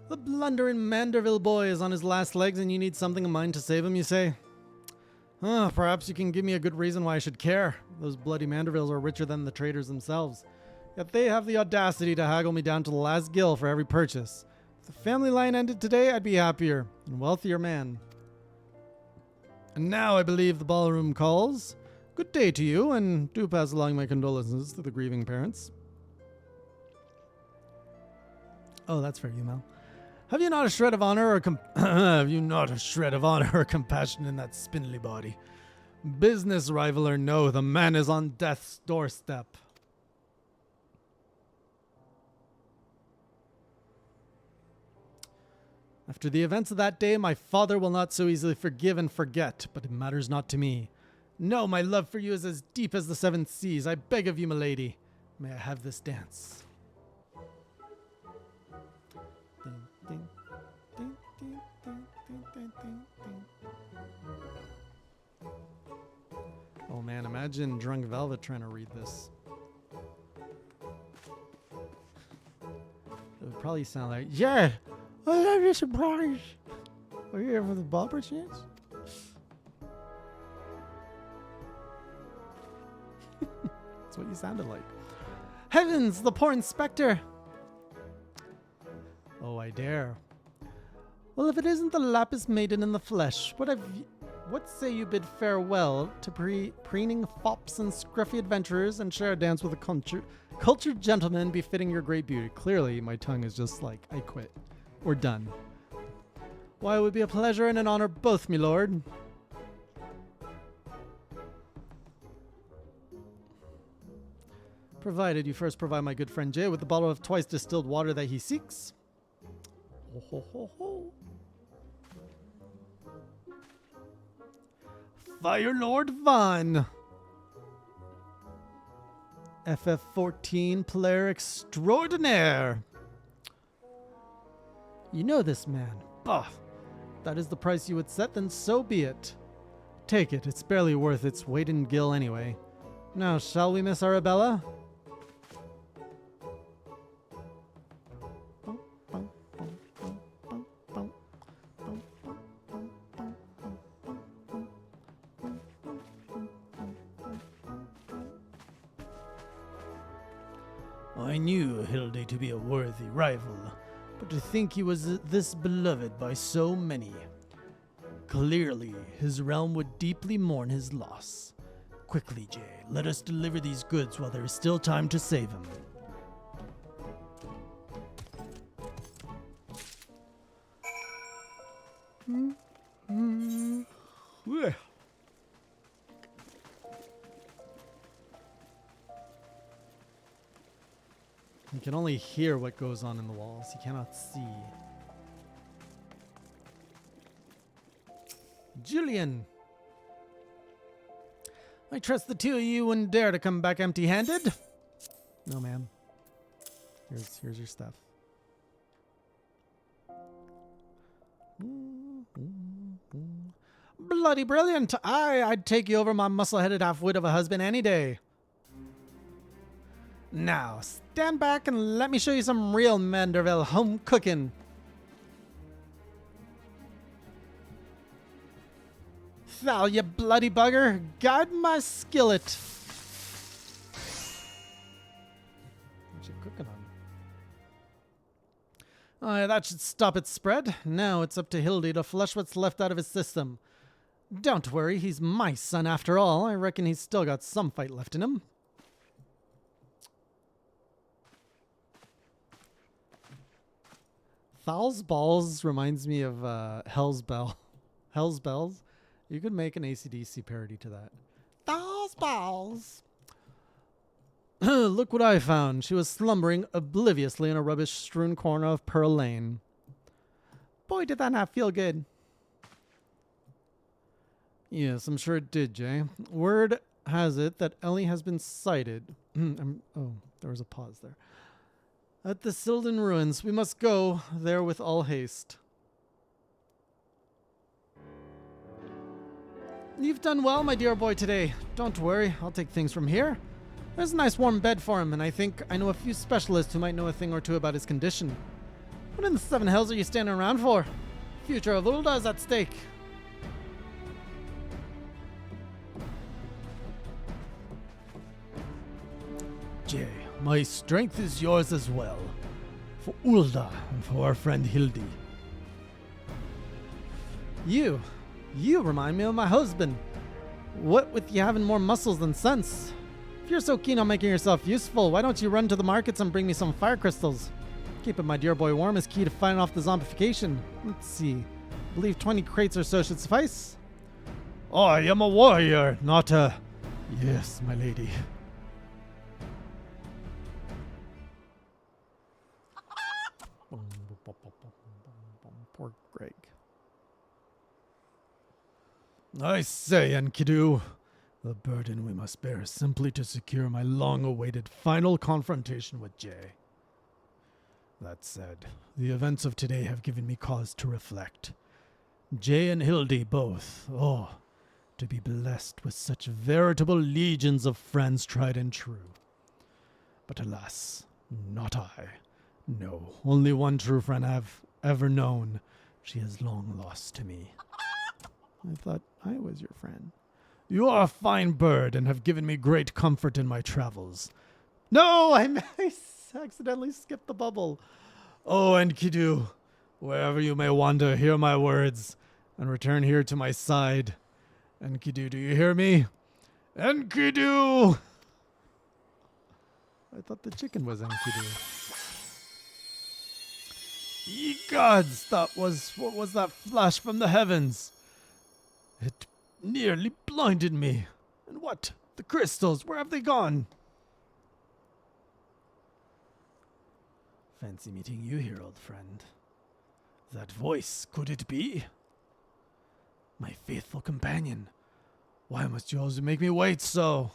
The blundering Manderville boy is on his last legs and you need something of mine to save him, you say? Perhaps you can give me a good reason why I should care. Those bloody Mandervilles are richer than the traders themselves. Yet they have the audacity to haggle me down to the last gill for every purchase. If the family line ended today, I'd be happier and wealthier man. And now I believe the ballroom calls. Good day to you, and do pass along my condolences to the grieving parents. Oh, that's fair, Mel. Have you not a shred of honor or compassion in that spindly body? Business rival or no, the man is on death's doorstep. After the events of that day, my father will not so easily forgive and forget, but it matters not to me. No, my love for you is as deep as the seven seas. I beg of you, milady. May I have this dance? Ding, ding, ding, ding, ding, ding, ding, ding, ding. Oh man, imagine Drunk Velvet trying to read this. It would probably sound like, yeah, I love you surprise. Are you here for the ball chance? That's what you sounded like. Heavens, the poor inspector! Oh, I dare. Well, if it isn't the Lapis Maiden in the flesh, what say you bid farewell to preening fops and scruffy adventurers and share a dance with a cultured gentleman befitting your great beauty? Clearly, my tongue is just like, I quit. We're done. Why, it would be a pleasure and an honor both, me lord. Provided you first provide my good friend Jay with the bottle of twice distilled water that he seeks. Ho, ho, ho, ho. Fire Lord Von. FF14 player extraordinaire. You know this man. Bah. If that is the price you would set, then so be it. Take it. It's barely worth its weight in gill anyway. Now, shall we, Miss Arabella? I knew Hilde to be a worthy rival, but to think he was this beloved by so many. Clearly, his realm would deeply mourn his loss. Quickly, Jay, let us deliver these goods while there is still time to save him. Yeah. You can only hear what goes on in the walls. You cannot see. Julian! I trust the two of you wouldn't dare to come back empty-handed. No, ma'am. Here's your stuff. Bloody brilliant! I'd take you over my muscle-headed half-wit of a husband any day. Now, stand back and let me show you some real Manderville home cooking. Thou, you bloody bugger, guide my skillet. What you cooking on? That should stop its spread. Now it's up to Hildy to flush what's left out of his system. Don't worry, he's my son after all. I reckon he's still got some fight left in him. Foul's Balls reminds me of Hell's Bell. Hell's Bells. You could make an AC/DC parody to that. Foul's Balls. Look what I found. She was slumbering obliviously in a rubbish-strewn corner of Pearl Lane. Boy, did that not feel good. Yes, I'm sure it did, Jay. Word has it that Ellie has been sighted. Oh, there was a pause there. At the Sylvan ruins. We must go there with all haste. You've done well, my dear boy, today. Don't worry, I'll take things from here. There's a nice warm bed for him, and I think I know a few specialists who might know a thing or two about his condition. What in the seven hells are you standing around for? Future of Ulda is at stake. Jay, my strength is yours as well. For Ulda and for our friend Hildy. You remind me of my husband. What with you having more muscles than sense? If you're so keen on making yourself useful, why don't you run to the markets and bring me some fire crystals? Keeping my dear boy warm is key to fighting off the zombification. Let's see. I believe 20 crates or so should suffice. I am a warrior, not a... Yes, my lady. Poor I say, Enkidu, the burden we must bear is simply to secure my long-awaited final confrontation with Jay. That said, the events of today have given me cause to reflect. Jay and Hildy both, to be blessed with such veritable legions of friends tried and true. But alas, not I. No, only one true friend I've ever known. She is long lost to me. I thought I was your friend. You are a fine bird and have given me great comfort in my travels. No, I accidentally skipped the bubble. Oh, Enkidu, wherever you may wander, hear my words and return here to my side. Enkidu, do you hear me? Enkidu! I thought the chicken was Enkidu. Ye gods, what was that flash from the heavens? It nearly blinded me. And what? The crystals, where have they gone? Fancy meeting you here, old friend. That voice, could it be? My faithful companion. Why must you always make me wait so?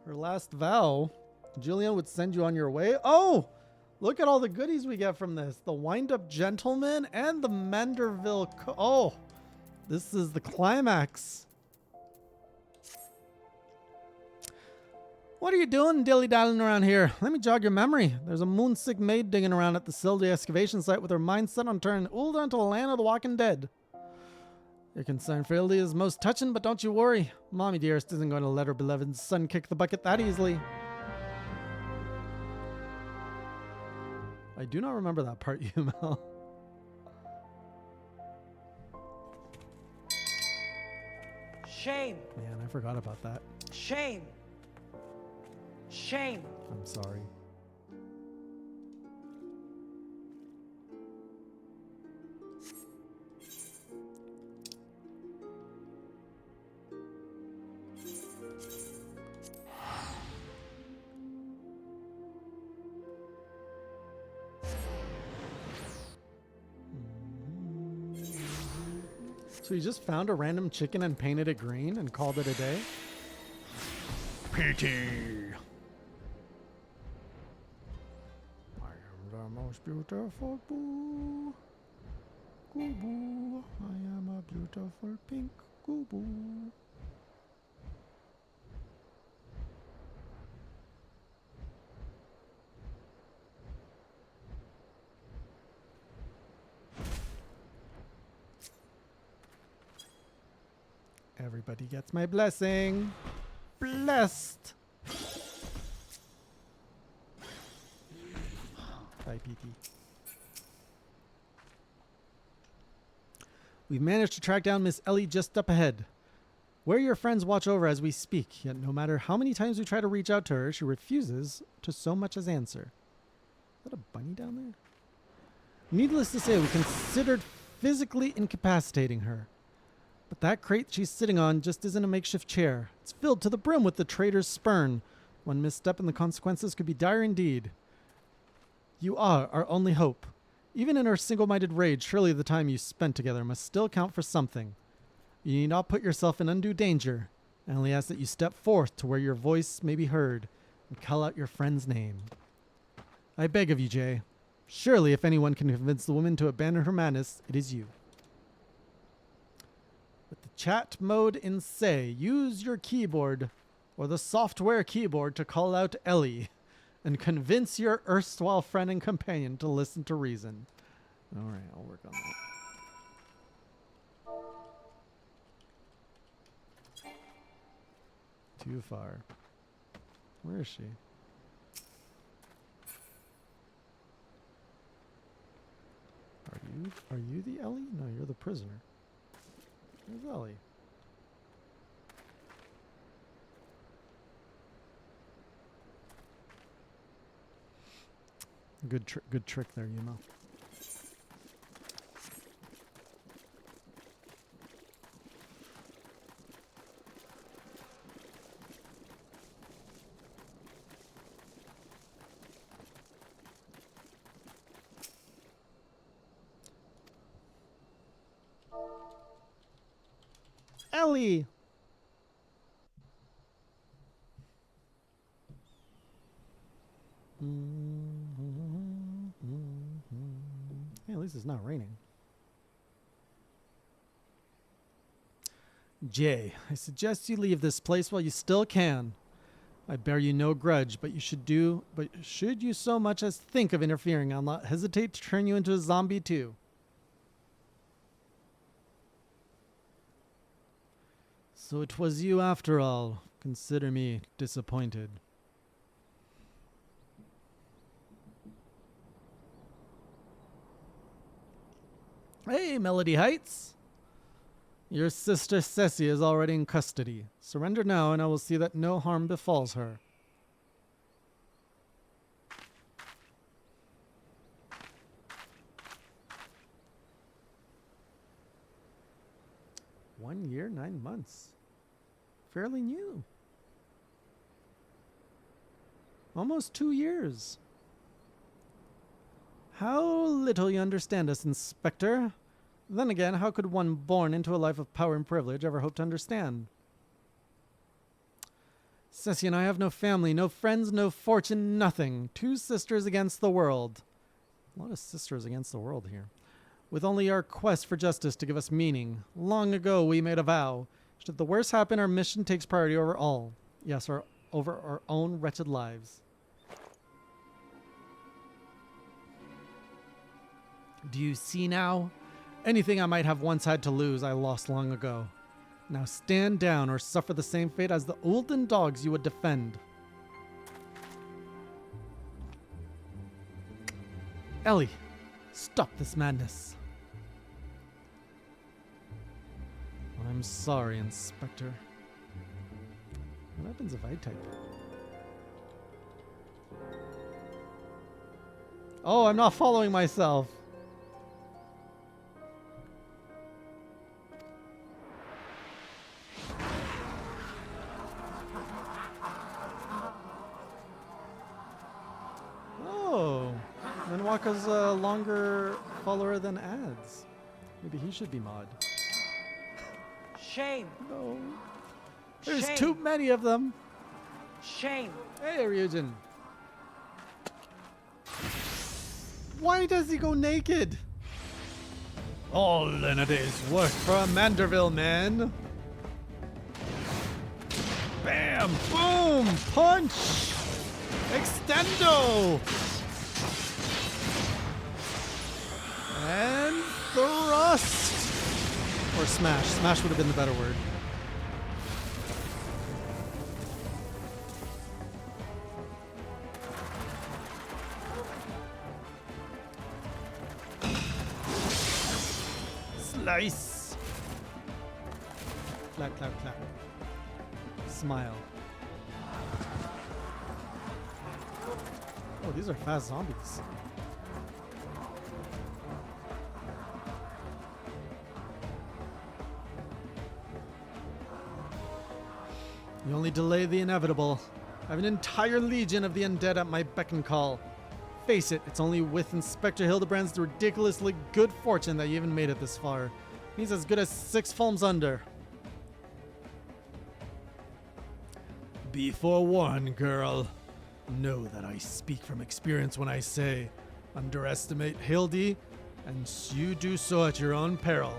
Her last vow, Julian would send you on your way. Oh, look at all the goodies we get from this. The Wind-Up Gentleman and the Manderville. This is the climax. What are you doing dilly-dallying around here? Let me jog your memory. There's a moonsick maid digging around at the Sildy excavation site with her mind set on turning Ulda into the land of the walking dead. Your concern for Hildy is most touching, but don't you worry. Mommy dearest isn't going to let her beloved son kick the bucket that easily. I do not remember that part, Yumel. Shame. Man, I forgot about that. Shame. Shame. I'm sorry. So you just found a random chicken and painted it green and called it a day? Pity. I am the most beautiful boo. Goo boo. I am a beautiful pink goo boo. Everybody gets my blessing. Blessed. Bye, PT. We've managed to track down Miss Ellie just up ahead. Where your friends watch over as we speak, yet no matter how many times we try to reach out to her, she refuses to so much as answer. Is that a bunny down there? Needless to say, we considered physically incapacitating her. But that crate she's sitting on just isn't a makeshift chair. It's filled to the brim with the traitor's spurn. One misstep and the consequences could be dire indeed. You are our only hope. Even in our single-minded rage, surely the time you spent together must still count for something. You need not put yourself in undue danger. I only ask that you step forth to where your voice may be heard and call out your friend's name. I beg of you, Jay. Surely if anyone can convince the woman to abandon her madness, it is you. With the chat mode in say, use your keyboard or the software keyboard to call out Ellie and convince your erstwhile friend and companion to listen to reason. All right, I'll work on that. Too far. Where is she? Are you the Ellie? No, you're the prisoner. Where's Ellie? Good trick there, Yumo. Ellie! Hey, at least it's not raining. Jay, I suggest you leave this place while you still can. I bear you no grudge, but should you so much as think of interfering, I'll not hesitate to turn you into a zombie too. So it was you after all. Consider me disappointed. Hey, Melody Heights! Your sister Ceci is already in custody. Surrender now, and I will see that no harm befalls her. One year, 9 months. Fairly new. Almost 2 years. How little you understand us, Inspector. Then again, how could one born into a life of power and privilege ever hope to understand? Ceci and I have no family, no friends, no fortune, nothing. 2 sisters against the world. A lot of sisters against the world here. With only our quest for justice to give us meaning. Long ago we made a vow. Should the worst happen, our mission takes priority over all. Yes, over our own wretched lives. Do you see now? Anything I might have once had to lose, I lost long ago. Now stand down or suffer the same fate as the olden dogs you would defend. Ellie, stop this madness. I'm sorry, Inspector. What happens if I type it? Oh, I'm not following myself. Oh, Menwaka's a longer follower than ads. Maybe he should be mod. Shame. No. There's Shame. too many of them. Shame. Hey, Ryujin. Why does he go naked? All in a day's work for a Manderville man. Bam! Boom! Punch! Extendo! And thrust! Or smash. Smash would have been the better word. Slice! Clap, clap, clap. Smile. Oh, these are fast zombies. You only delay the inevitable. I have an entire legion of the undead at my beck and call. Face it, it's only with Inspector Hildibrand's ridiculously good fortune that you even made it this far. He's as good as 6 films under. Be forewarned, girl. Know that I speak from experience when I say, underestimate Hildy, and you do so at your own peril.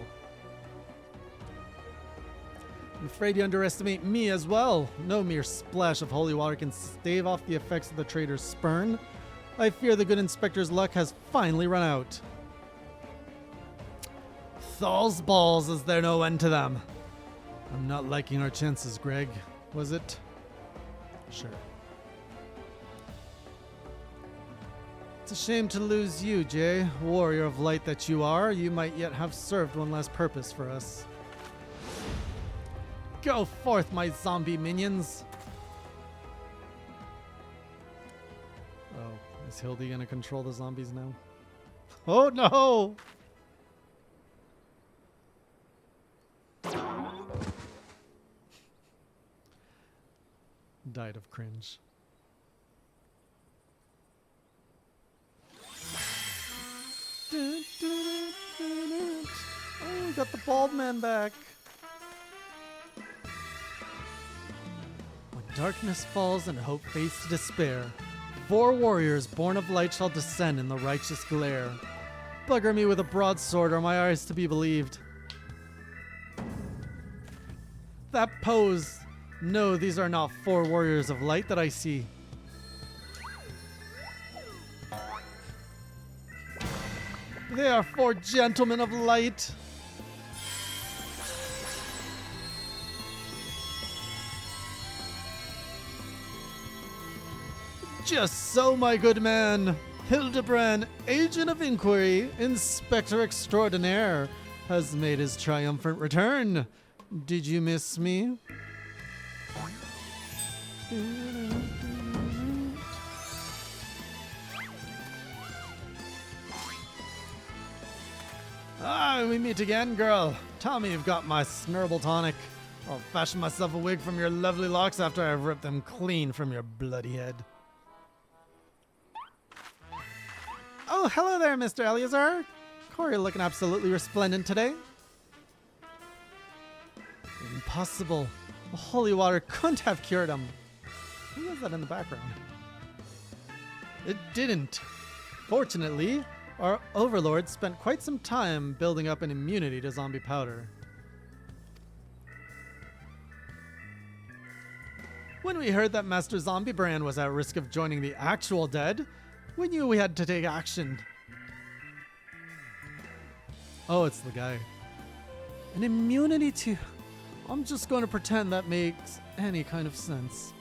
I'm afraid you underestimate me as well. No mere splash of holy water can stave off the effects of the traitor's spurn. I fear the good inspector's luck has finally run out. Thal's balls, is there no end to them? I'm not liking our chances, Greg. Was it? Sure. It's a shame to lose you, Jay. Warrior of light that you are, you might yet have served one last purpose for us. Go forth, my zombie minions! Oh, is Hildy gonna control the zombies now? Oh no! Died of cringe. Oh, we got the bald man back. Darkness falls and hope fades to despair. 4 warriors born of light shall descend in the righteous glare. Bugger me with a broadsword, are my eyes to be believed? That pose! No, these are not 4 warriors of light that I see. They are 4 gentlemen of light. Just so, my good man. Hildibrand, agent of inquiry, inspector extraordinaire, has made his triumphant return. Did you miss me? Ah, we meet again, girl. Tell me you've got my snurble tonic. I'll fashion myself a wig from your lovely locks after I've ripped them clean from your bloody head. Oh, hello there, Mr. Eleazar. Corey looking absolutely resplendent today. Impossible. The holy water couldn't have cured him. Who was that in the background? It didn't. Fortunately, our overlord spent quite some time building up an immunity to zombie powder. When we heard that Master Zombiebrand was at risk of joining the actual dead, we knew we had to take action. Oh, it's the guy. An immunity to... I'm just going to pretend that makes any kind of sense.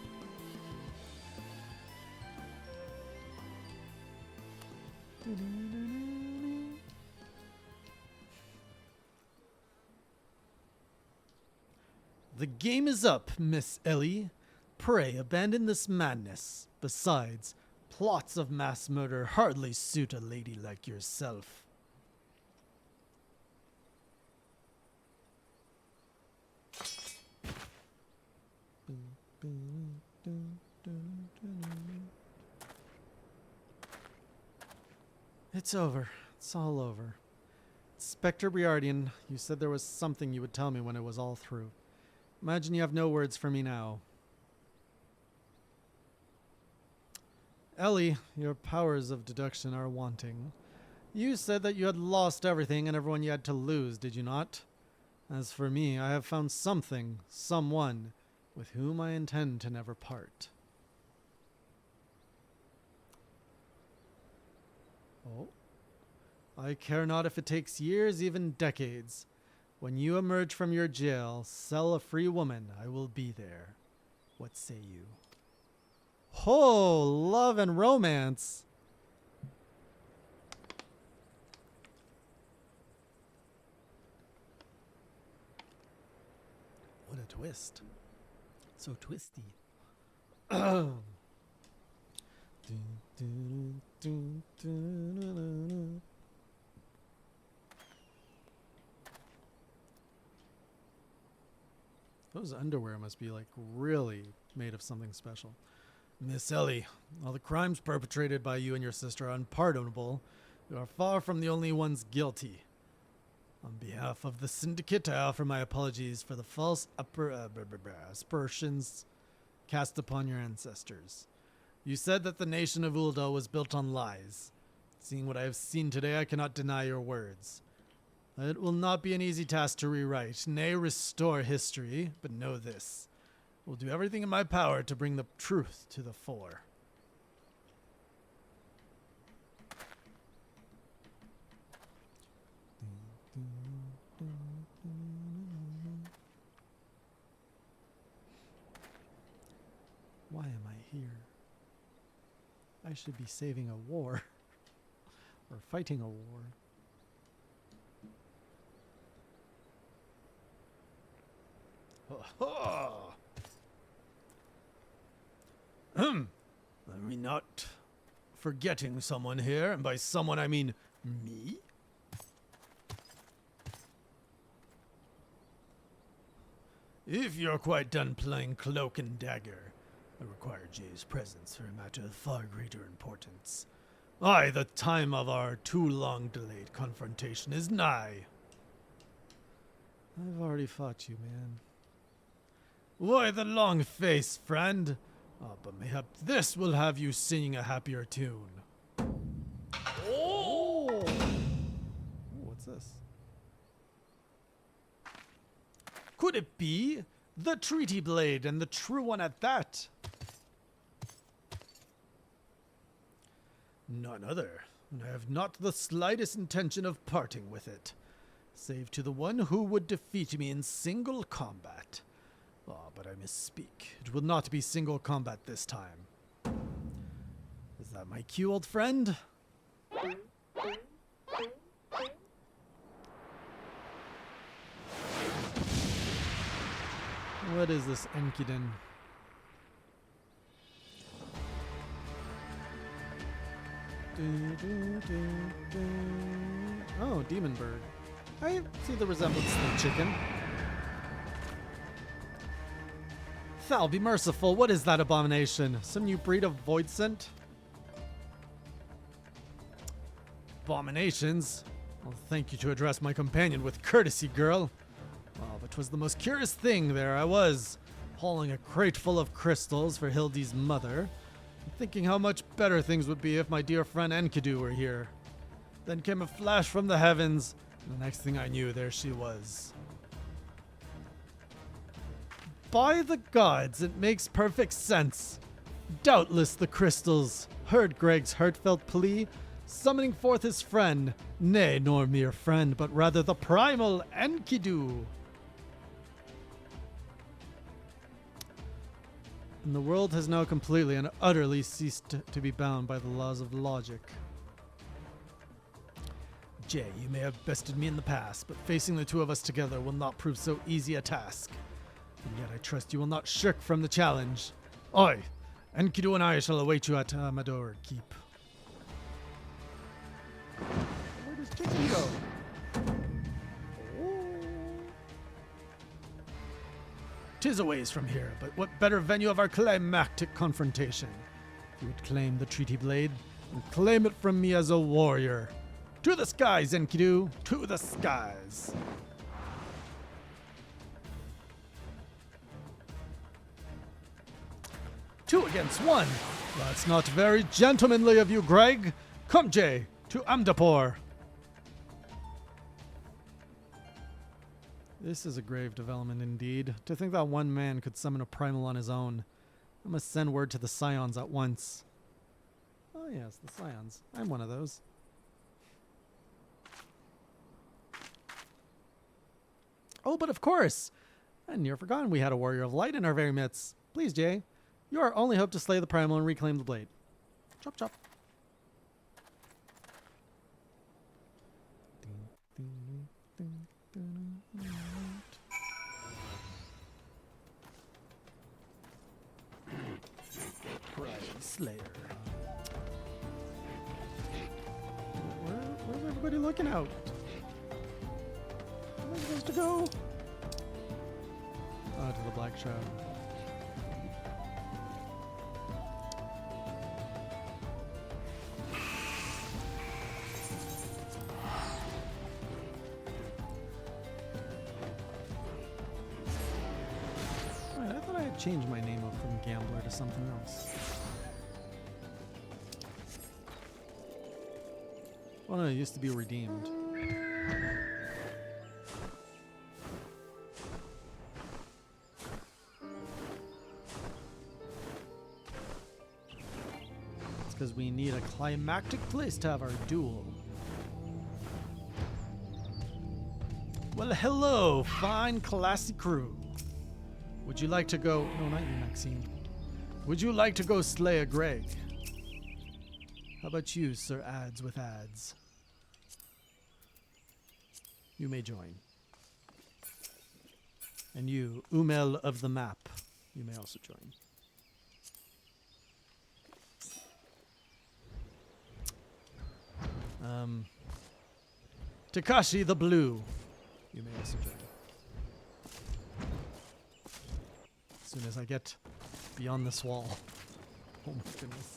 The game is up, Miss Ellie. Pray abandon this madness. Besides, plots of mass murder hardly suit a lady like yourself. It's over. It's all over. Inspector Briardian, you said there was something you would tell me when it was all through. Imagine you have no words for me now. Ellie, your powers of deduction are wanting. You said that you had lost everything and everyone you had to lose, did you not? As for me, I have found something, someone, with whom I intend to never part. Oh. I care not if it takes years, even decades. When you emerge from your jail, sell a free woman, I will be there. What say you? Oh, love and romance. What a twist. So twisty. Those underwear must be like really made of something special. Miss Ellie, all the crimes perpetrated by you and your sister are unpardonable. You are far from the only ones guilty. On behalf of the syndicate, I offer my apologies for the false aspersions cast upon your ancestors. You said that the nation of Uldal was built on lies. Seeing what I have seen today, I cannot deny your words. It will not be an easy task to rewrite, nay, restore history, but know this. I will do everything in my power to bring the truth to the fore. Why am I here? I should be saving a war. Or fighting a war. Are we not forgetting someone here? And by someone, I mean me? If you're quite done playing cloak and dagger, I require Jay's presence for a matter of far greater importance. Aye, the time of our too long delayed confrontation is nigh. I've already fought you, man. Why the long face, friend? But mayhap this will have you singing a happier tune. Oh! What's this? Could it be the treaty blade, and the true one at that? None other, and I have not the slightest intention of parting with it, save to the one who would defeat me in single combat. But I misspeak. It will not be single combat this time. Is that my cue, old friend? What is this Enkiden? Oh, Demon Bird. I see the resemblance to the chicken. Thal, be merciful. What is that abomination? Some new breed of void scent? Abominations? Well, thank you to address my companion with courtesy, girl. But 'twas the most curious thing there I was, hauling a crate full of crystals for Hildy's mother, thinking how much better things would be if my dear friend Enkidu were here. Then came a flash from the heavens, and the next thing I knew, there she was. By the gods, it makes perfect sense. Doubtless the crystals heard Greg's heartfelt plea, summoning forth his friend, nay, nor mere friend, but rather the primal Enkidu. And the world has now completely and utterly ceased to be bound by the laws of logic. Jay, you may have bested me in the past, but facing the two of us together will not prove so easy a task. And yet I trust you will not shirk from the challenge. Oi, Enkidu and I shall await you at Amador Keep. Where does chicken go? Oh. 'Tis a ways from here, but what better venue of our climactic confrontation? If you would claim the treaty blade, and claim it from me as a warrior. To the skies, Enkidu! To the skies! Two against one. That's not very gentlemanly of you, Greg. Come, Jay, to Amdapor. This is a grave development indeed. To think that one man could summon a primal on his own. I must send word to the Scions at once. Oh yes, the Scions. I'm one of those. Oh, but of course. And near forgotten we had a warrior of light in our very midst. Please, Jay. You are our only hope to slay the primal and reclaim the blade. Chop, chop. Pride Slayer. Where's everybody looking out? Where am I supposed to go? Oh, to the Black Shroud. Change my name up from Gambler to something else. Well, no, it used to be Redeemed. It's because we need a climactic place to have our duel. Well, hello, fine, classy crew. Would you like to go... No, not you, Maxine. Would you like to go slay a Greg? How about you, Sir Ads with Ads? You may join. And you, Umel of the Map, you may also join. Takashi the Blue, you may also join. As soon as I get beyond this wall. Oh my goodness.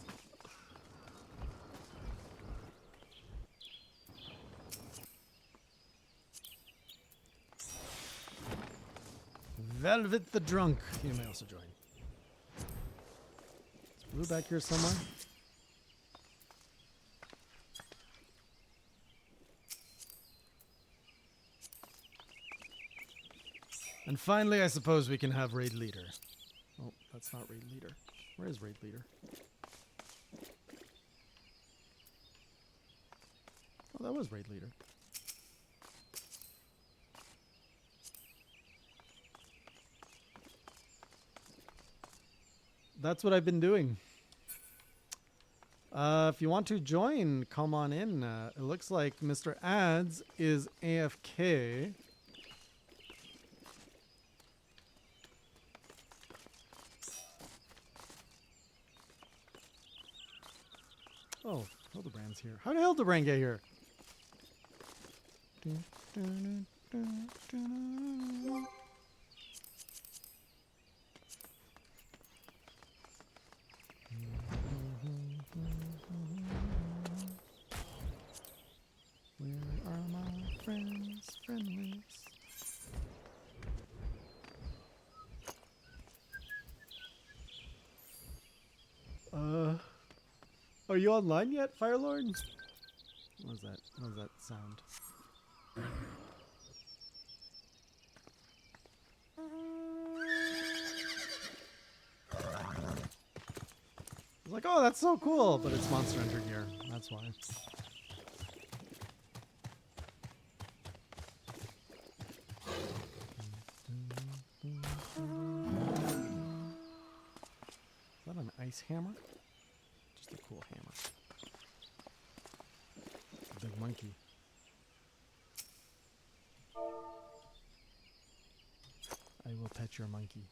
Velvet the Drunk. You may also join. Is Blue back here somewhere? And finally, I suppose we can have Raid Leader. Oh, that's not Raid Leader. Where is Raid Leader? Oh, that was Raid Leader. That's what I've been doing. If you want to join, come on in. It looks like Mr. Ads is AFK. Oh, Hildibrand's here. How did Hildibrand get here? Where are my friends, friendlies? Are you online yet, Firelord? What was that? What was that sound? I was like, oh, that's so cool, but it's Monster Hunter gear. That's why. Is that an ice hammer? Just a cool hammer. It's a big monkey. I will pet your monkey.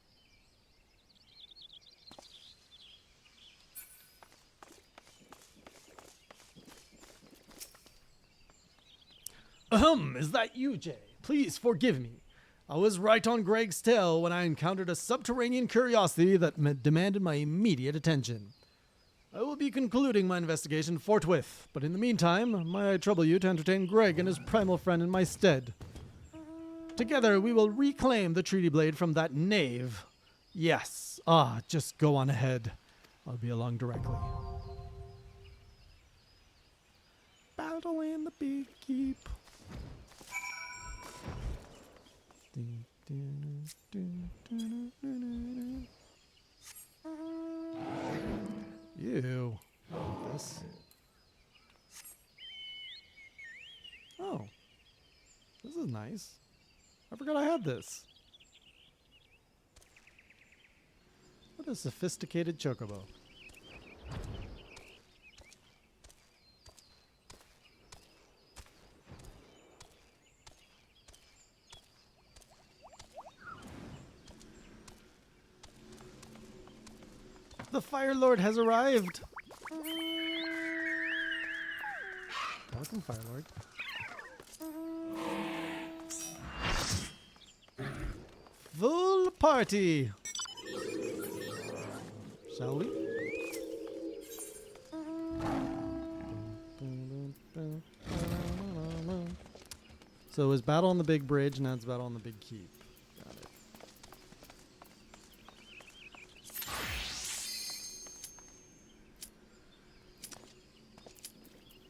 Is that you, Jay? Please forgive me. I was right on Greg's tail when I encountered a subterranean curiosity that demanded my immediate attention. I will be concluding my investigation forthwith, but in the meantime, might I trouble you to entertain Greg and his primal friend in my stead? Together, we will reclaim the treaty blade from that knave. Yes. Just go on ahead. I'll be along directly. Battle in the big keep. Ew. I like this. Oh. This is nice. I forgot I had this. What a sophisticated chocobo. The Fire Lord has arrived. Welcome, Fire Lord. Full party. Shall we? So it was battle on the big bridge, now it's battle on the big keep. Got it.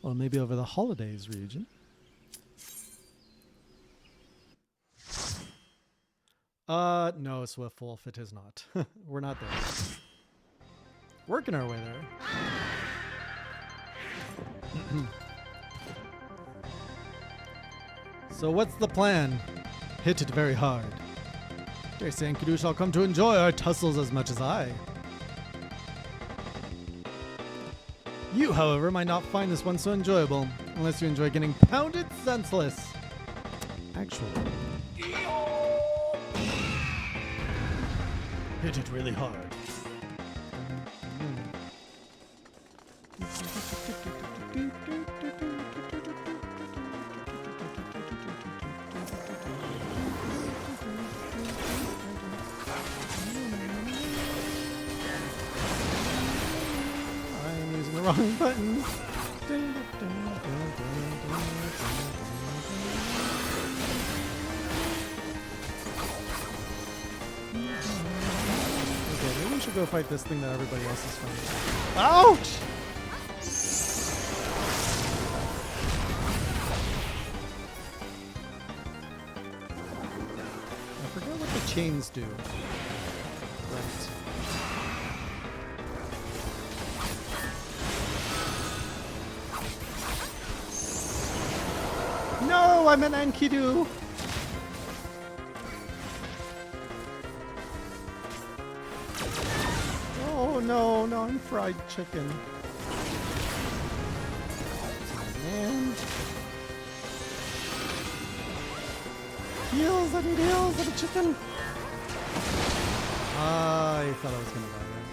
Well, maybe over the holidays region. No, Swiftwolf, it is not. We're not there. Working our way there. So what's the plan? Hit it very hard. Darcy and Kadu shall come to enjoy our tussles as much as I. You, however, might not find this one so enjoyable, unless you enjoy getting pounded senseless. Actually. Hit it really hard. I'm using the wrong button. should go fight this thing that everybody else is fighting. Ouch! I forget what the chains do. Right. No, I'm an Enkidu. Oh no, no, I'm fried chicken. Man. Heals, I need heals, I'm a chicken. I thought I was gonna die there.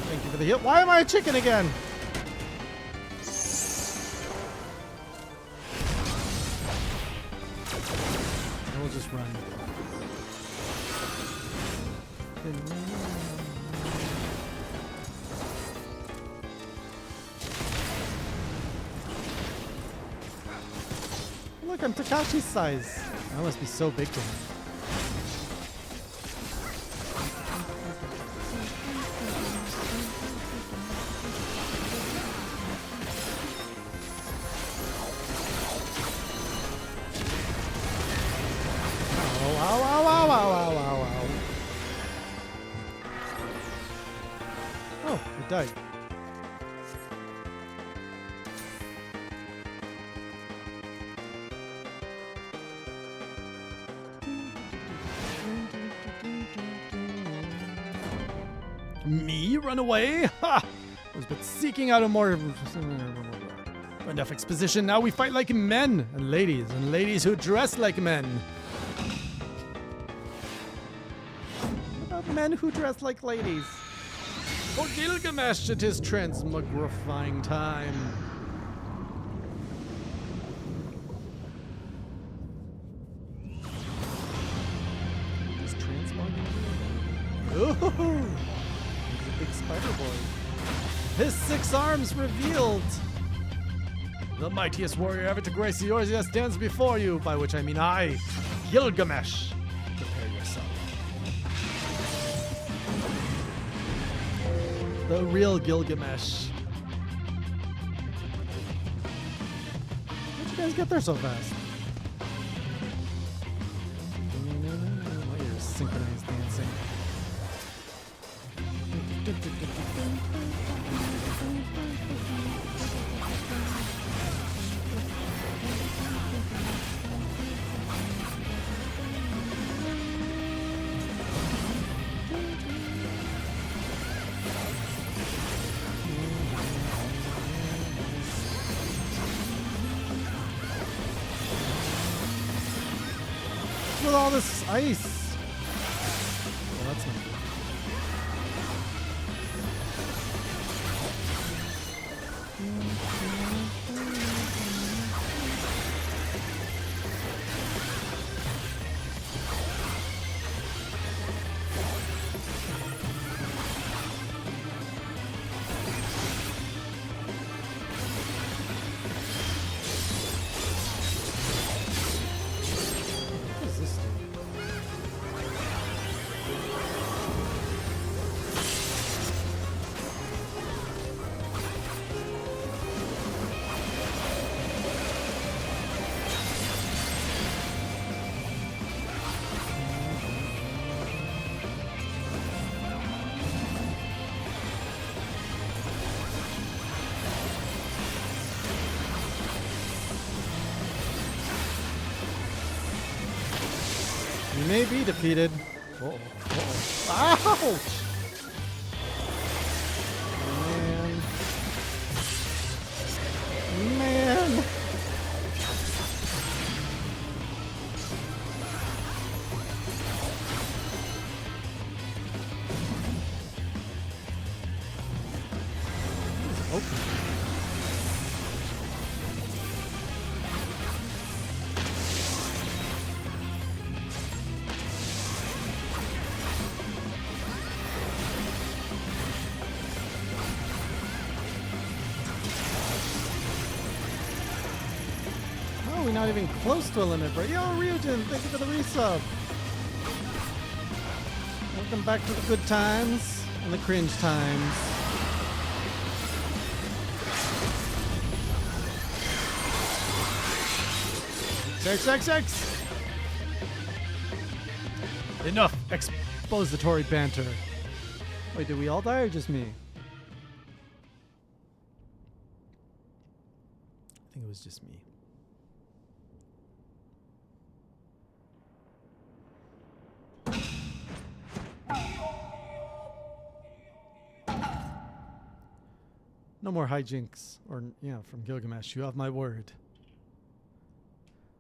Thank you for the heal. Why am I a chicken again? We'll just run. Look, I'm Takashi's size. I must be so big to him. Oh, it died. Me run away? Ha! I was but seeking out a more enough exposition. Now we fight like men and ladies who dress like men. What about men who dress like ladies? For Gilgamesh, it is transmogrifying time. Just transmogging? Ooh! He's a big spider boy. His 6 arms revealed. The mightiest warrior ever to grace the Earth stands before you, by which I mean I, Gilgamesh. Prepare yourself. The real Gilgamesh. How'd you guys get there so fast? You're synchronized dancing. With all this ice. Well, that's not good. What does this do? You may be defeated. Uh-oh. Uh-oh. Ouch! Man. Man. Okay. not even close to a limit break. Yo, Ryujin, thank you for the resub. Welcome back to the good times and the cringe times. X. Enough expository banter. Wait, did we all die or just me? I think it was just me. No more hijinks. Or, yeah, from Gilgamesh. You have my word.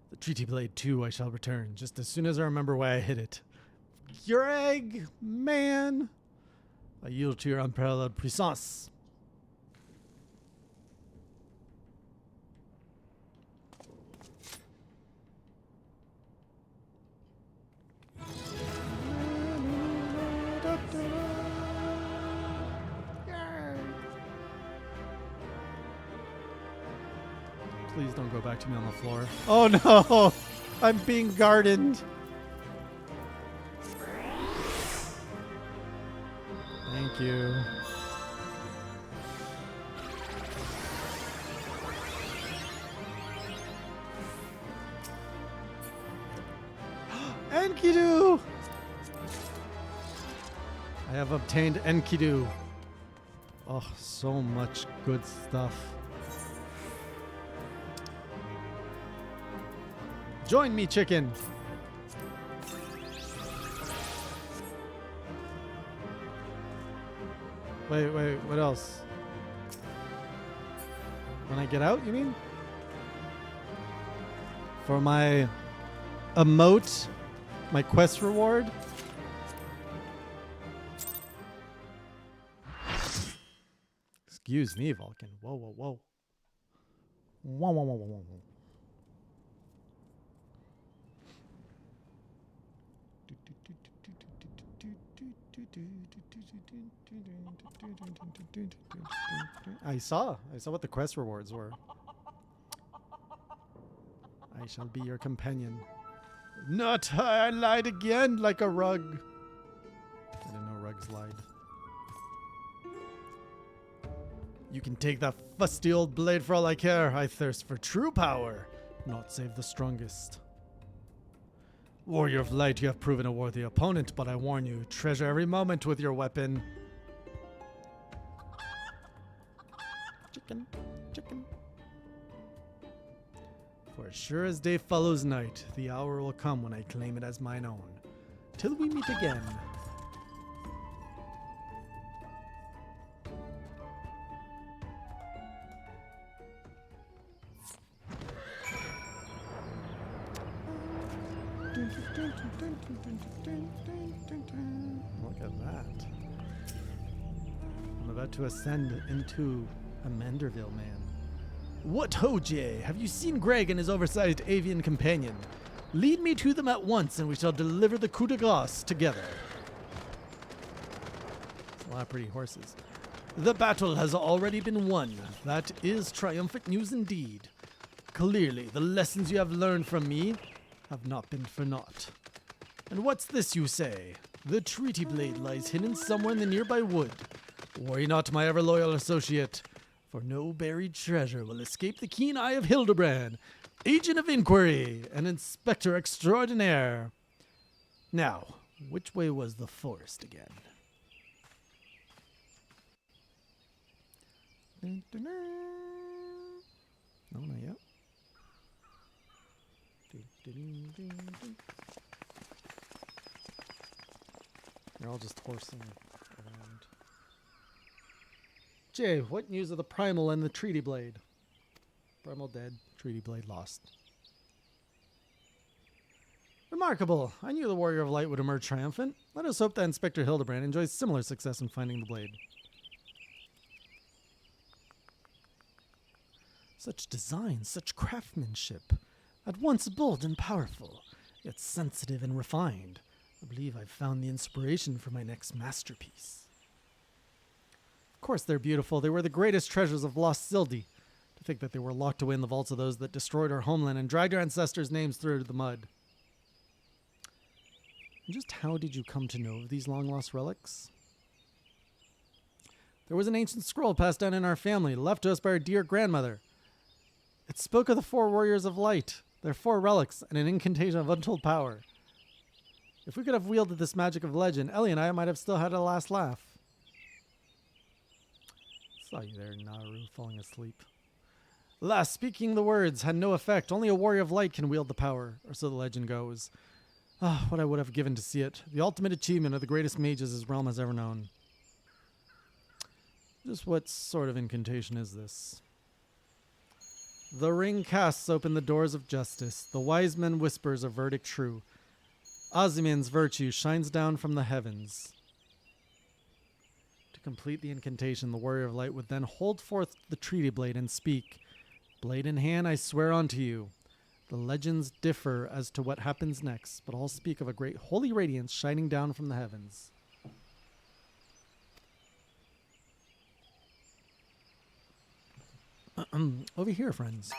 The Treaty Blade 2 I shall return, just as soon as I remember why I hit it. Your egg, man! I yield to your unparalleled puissance. Please don't go back to me on the floor. Oh no! I'm being gardened. Thank you. Enkidu! I have obtained Enkidu. Oh, so much good stuff. Join me, chicken. Wait, what else? When I get out, you mean? For my emote, my quest reward? Excuse me, Vulcan. Whoa. Whoa. I saw what the quest rewards were. I shall be your companion. Not I lied again like a rug. I didn't know rugs lied. You can take that fusty old blade for all I care. I thirst for true power, not save the strongest. Warrior of Light, you have proven a worthy opponent, but I warn you, treasure every moment with your weapon. Chicken. For as sure as day follows night, the hour will come when I claim it as mine own. Till we meet again. Look at that. I'm about to ascend into a Manderville man. What ho, Jay? Have you seen Greg and his oversized avian companion? Lead me to them at once and we shall deliver the coup de grace together. That's a lot of pretty horses. The battle has already been won. That is triumphant news indeed. Clearly, the lessons you have learned from me have not been for naught. And what's this you say? The Treaty Blade lies hidden somewhere in the nearby wood. Worry not, my ever-loyal associate, for no buried treasure will escape the keen eye of Hildibrand, agent of inquiry and inspector extraordinaire. Now, which way was the forest again? No, not yet. They're all just horsing around. Jay, what news of the Primal and the Treaty Blade? Primal dead, Treaty Blade lost. Remarkable. I knew the Warrior of Light would emerge triumphant. Let us hope that Inspector Hildibrand enjoys similar success in finding the blade. Such design, such craftsmanship. At once bold and powerful, yet sensitive and refined. I believe I've found the inspiration for my next masterpiece. Of course they're beautiful. They were the greatest treasures of lost Sildi. To think that they were locked away in the vaults of those that destroyed our homeland and dragged our ancestors' names through the mud. And just how did you come to know of these long-lost relics? There was an ancient scroll passed down in our family, left to us by our dear grandmother. It spoke of the 4 warriors of light, their 4 relics, and an incantation of untold power. If we could have wielded this magic of legend, Ellie and I might have still had a last laugh. Saw you there, Naru, falling asleep. Alas, speaking the words had no effect. Only a warrior of light can wield the power, or so the legend goes. Ah, what I would have given to see it. The ultimate achievement of the greatest mages his realm has ever known. Just what sort of incantation is this? The ring casts open the doors of justice. The wise man whispers a verdict true. Ozymandias's virtue shines down from the heavens. To complete the incantation, the warrior of light would then hold forth the treaty blade and speak. Blade in hand, I swear unto you. The legends differ as to what happens next, but all speak of a great holy radiance shining down from the heavens. Over here, friends.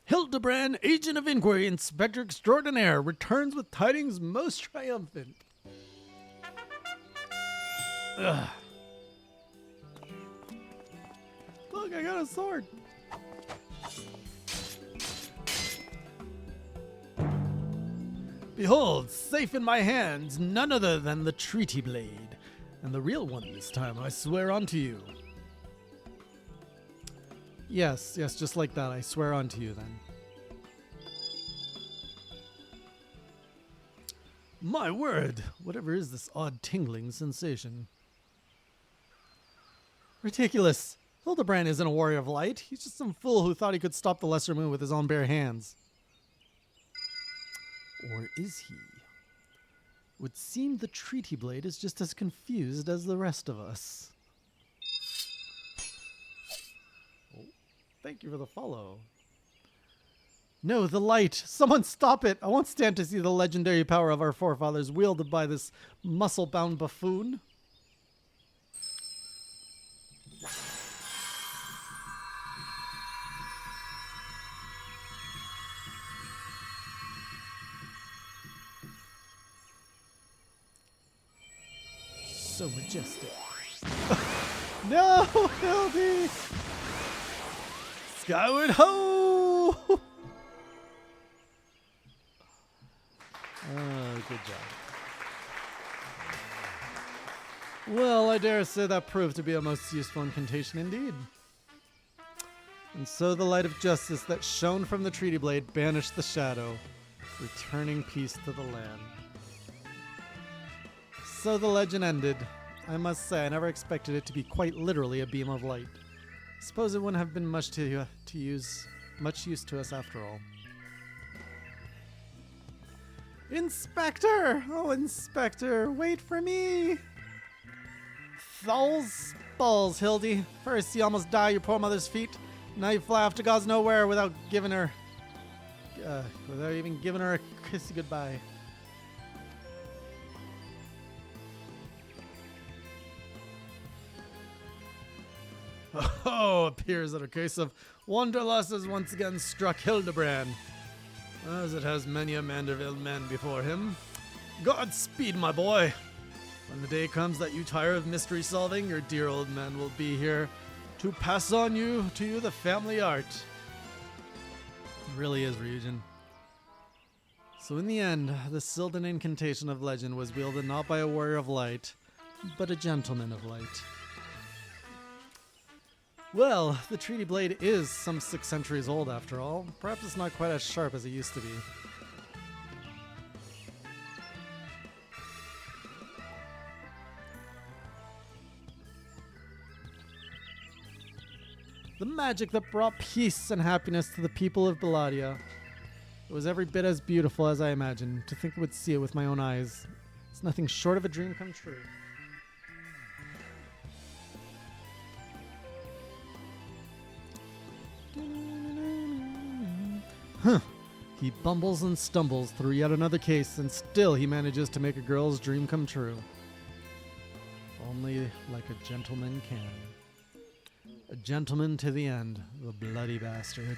Hildibrand, agent of inquiry, inspector extraordinaire, returns with tidings most triumphant. Ugh. Look, I got a sword. Behold, safe in my hands, none other than the treaty blade. And the real one this time, I swear unto you. Yes, just like that. I swear unto you then. My word! Whatever is this odd tingling sensation? Ridiculous! Hildibrand isn't a warrior of light. He's just some fool who thought he could stop the Lesser Moon with his own bare hands. Or is he? Would seem the treaty blade is just as confused as the rest of us. Thank you for the follow. No, the light! Someone stop it! I won't stand to see the legendary power of our forefathers wielded by this muscle-bound buffoon. So majestic. No, Hildy! Skyward ho! Good job. Well, I dare say that proved to be a most useful incantation indeed. And so the light of justice that shone from the treaty blade banished the shadow, returning peace to the land. So the legend ended. I must say, I never expected it to be quite literally a beam of light. Suppose it wouldn't have been much use to us after all. Inspector! Oh, Inspector, wait for me! Thals balls, Hildy. First you almost die at your poor mother's feet. Now you fly off to God's nowhere without even giving her a kissy goodbye. Oh, appears that a case of wanderlust has once again struck Hildibrand, as it has many a Manderville man before him. Godspeed, my boy. When the day comes that you tire of mystery solving, your dear old man will be here to pass on to you the family art. It really is, Ryujin. So in the end, the Sylvan incantation of legend was wielded not by a warrior of light, but a gentleman of light. Well, the treaty blade is some 6 centuries old after all. Perhaps it's not quite as sharp as it used to be. The magic that brought peace and happiness to the people of Belladia. It was every bit as beautiful as I imagined. To think I would see it with my own eyes. It's nothing short of a dream come true. Huh. He bumbles and stumbles through yet another case, and still he manages to make a girl's dream come true. Only like a gentleman can. A gentleman to the end, the bloody bastard.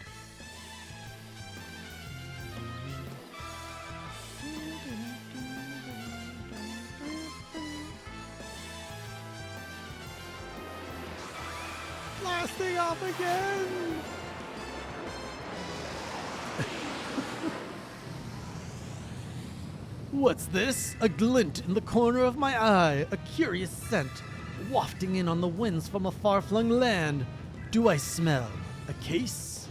Blasting off again! What's this? A glint in the corner of my eye, a curious scent, wafting in on the winds from a far-flung land. Do I smell a case?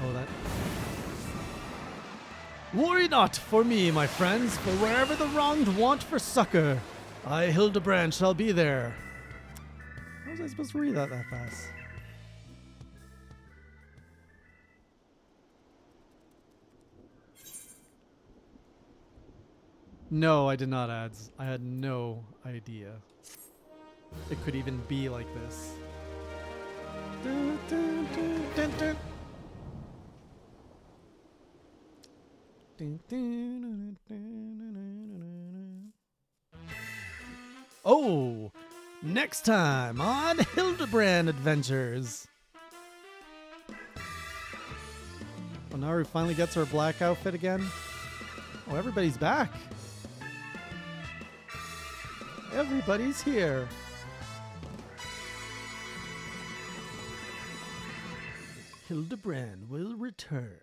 Oh, that... Worry not for me, my friends, for wherever the wronged want for succor, I, Hildibrand, shall be there. How was I supposed to read that fast? No, I did not ads. I had no idea it could even be like this. Dun, dun, dun, dun, dun. Dun, dun, dun, dun, dun, dun, dun. Oh, next time on Hildibrand Adventures. Oh, now he finally gets her black outfit again. Oh, everybody's back. Everybody's here. Hildibrand will return.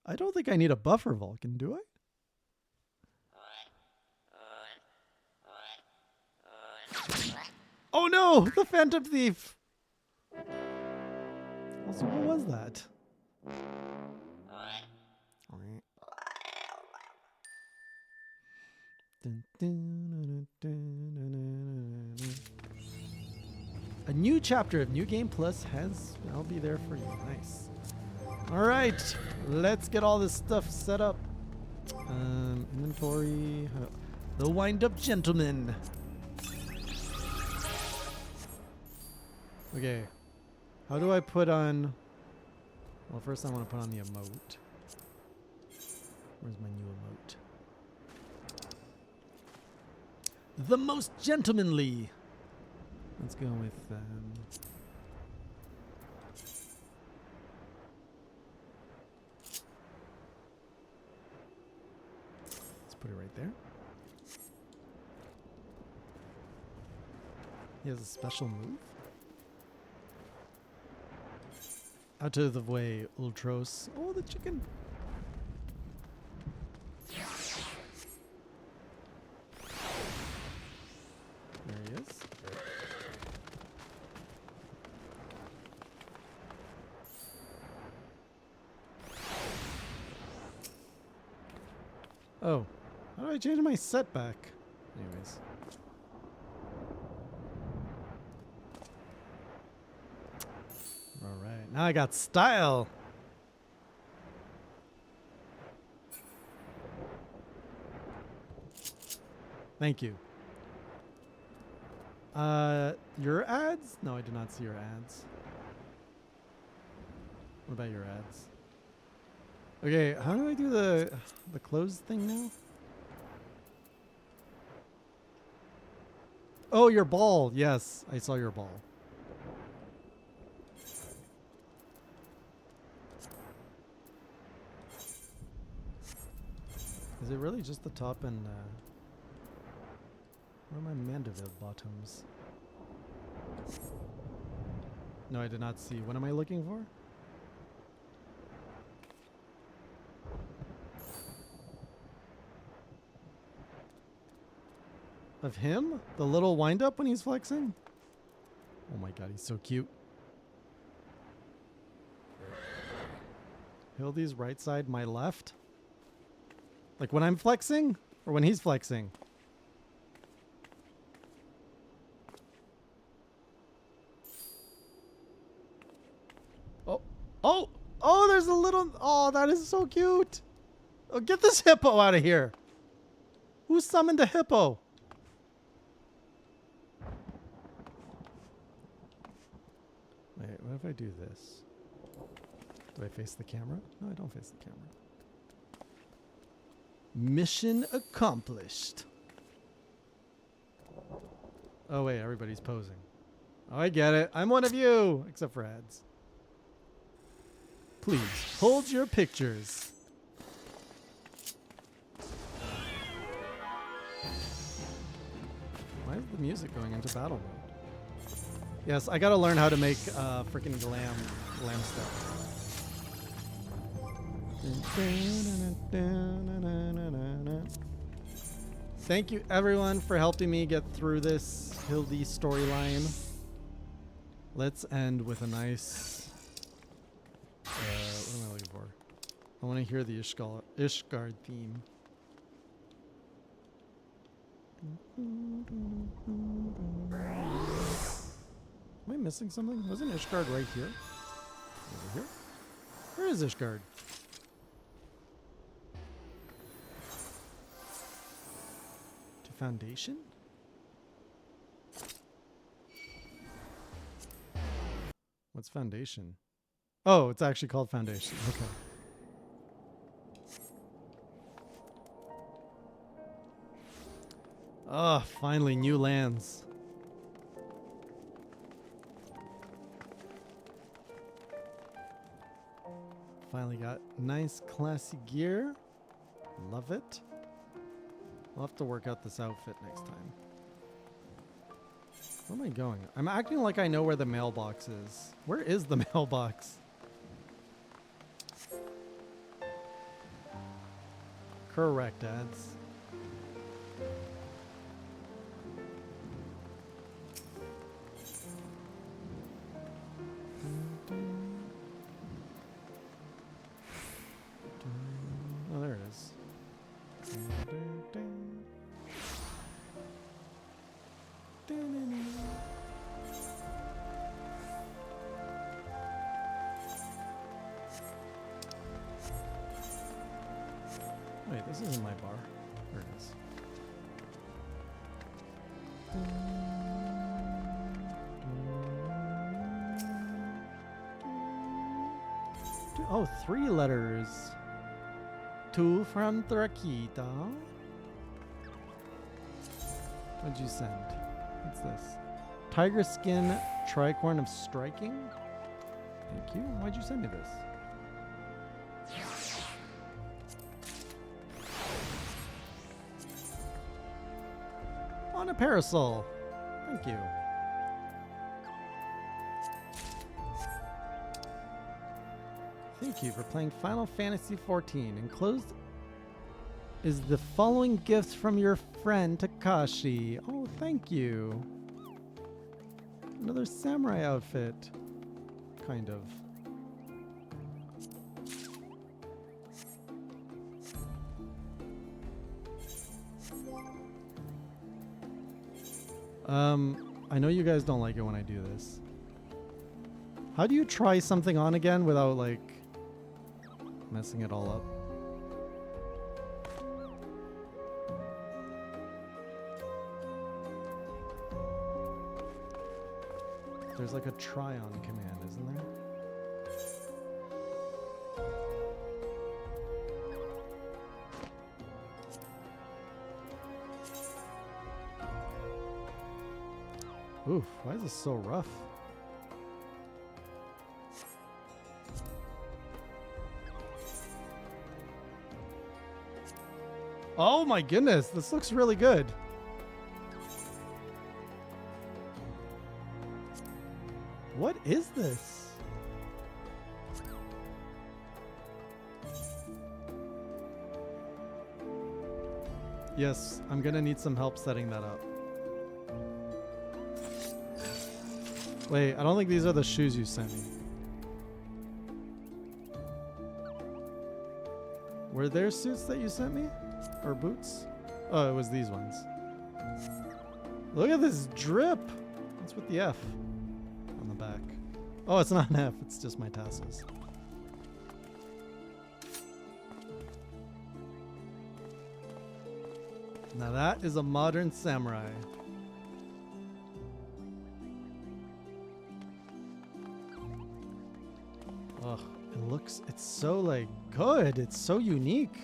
I don't think I need a buffer Vulcan, do I? Oh no! The Phantom Thief! Also, what was that? A new chapter of New Game Plus has... I'll be there for you. Nice. Alright, let's get all this stuff set up. Inventory. The wind-up gentleman. Okay. How do I put on... Well, first I want to put on the emote. Where's my new emote? The most gentlemanly. Let's go with... let's put it right there. He has a special move. Out of the way, Ultros. Oh, the chicken. There he is. Oh, how do I change my setback? Anyways. Alright, now I got style. Thank you. Your ads? No, I did not see your ads. What about your ads? Okay, how do I do the close thing now? Oh, your ball. Yes, I saw your ball. Is it really just the top and what are my Mandeville bottoms? No, I did not see. What am I looking for? Of him? The little wind up when he's flexing? Oh my god, he's so cute. Hildy's right side, my left? Like when I'm flexing? Or when he's flexing? Oh! Oh! Oh, there's a little... Oh, that is so cute! Oh, get this hippo out of here! Who summoned a hippo? Wait, what if I do this? Do I face the camera? No, I don't face the camera. Mission accomplished. Oh wait, everybody's posing. Oh, I get it. I'm one of you, except for ads. Please hold your pictures. Why is the music going into battle mode? Yes, I gotta learn how to make freaking glam stuff. Thank you everyone for helping me get through this Hildy storyline. Let's end with a nice what am I looking for? I want to hear the Ishgard theme. Am I missing something? Wasn't Ishgard right here? Over here? Where is Ishgard? To Foundation? What's Foundation? Oh, it's actually called Foundation. Okay. Ah, finally new lands. Finally got nice classy gear. Love it. I'll have to work out this outfit next time. Where am I going? I'm acting like I know where the mailbox is. Where is the mailbox? Correct, ads. Oh, there it is. Wait, this isn't my bar. There it is. Oh, 3 letters. 2 from Drakita. What'd you send? What's this? Tiger skin, tricorn of striking. Thank you. Why'd you send me this? On a parasol. Thank you. Thank you for playing Final Fantasy XIV. Enclosed is the following gifts from your friend Takashi. Oh, thank you. Another samurai outfit. Kind of. I know you guys don't like it when I do this. How do you try something on again without, like, messing it all up? There's like a try on command, isn't there? Oof, why is this so rough? Oh my goodness, this looks really good. What is this? Yes, I'm gonna need some help setting that up. Wait, I don't think these are the shoes you sent me. Were there suits that you sent me? Or boots? Oh, it was these ones. Look at this drip! What's with the F on the back? Oh, it's not an F, it's just my tassels. Now that is a modern samurai. Ugh, it's so like good. It's so unique.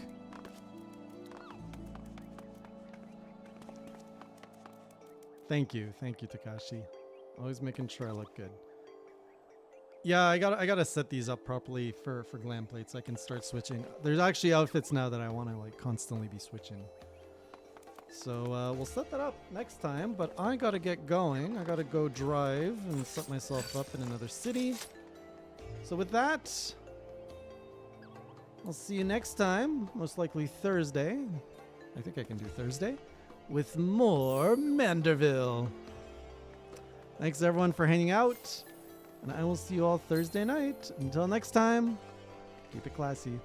Thank you, Takashi. Always making sure I look good. Yeah, I gotta set these up properly for glam plates. So I can start switching. There's actually outfits now that I want to like constantly be switching. So we'll set that up next time. But I gotta get going. I gotta go drive and set myself up in another city. So with that, I'll see you next time. Most likely Thursday. I think I can do Thursday with more Manderville. Thanks everyone for hanging out. And I will see you all Thursday night. Until next time, keep it classy.